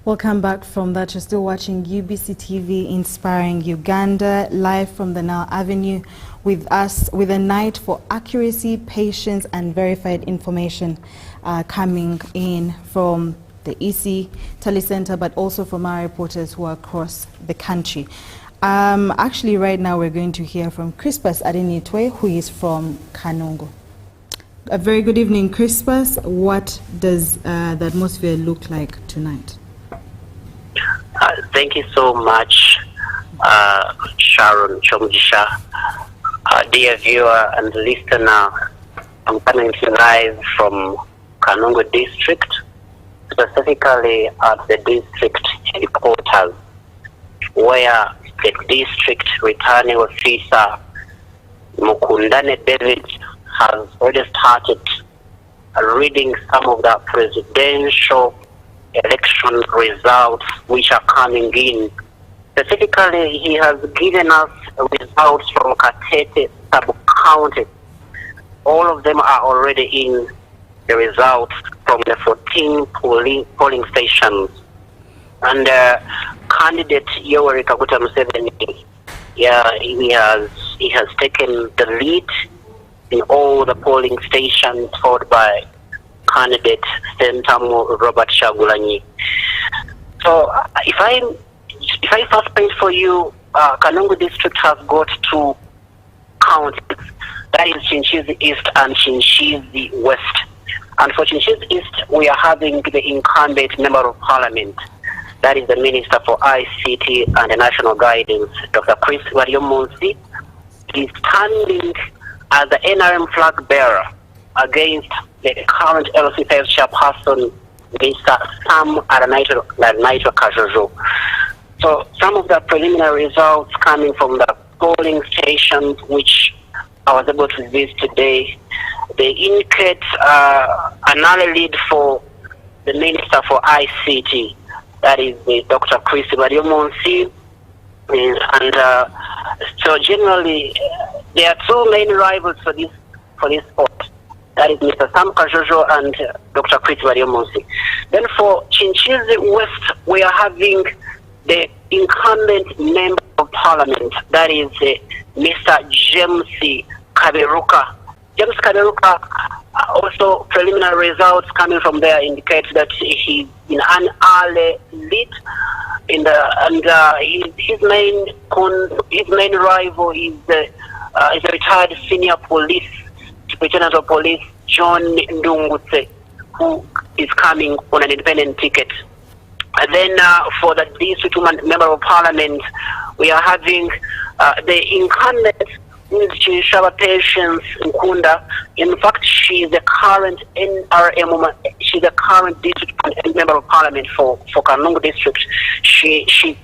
Welcome back from that. You're still watching UBC TV Inspiring Uganda, live from the Nile Avenue with us, with a night for accuracy, patience and verified information coming in from the EC Tally Center, but also from our reporters who are across the country. Actually, right now we're going to hear from Crispus Adenitwe, who is from Kanungu. A very good evening, Crispus. What does the atmosphere look like tonight? Thank you so much, Sharon Chomjisha. Dear viewer and listener, I'm coming to you live from Kanungu district, specifically at the district headquarters, where the district returning officer Mukundane David has already started reading some of the presidential election results which are coming in. Specifically, he has given us results from Katete sub-county. All of them are already in the results from the 14 polling stations. And candidate Yoweri Kaguta Museveni, he has taken the lead in all the polling stations, followed by candidate Sentamu Robert Shagulanyi. So if I first paint for you, Kanungu district has got 2 counties, that is Chinchizi East and Chinchizi West. And for Chinchizi East, we are having the incumbent member of parliament, that is the Minister for ICT and National Guidance, Dr. Chris Wariomunsi. He's standing as the NRM flag bearer against the current LC5 chairperson, Mr. Sam Aranaito Kajojo. So some of the preliminary results coming from the polling stations which I was able to visit today, they indicate another lead for the Minister for ICT, that is Dr. Chris Wariomunsi. And so generally, there are 2 main rivals for this spot. That is Mr. Sam Kajojo and Dr. Chris Wariomunsi. Then for Chinchizi West, we are having the incumbent member of parliament, that is Mr. James Kaberuka. James Kaberuka, also preliminary results coming from there indicate that he's in an early lead. His main rival is a retired senior police superintendent of police John Ndungutse, who is coming on an independent ticket. And then for the district member of parliament, we are having the incumbent Shaba Patience Nkunda. In fact, she is the current NRM, she's the current district member of parliament for Kanungu district. She's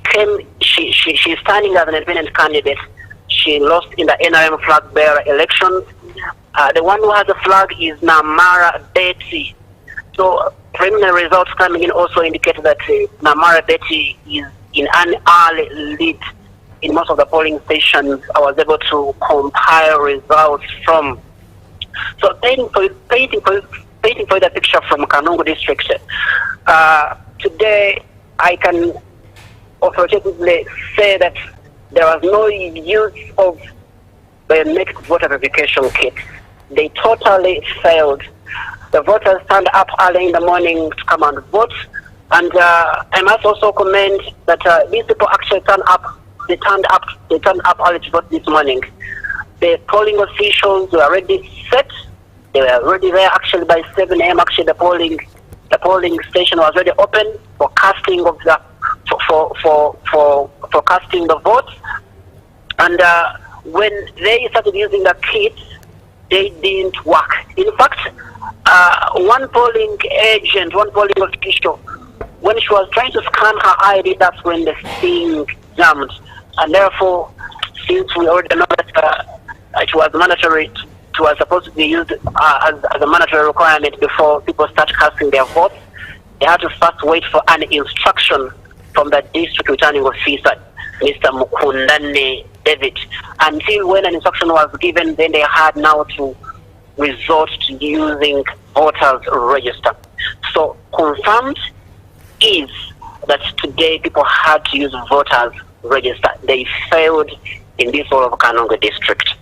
standing as an independent candidate. She lost in the NRM flag bearer elections. The one who has the flag is Namara Betty. So preliminary results coming in also indicate that Namara Betty is in an early lead in most of the polling stations. I was able to compile results from. So painting for the picture from Kanungu district, today I can authoritatively say that there was no use of biometric voter verification kits. They totally failed. The voters turned up early in the morning to come and vote, and I must also commend that these people actually turned up. They turned up early to vote this morning. The polling officials were already set. They were already there actually by 7 a.m. Actually, the polling station was already open for casting of the for casting the votes. And when they started using the kits, they didn't work. In fact, one polling official, when she was trying to scan her ID, that's when the thing jammed. And therefore, since we already know that it was mandatory, it was supposed to be used as a mandatory requirement before people start casting their votes, they had to first wait for an instruction from the district returning officer, Mr. Mukundane David. Until when an instruction was given, then they had now to resort to using voters register. So confirmed is that today people had to use voters register. They failed in this whole of Kanongo district.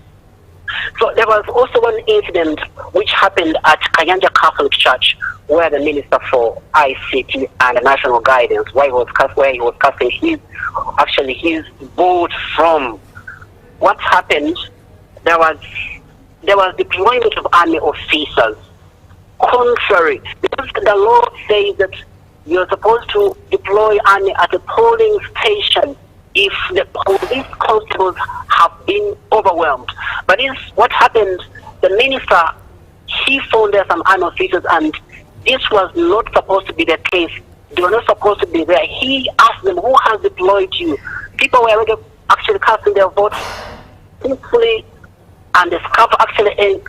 So there was also one incident which happened at Kayanja Catholic Church, where the Minister for ICT and National Guidance, where he was casting his vote from. What happened? There was deployment of army officers. Contrary, because the law says that you're supposed to deploy army at a polling station if the police constables have been overwhelmed. But what happened, the minister, he found there some army officers, and this was not supposed to be the case. They were not supposed to be there. He asked them, who has deployed you? People were already actually casting their votes peacefully, and the scuffle actually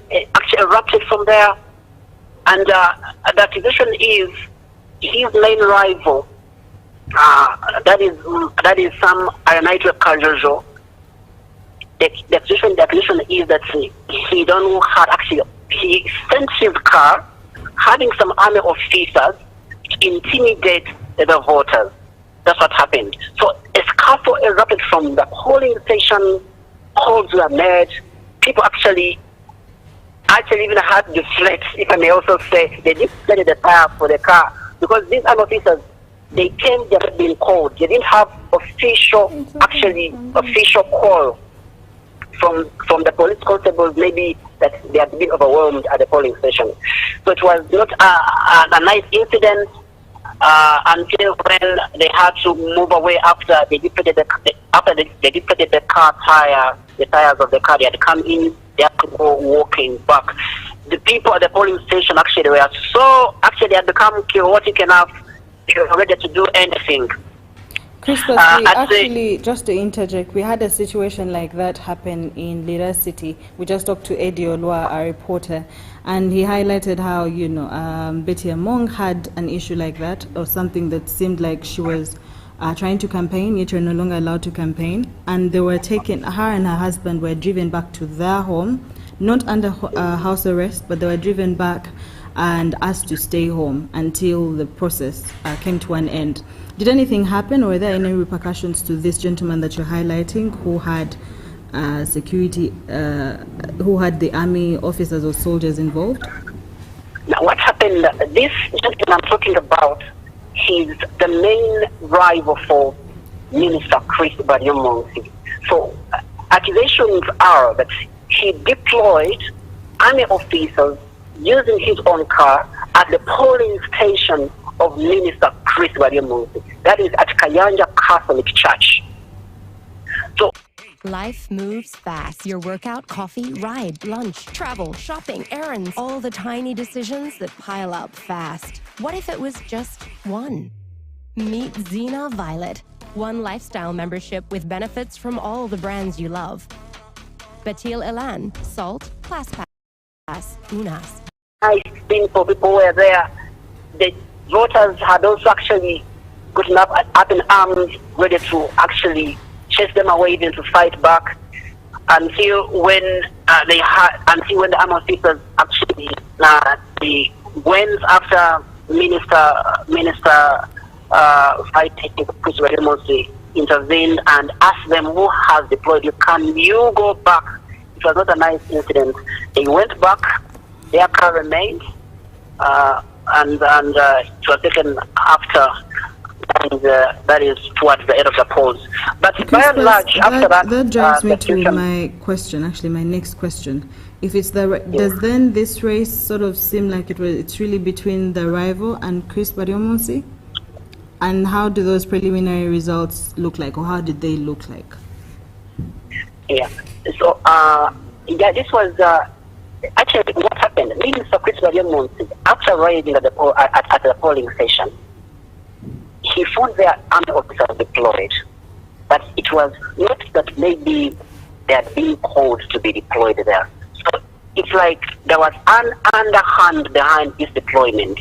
erupted from there. And the accusation is his main rival, that is some Aranite Kajojo. The accusation is that he don't know how he sent his car having some army officers to intimidate the voters. That's what happened. So a scuffle erupted from the polling station. Calls were made. People actually even had to deflect, if I may also say. They deflated the tire for the car because these army officers, they came, they had been called. They didn't have official call from the police constables, maybe that they had been overwhelmed at the polling station. So it was not a nice incident until when they had to move away after they deflated the car tire, the tires of the car. They had come in, they had to go walking back. The people at the polling station they had become chaotic enough. They were ready to do anything. Christopher, actually, just to interject, we had a situation like that happen in Lira City. We just talked to Eddie Olwa, our reporter, and he highlighted how, Betty Among had an issue like that, or something that seemed like she was trying to campaign, yet you're no longer allowed to campaign. And they were her and her husband were driven back to their home, not under house arrest, but they were driven back and asked to stay home until the process came to an end. Did anything happen, or were there any repercussions to this gentleman that you're highlighting who had who had the army officers or soldiers involved? Now what happened, this gentleman I'm talking about, he's the main rival for Minister Chris Baryomonsi. So accusations are that he deployed army officers using his own car at the polling station of Minister Chris Baryomonsi. That is at Kayanja Catholic Church. So life moves fast. Your workout, coffee, ride, lunch, travel, shopping, errands, all the tiny decisions that pile up fast. What if it was just one? Meet Zena Violet. One lifestyle membership with benefits from all the brands you love. Batil Elan, Salt, ClassPass, Unas. Nice thing for people were there. The voters had also actually gotten up in arms, ready to actually chase them away, even to fight back, until when the armed officers actually went after Minister Chris Baryomonsi intervened and asked them, who has deployed you? Can you go back? It was not a nice incident. They went back. Their car remained, and it was taken after, and that is towards the end of the polls. But by and large, after that, that drives me to my question. Actually, my next question: if it's does then this race sort of seem like it's really between the rival and Chris Baryomonsi? And how do those preliminary results look like, or how did they look like? Yeah. So this was. Actually, what happened? Minister Chris Baryomonsi, after arriving at the polling station, he found their army officers deployed. But it was not that maybe they had been called to be deployed there. So it's like there was an underhand behind this deployment.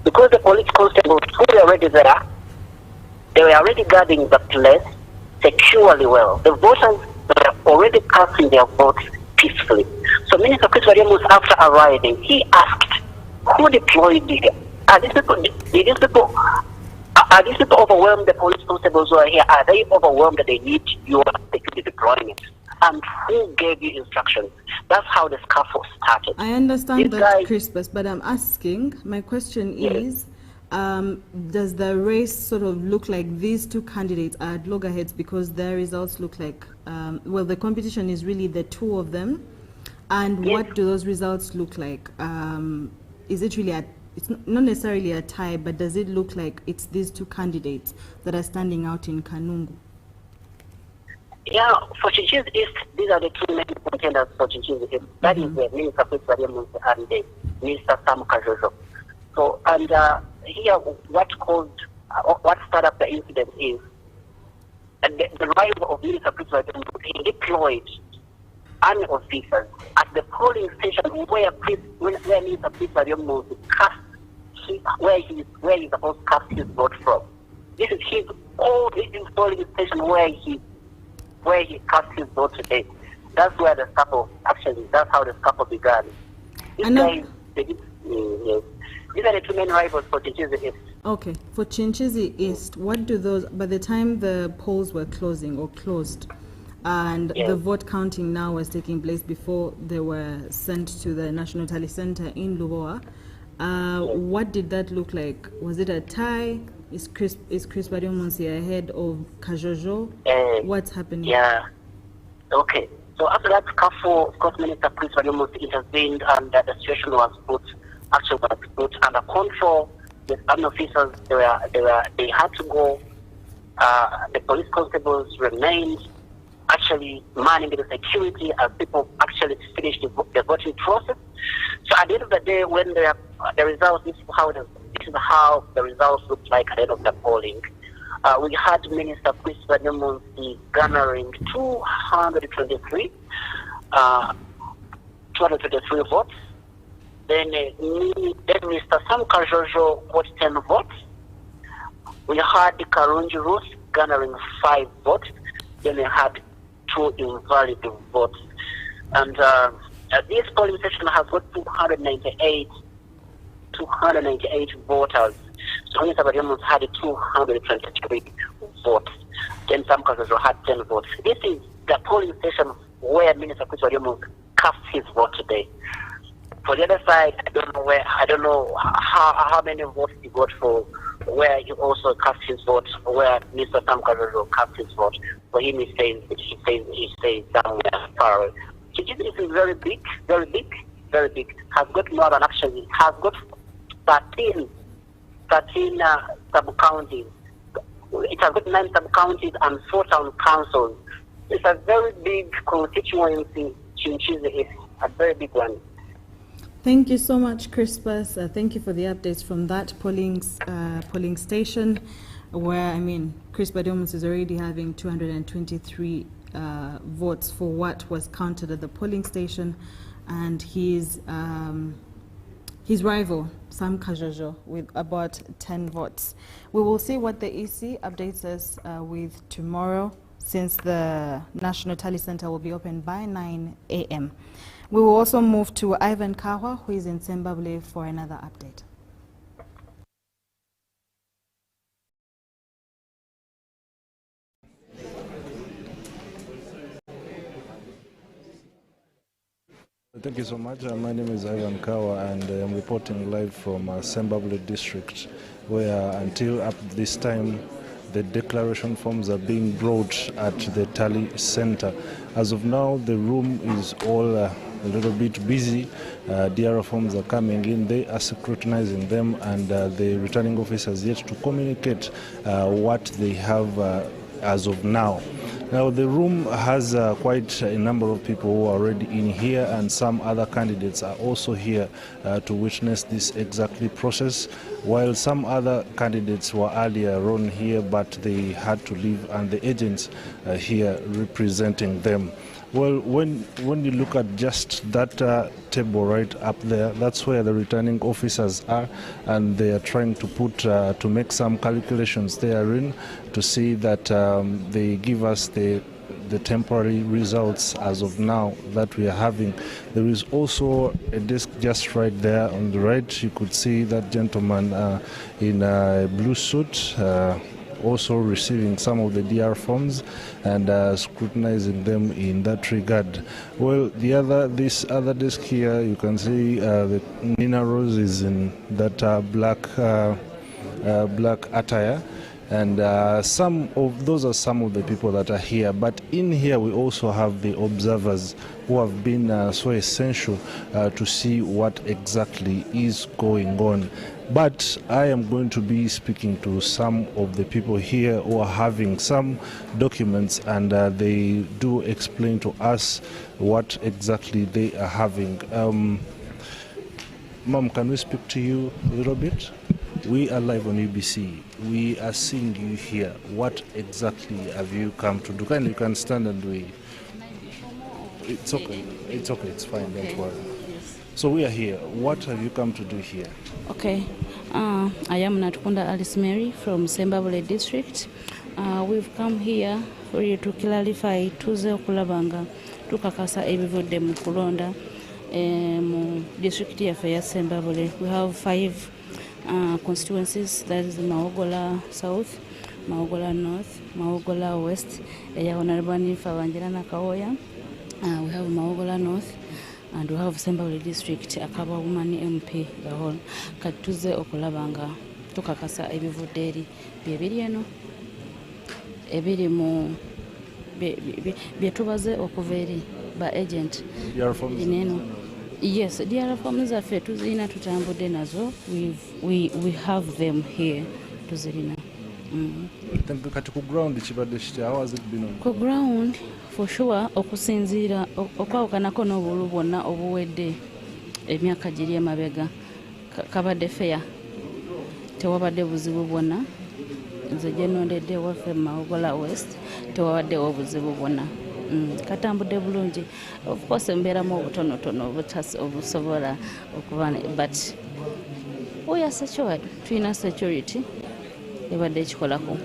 Because the police constables who were already there, they were already guarding the place securely well. The voters were already casting their votes peacefully. So Minister Chris Baryomonsi, after arriving, he asked, who deployed you? Did these people Are these people overwhelmed, the police constables who are here? Are they overwhelmed that they need your security deployment? And who gave you instructions? That's how the scuffle started. I understand that, Crispus, but I'm asking, my question is, does the race sort of look like these two candidates are at loggerheads because their results look like, well, the competition is really the two of them? And what do those results look like? Is it really it's not necessarily a tie, but does it look like it's these two candidates that are standing out in Kanungu? Yeah, for Chinchiz East, these are the two main contenders for Chinchiz East. That is the Minister Chris Williams and the Minister Sam Kajojo. So, and here, what started up the incident is the rival of Minister Chris Williams, he deployed army officers at the polling station where Minister Chris Williams cast where he's supposed to cast his vote from. This is his polling station where he cast his vote today. That's where the scuffle, that's how the scuffle began. These are the two main rivals for Chinchiz East. Okay, for Chinchiz East, what do those, by the time the polls were closed, and the vote counting now was taking place before they were sent to the National Tally Center in Lubowa, what did that look like? Was it a tie? Is Chris Bariomonsi ahead of Kajojo? What's happening? Yeah. Okay. So after that scuffle, of course, Minister Chris Bariomonsi intervened, and the situation was put under control. The army officers, they had to go. The police constables remained actually manning the security as people actually finished the voting process. So at the end of the day, when the results, this is how the results looked like at the end of the polling. We had Minister Chris Bariomonsi garnering 223 votes. Then Mr. Sam Kajojo got 10 votes. We had Karunji Ruth garnering 5 votes. Then we had 2 invalid votes. And this polling station has got 298 voters. So Minister Bariomonsi had 223 votes. Then Sam Kajojo had 10 votes. This is the polling station where Minister Chris Bariomonsi cast his vote today. For the other side, I don't know how many votes he got for where he also cast his vote, where Mr. Sam Kajojo cast his vote. For him, he stays somewhere far away. This is very big, very big, very big. Has got more than actually, has got 13 sub-counties. It has got 9 sub-counties and 4 town councils. It's a very big constituency, Chinchiz East, a very big one. Thank you so much, Crispus. Thank you for the updates from that polling station, where, Chris Bariomonsi is already having 223 votes for what was counted at the polling station, and his rival, Sam Kajojo, with about 10 votes. We will see what the EC updates us with tomorrow, since the National Tally Center will be open by 9 a.m. We will also move to Ivan Kawa, who is in Zimbabwe, for another update. Thank you so much. My name is Ivan Kawa, and I'm reporting live from Zimbabwe district, where until up this time, the declaration forms are being brought at the Tally Center. As of now, the room is all a little bit busy. DRO forms are coming in, they are scrutinizing them, and the returning officers yet to communicate what they have as of now. Now, the room has quite a number of people who are already in here, and some other candidates are also here to witness this exactly process, while some other candidates were earlier on here, but they had to leave, and the agents here representing them. Well, when you look at just that table right up there, that's where the returning officers are, and they are trying to to make some calculations therein to see that they give us the the temporary results as of now that we are having. There is also a desk just right there on the right. You could see that gentleman in a blue suit also receiving some of the DR forms and scrutinizing them in that regard. Well, this other desk here, you can see the Nina Rose is in that black attire, and some of those are some of the people that are here. But in here we also have the observers who have been so essential to see what exactly is going on. But I am going to be speaking to some of the people here who are having some documents, and they do explain to us what exactly they are having. Mom, can we speak to you a little bit? We are live on UBC. We are seeing you here. What exactly have you come to do? Kindly, you can stand and we... It's okay. It's okay. It's fine. Don't worry. So we are here. What have you come to do here? Okay. I am Natukunda Alice Mary from Sembabule district. We've come here for you to clarify tuze okulabanga tukakasa ebivudde mu kulonda mu district yaffe ya Sembabule. We have 5 constituencies, that is Mawogola South, Mawogola North, Mawogola West, Honorable Fawanjira Nakawoya. We have Mawogola North, and we have Sembabule district, Akaba Woman MP, the whole. Katuze okulabanga tukakasa ebivudde eri bibiri eno ebiri mu byetubaze okuva eri ba agent ineno. Yes, DR forms zaffe tuzirina tutambudde nazo. We have them here tuzirina. Kati ku ground kibadde kiti, how has it been on? Ku ground for sure okusinziira okwawukanako n'obulu bwonna obuwedde emyaka giri emabega kabadde fair, tewabadde buzibu bwonna. Nze gye nondedde waffe Mawogola West tewabaddewo obuzibu bwonna. Katambudde bulungi. Of course mbeeramu obutonotono obusobola okuba, but we are secured. Tulina security ebadde ekikolako.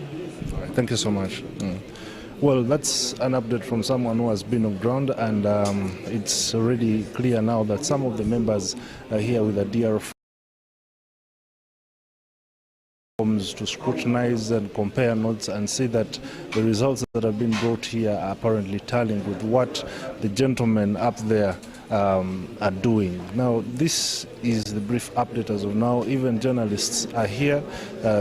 Thank you so much. Well, that's an update from someone who has been on ground, and it's already clear now that some of the members are here with a DR forms to scrutinize and compare notes and see that the results that have been brought here are apparently tallying with what the gentlemen up there are doing. Now, this is the brief update as of now. Even journalists are here,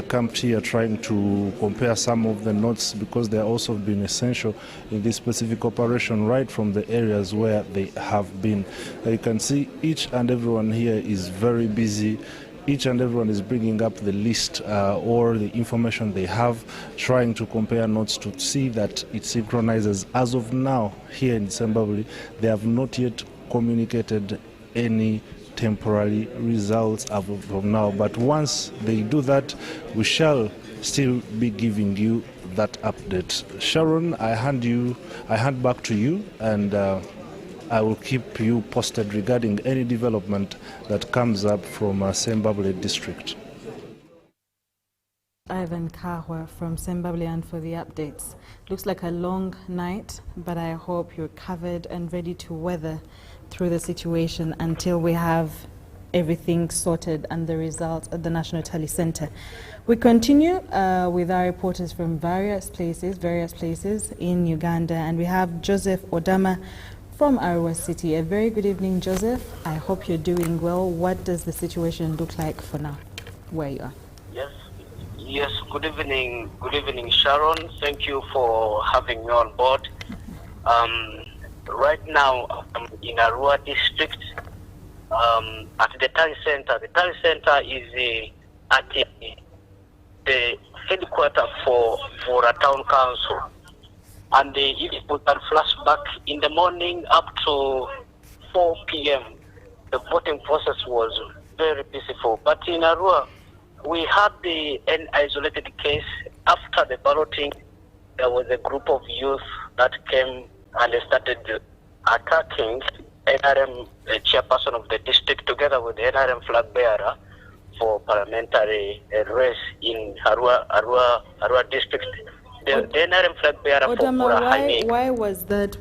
camped here, trying to compare some of the notes because they are also been essential in this specific operation right from the areas where they have been. You can see each and everyone here is very busy. Each and everyone is bringing up the list or the information they have, trying to compare notes to see that it synchronizes. As of now, here in Sembabule, they have not yet communicated any temporary results as of now. But once they do that, we shall still be giving you that update. Sharon, I hand back to you, and I will keep you posted regarding any development that comes up from Sembabule district. Ivan Kahwa from Sembabule, and for the updates. Looks like a long night, but I hope you're covered and ready to weather through the situation until we have everything sorted and the results at the National Tally Center. We continue with our reporters from various places in Uganda, and we have Joseph Odama from Arua City. A very good evening, Joseph. I hope you're doing well. What does the situation look like for now, where you are? Yes, good evening, Sharon. Thank you for having me on board. Right now, I'm in Arua district at the Tally Center. The Tally Center is at the headquarters for a town council. And if we can flashback in the morning up to 4 p.m., the voting process was very peaceful. But in Arua, we had an isolated case. After the balloting, there was a group of youth that came and started attacking NRM, the chairperson of the district, together with the NRM flag bearer for parliamentary race in Arua district. The NRM flag bearer for Odama, Burahani. why was that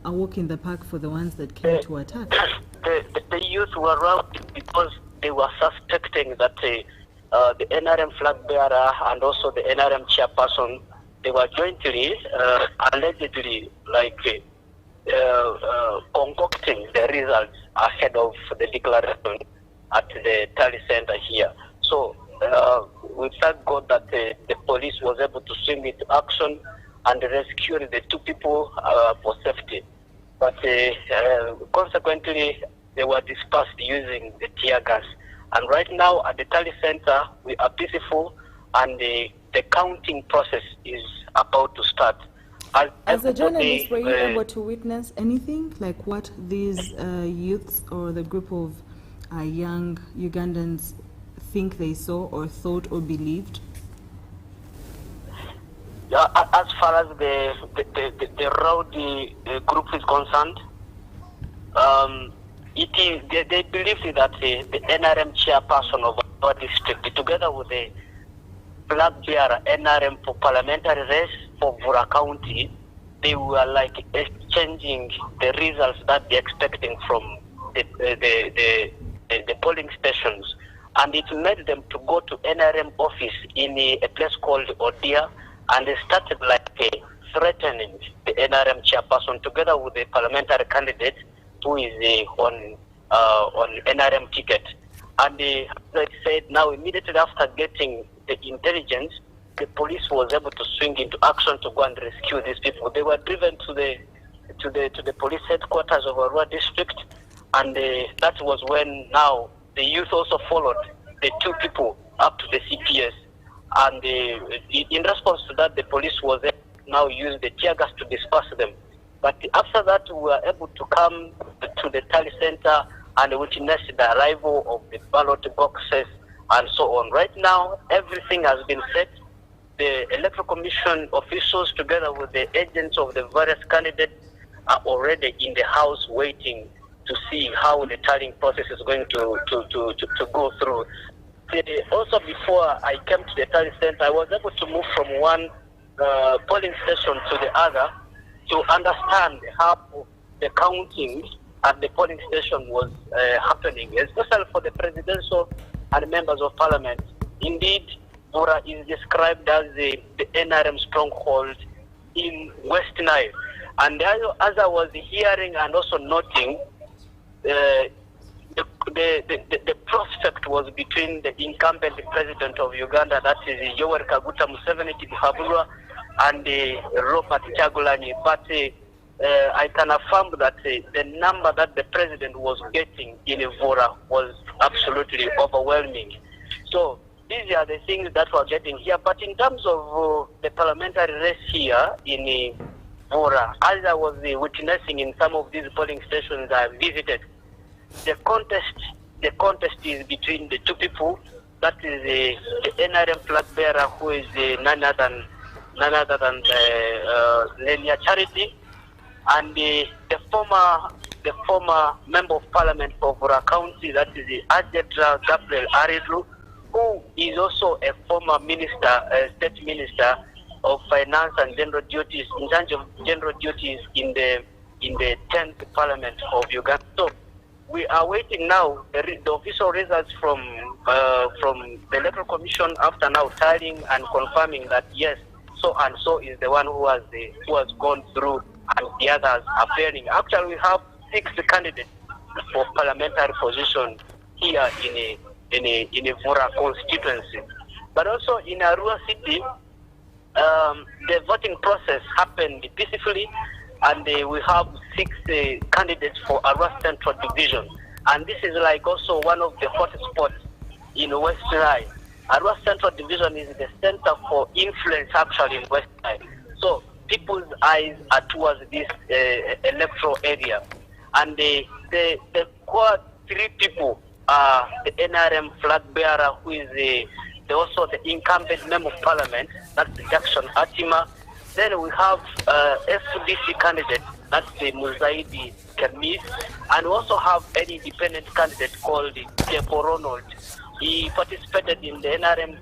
a walk in the park for the ones that came to attack? The youth were routed because they were suspecting that the NRM flag bearer and also the NRM chairperson, they were jointly, allegedly, concocting the results ahead of the declaration at the Tally Center here. So we thank God that the police was able to swing into action and rescue the two people for safety. But consequently, they were dispersed using the tear gas. And right now at the Tally Center, we are peaceful, and the counting process is about to start. As a journalist, were you able to witness anything like what these youths or the group of young Ugandans think they saw or thought or believed? As far as the rowdy group is concerned, they believe that the NRM chairperson of our district, together with the flag bearer NRM for parliamentary race for Vura County, they were like exchanging the results that they're expecting from the polling stations. And it made them to go to NRM office in a place called Odia, and they started threatening the NRM chairperson together with the parliamentary candidate who is on NRM ticket. And as I said, now immediately after getting the intelligence, the police was able to swing into action to go and rescue these people. They were driven to the police headquarters of Arua district, and that was when now the youth also followed the two people up to the CPS. And in response to that, the police was able to now use the tear gas to disperse them. But after that, we were able to come to the Tally Center and witness the arrival of the ballot boxes and so on. Right now, everything has been set. The Electoral Commission officials, together with the agents of the various candidates, are already in the house waiting to see how the tallying process is going to go through. Also, before I came to the Tally Center, I was able to move from one polling station to the other to understand how the counting at the polling station was happening, especially for the presidential and members of parliament. Indeed, Vura is described as the NRM stronghold in West Nile. And as I was hearing and also noting, the prospect was between the incumbent president of Uganda, that is Yoweri Kaguta Museveni Tibuhaburwa, and Robert Kyagulanyi. But I can affirm that the number that the president was getting in Vura was absolutely overwhelming. So these are the things that we're getting here. But in terms of the parliamentary race here in Vura, as I was witnessing in some of these polling stations I visited, the contest is between the two people. That is the NRM flag bearer, who is none other than Lenia Charity, and the former member of parliament for Vura County, that is the Ajedra Gabriel Aridlu, who is also a former minister, state minister of finance and general duties, in charge of general duties in the 10th parliament of Uganda. So we are waiting now the official results from the Electoral Commission after now tallying and confirming that yes, so and so is the one who has gone through, and the others are failing. Actually, we have 6 candidates for parliamentary position here in a Vura constituency. But also in Arua City, the voting process happened peacefully, and we have 6 candidates for Arua Central Division. And this is like also one of the hot spots in West Nile. Arua Central Division is the center for influence actually in West Nile. So people's eyes are towards this electoral area. And the core 3 people are the NRM flag bearer, who is also the incumbent member of parliament, that's Jackson Atima. Then we have FDC candidate, that's the Muzaidi Kermis, and we also have an independent candidate called Kepo Ronald. He participated in the NRM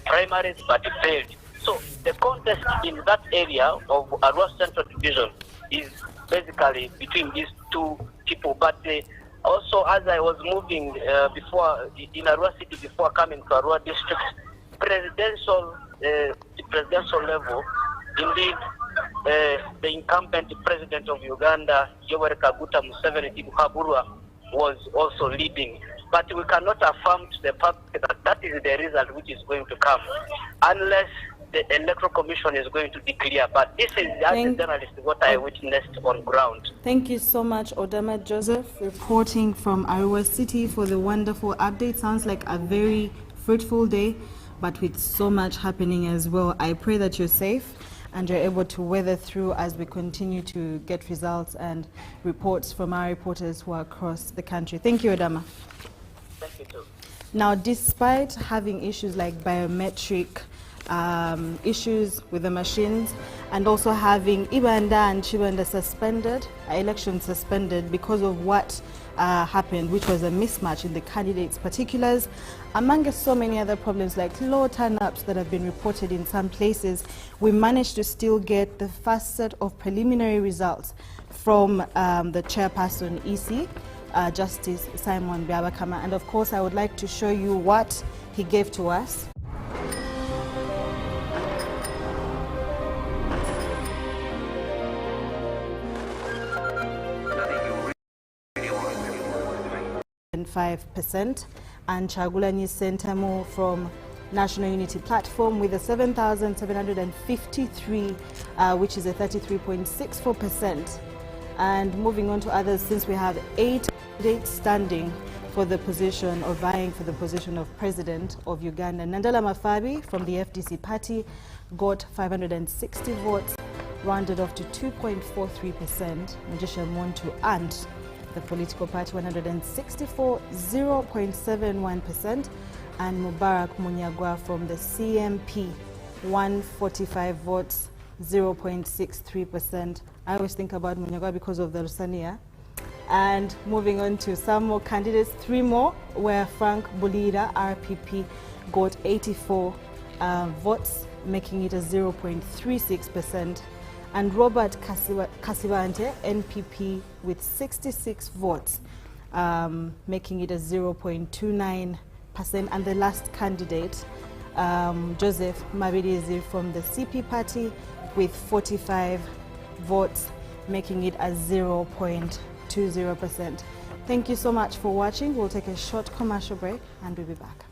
primaries, but he failed. So the contest in that area of Arua Central Division is basically between these two people. But also, as I was moving before in Arua City before coming to Arua District, presidential level, indeed, the incumbent president of Uganda, Yoweri Kaguta Museveni Tibuhaburwa, was also leading. But we cannot affirm to the public that that is the result which is going to come, unless the Electoral Commission is going to declare. But this is, as a journalist, what I witnessed on ground. Thank you so much, Odama Joseph, reporting from Arua City for the wonderful update. Sounds like a very fruitful day, but with so much happening as well. I pray that you're safe and you're able to weather through as we continue to get results and reports from our reporters who are across the country. Thank you, Odama. Thank you too. Now, despite having issues like biometric issues with the machines, and also having Ibanda and Chibanda suspended, elections suspended because of what happened, which was a mismatch in the candidates' particulars, among so many other problems like low turn-ups that have been reported in some places, we managed to still get the first set of preliminary results from the chairperson EC, Justice Simon Byabakama. And of course, I would like to show you what he gave to us. And 5%, and Chagulanyi Sentamu from National Unity Platform with a 7,753, which is a 33.64%. And moving on to others, since we have 8 candidates standing for the position or vying for the position of President of Uganda. Nandala Mafabi from the FDC party got 560 votes, rounded off to 2.43%. Majesha Montu and the political party 164, 0.71%, and Mubarak Munyagwa from the CMP 145 votes, 0.63%. I always think about Munyagwa because of the Lusania. And moving on to some more candidates, 3 more, where Frank Bulira, RPP, got 84 votes, making it a 0.36%. And Robert Kasibante, NPP, with 66 votes, making it a 0.29%. And the last candidate, Joseph Mabirizi from the CP party, with 45 votes, making it a 0.20%. Thank you so much for watching. We'll take a short commercial break and we'll be back.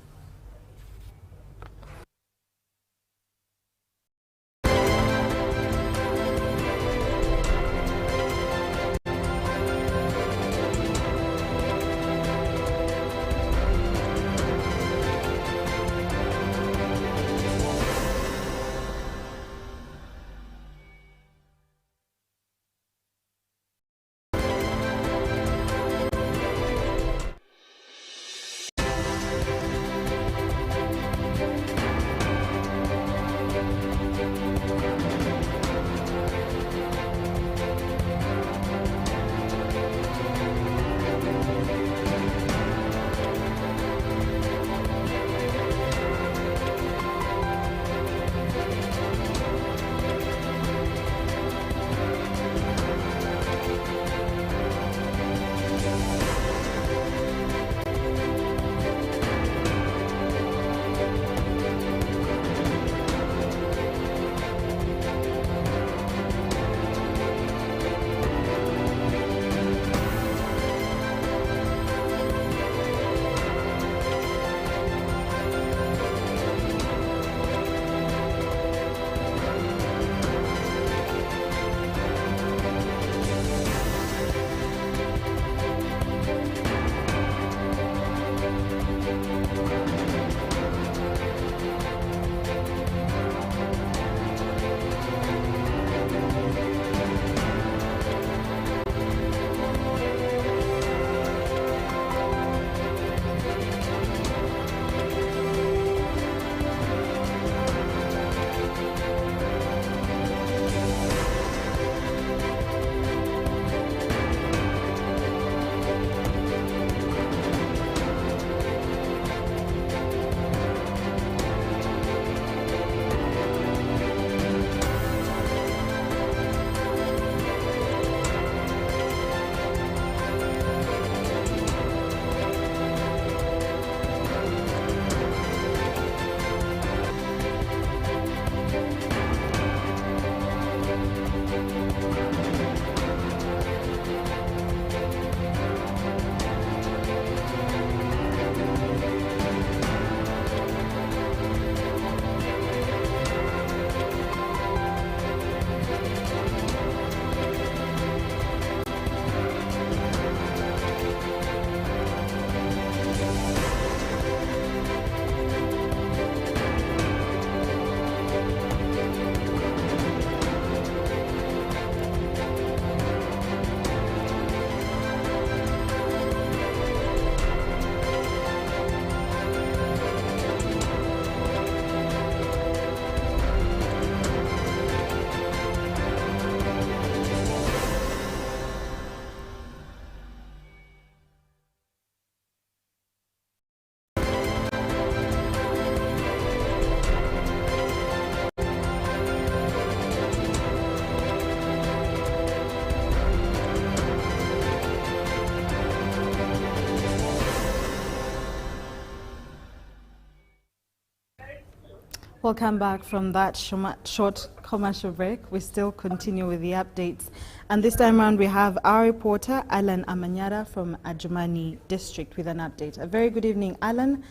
Welcome back from that short commercial break. We still continue with the updates. And this time around, we have our reporter, Alan Amanyara from Adjumani District with an update. A very good evening, Alan.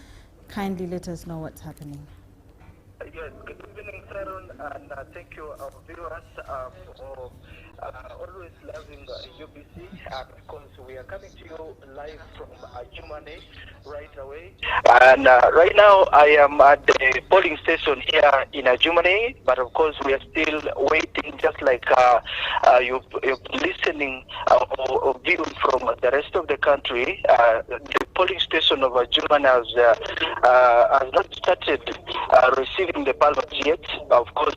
Kindly let us know what's happening. Yes, good evening, Sharon, and thank you, our viewers, for always loving UBC, because we are coming to you live from Adjumani right away. And right now, I am at the polling station here in Adjumani, but of course, we are still waiting, just like you're listening or viewing from the rest of the country. The polling station of Adjumani has not started receiving the ballots yet. Of course,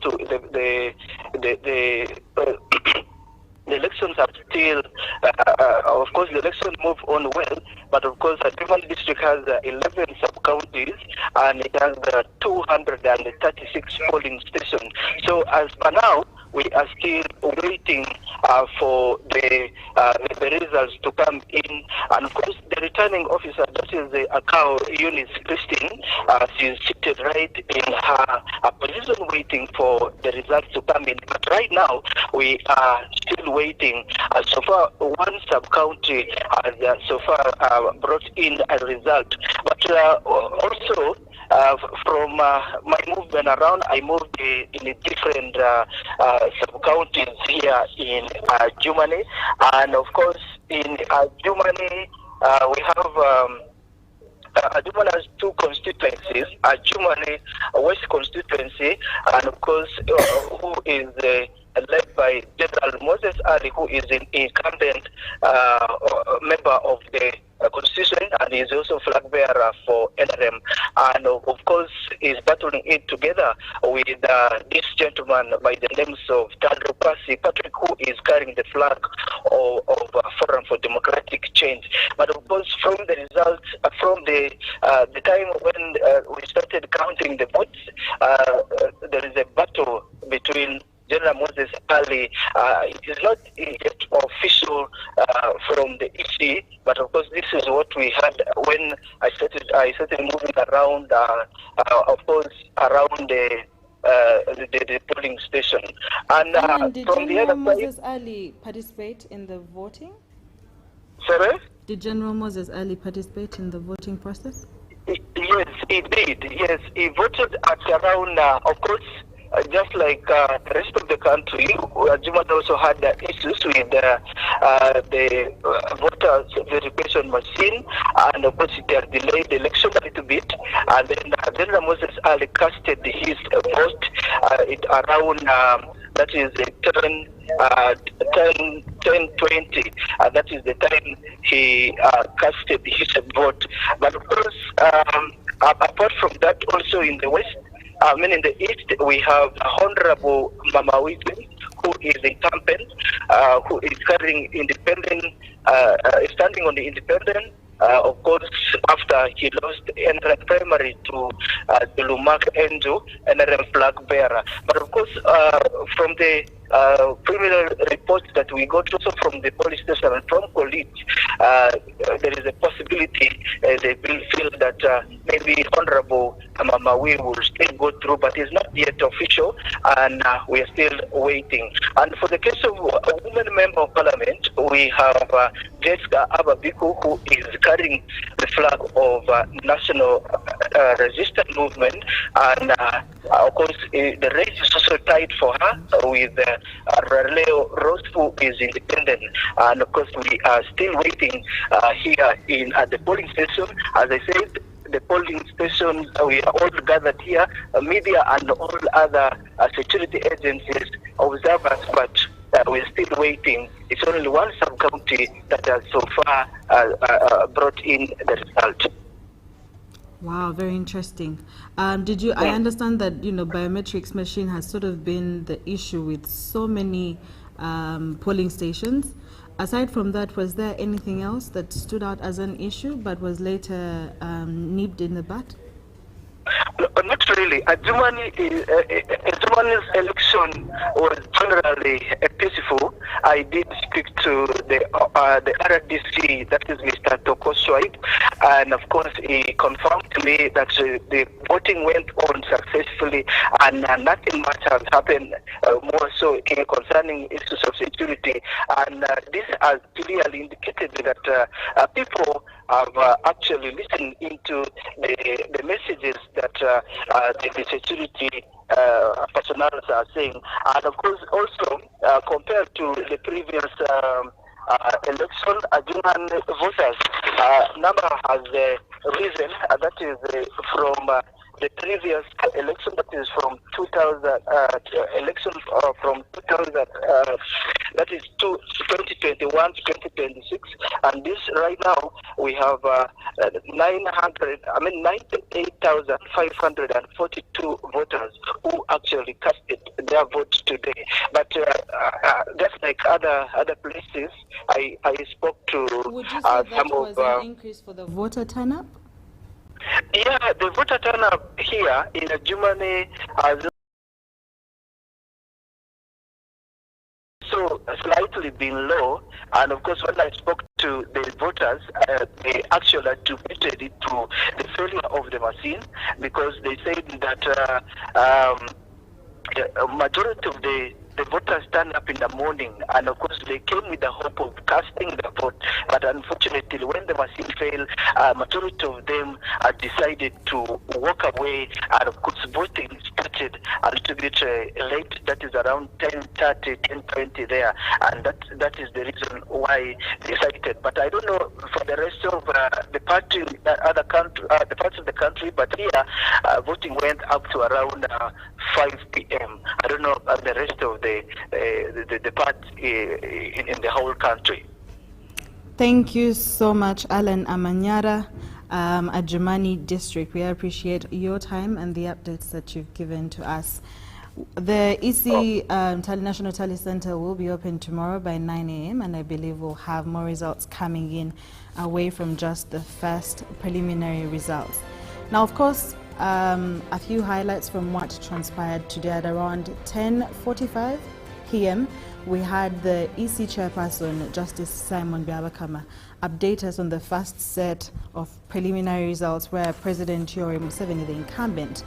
the elections are still, of course, the elections move on well, but of course, Adjumani district has 11 sub-counties and it has 236 polling stations. So as per now, we are still waiting for the results to come in. And of course, the returning officer, that is the Akao Eunice Christine, she's seated right in her position waiting for the results to come in. But right now, we are still waiting. So far, one sub-county has so far brought in a result. But also, from my movement around, I moved in a different sub-counties here in Adjumani. And of course, in Adjumani, we have Adjumani has two constituencies, Adjumani West constituency, and of course, who is led by General Moses Ali, who is an incumbent member of the constitution, and is also flag bearer for NRM, and of course is battling it together with this gentleman by the names of Tadro Patrick, who is carrying the flag of Forum for Democratic Change. But of course, from the results, from the time when we started counting the votes, there is a battle between General Moses Ali. It is not yet official from the EC, but of course this is what we had when I started moving around, of course, around the polling station. And did from General the other Moses side, Ali participate in the voting? sorry? Did General Moses Ali participate in the voting process? Yes, he did. Yes, he voted at around, of course, just like the rest of the country, Adjumani also had issues with the voters verification machine, and of course it has delayed the election a little bit. And then General Moses Ali casted his vote around, that is 10:20. That is the time he casted his vote. But of course, apart from that, also in the West, in the East, we have Honorable Mama Within, who is incumbent, who is carrying independent, standing on the independent. Of course, after he lost NRM primary to Lumak Enzo, NRM flag bearer. But of course, from the preliminary reports that we got also from the police station and from colleagues, there is a possibility they will feel that maybe Honorable Mamawi will still go through, but it's not yet official, and we are still waiting. And for the case of a woman member of parliament, we have Jessica Ababiku, who is carrying the flag of National Resistance Movement, and of course the race is also tight for her with Leo Rose, who is independent. And of course we are still waiting here at the polling station. As I said, the polling stations, we are all gathered here, media and all other security agencies, observers, but we're still waiting. It's only one sub-county that has so far brought in the result. Wow, very interesting. Did you? I understand that biometrics machine has sort of been the issue with so many polling stations. Aside from that, was there anything else that stood out as an issue but was later nipped in the bud? Not really. Adjumani's election was generally peaceful. I did speak to the RDC, that is Mr. Toko Swaib, and of course he confirmed to me that the voting went on successfully and nothing much has happened more so concerning issues of security. And this has clearly indicated that people have actually listened into the messages that the security personnel are saying. And of course also compared to the previous election, Adjuman voters number has risen, that is from the previous election, that is from 2000, election from 2000, that is 2021 to 2026, and this right now we have 98,542 voters who actually casted their vote today. But just like other places, I spoke to Would you say that some was of an increase for the voter turnout? Yeah, the voter turnout here in Adjumani has so slightly been low, and of course when I spoke to the voters, they actually attributed it to the failure of the machine, because they said that a majority of the voters stand up in the morning, and of course they came with the hope of casting the vote, but unfortunately when the machine failed, majority of them decided to walk away, and of course voting started a little bit late, that is around 10:30, 10:20 there, and that is the reason why they cited. But I don't know for the rest of the party, other country, the parts of the country, but here voting went up to around 5 p.m. I don't know the rest of the part in the whole country. Thank you so much, Alan Amanyara, Adjumani District. We appreciate your time and the updates that you've given to us. The EC National Tally Center will be open tomorrow by 9 a.m. and I believe we'll have more results coming in away from just the first preliminary results. Now, of course, a few highlights from what transpired today at around 10:45 p.m. We had the EC chairperson, Justice Simon Byabakama, update us on the first set of preliminary results where President Yoweri Museveni, the incumbent,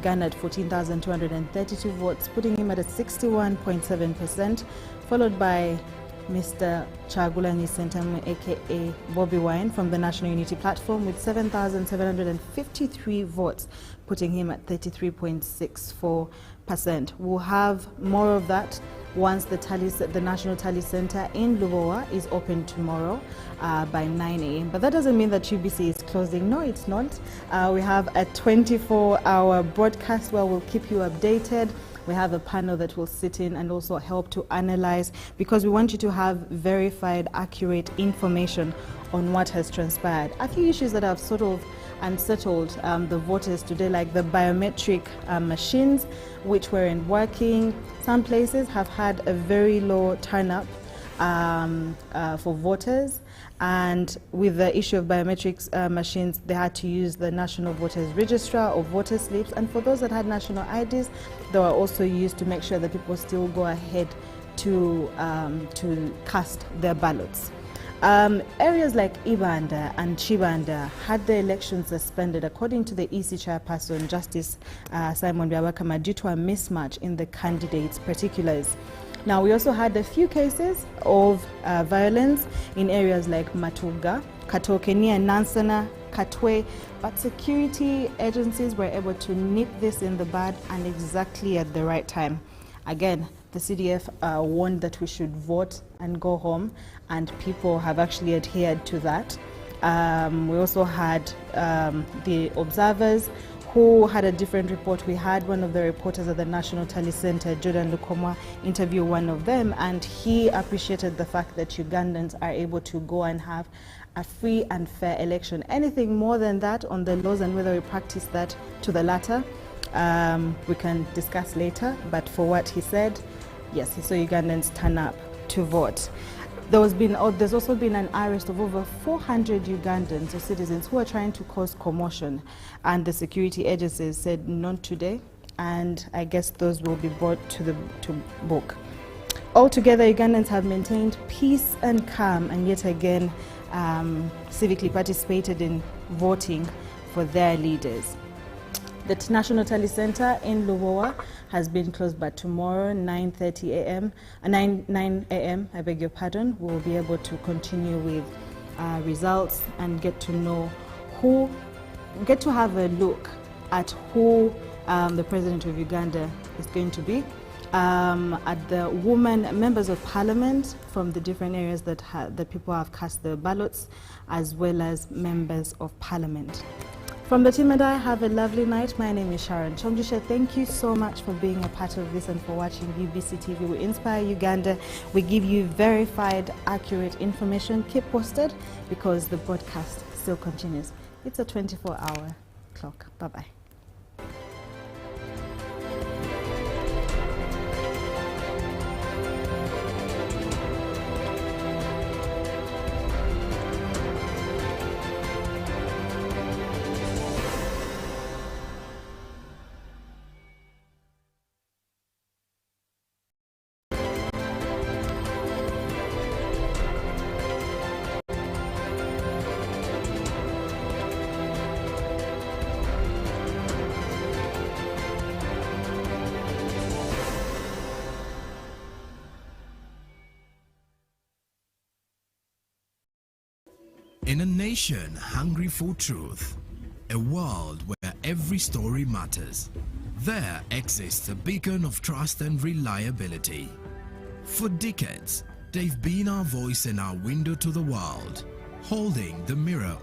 garnered 14,232 votes, putting him at a 61.7%, followed by Mr. Kyagulanyi Ssentamu, aka bobiwine, from the National Unity Platform with 7,753 votes, putting him at 33.64%. We'll have more of that once the National Tally Center in Lubowa is open tomorrow by 9 a.m. But that doesn't mean that UBC is closing. No, it's not. We have a 24-hour broadcast where we'll keep you updated. We have a panel that will sit in and also help to analyze, because we want you to have verified, accurate information on what has transpired. A few issues that have sort of unsettled the voters today, like the biometric machines, which weren't working. Some places have had a very low turnout for voters, and with the issue of biometrics machines, they had to use the National Voters Registrar or voter slips, and for those that had national IDs, they were also used to make sure that people still go ahead to cast their ballots. Areas like Ibanda and Chibanda had the elections suspended, according to the EC chairperson, Justice Simon Byabakama, due to a mismatch in the candidates' particulars. Now, we also had a few cases of violence in areas like Matuga, Katokenia, Nansana, Katwe, but security agencies were able to nip this in the bud and exactly at the right time. Again, the CDF warned that we should vote and go home, and people have actually adhered to that. We also had the observers who had a different report. We had one of the reporters at the National Tally Center, Jordan Lukomwa, interview one of them, and he appreciated the fact that Ugandans are able to go and have a free and fair election. Anything more than that on the laws and whether we practice that to the latter, we can discuss later, but for what he said, yes, he saw Ugandans turn up to vote. There's also been an arrest of over 400 Ugandans or citizens who are trying to cause commotion, and the security agencies said not today, and I guess those will be brought to book. Altogether, Ugandans have maintained peace and calm, and yet again civically participated in voting for their leaders. The National Tally Center in Lubowa has been closed, but tomorrow 9 a.m. I beg your pardon, we'll be able to continue with results and get to have a look at who the President of Uganda is going to be. At the members of parliament from the different areas that people have cast their ballots, as well as members of parliament. From the team and I, have a lovely night. My name is Sharon Chomjusha. Thank you so much for being a part of this and for watching UBC TV. We inspire Uganda. We give you verified, accurate information. Keep posted because the broadcast still continues. It's a 24-hour clock. Bye-bye. In a nation hungry for truth, a world where every story matters, there exists a beacon of trust and reliability. For decades, they've been our voice and our window to the world, holding the mirror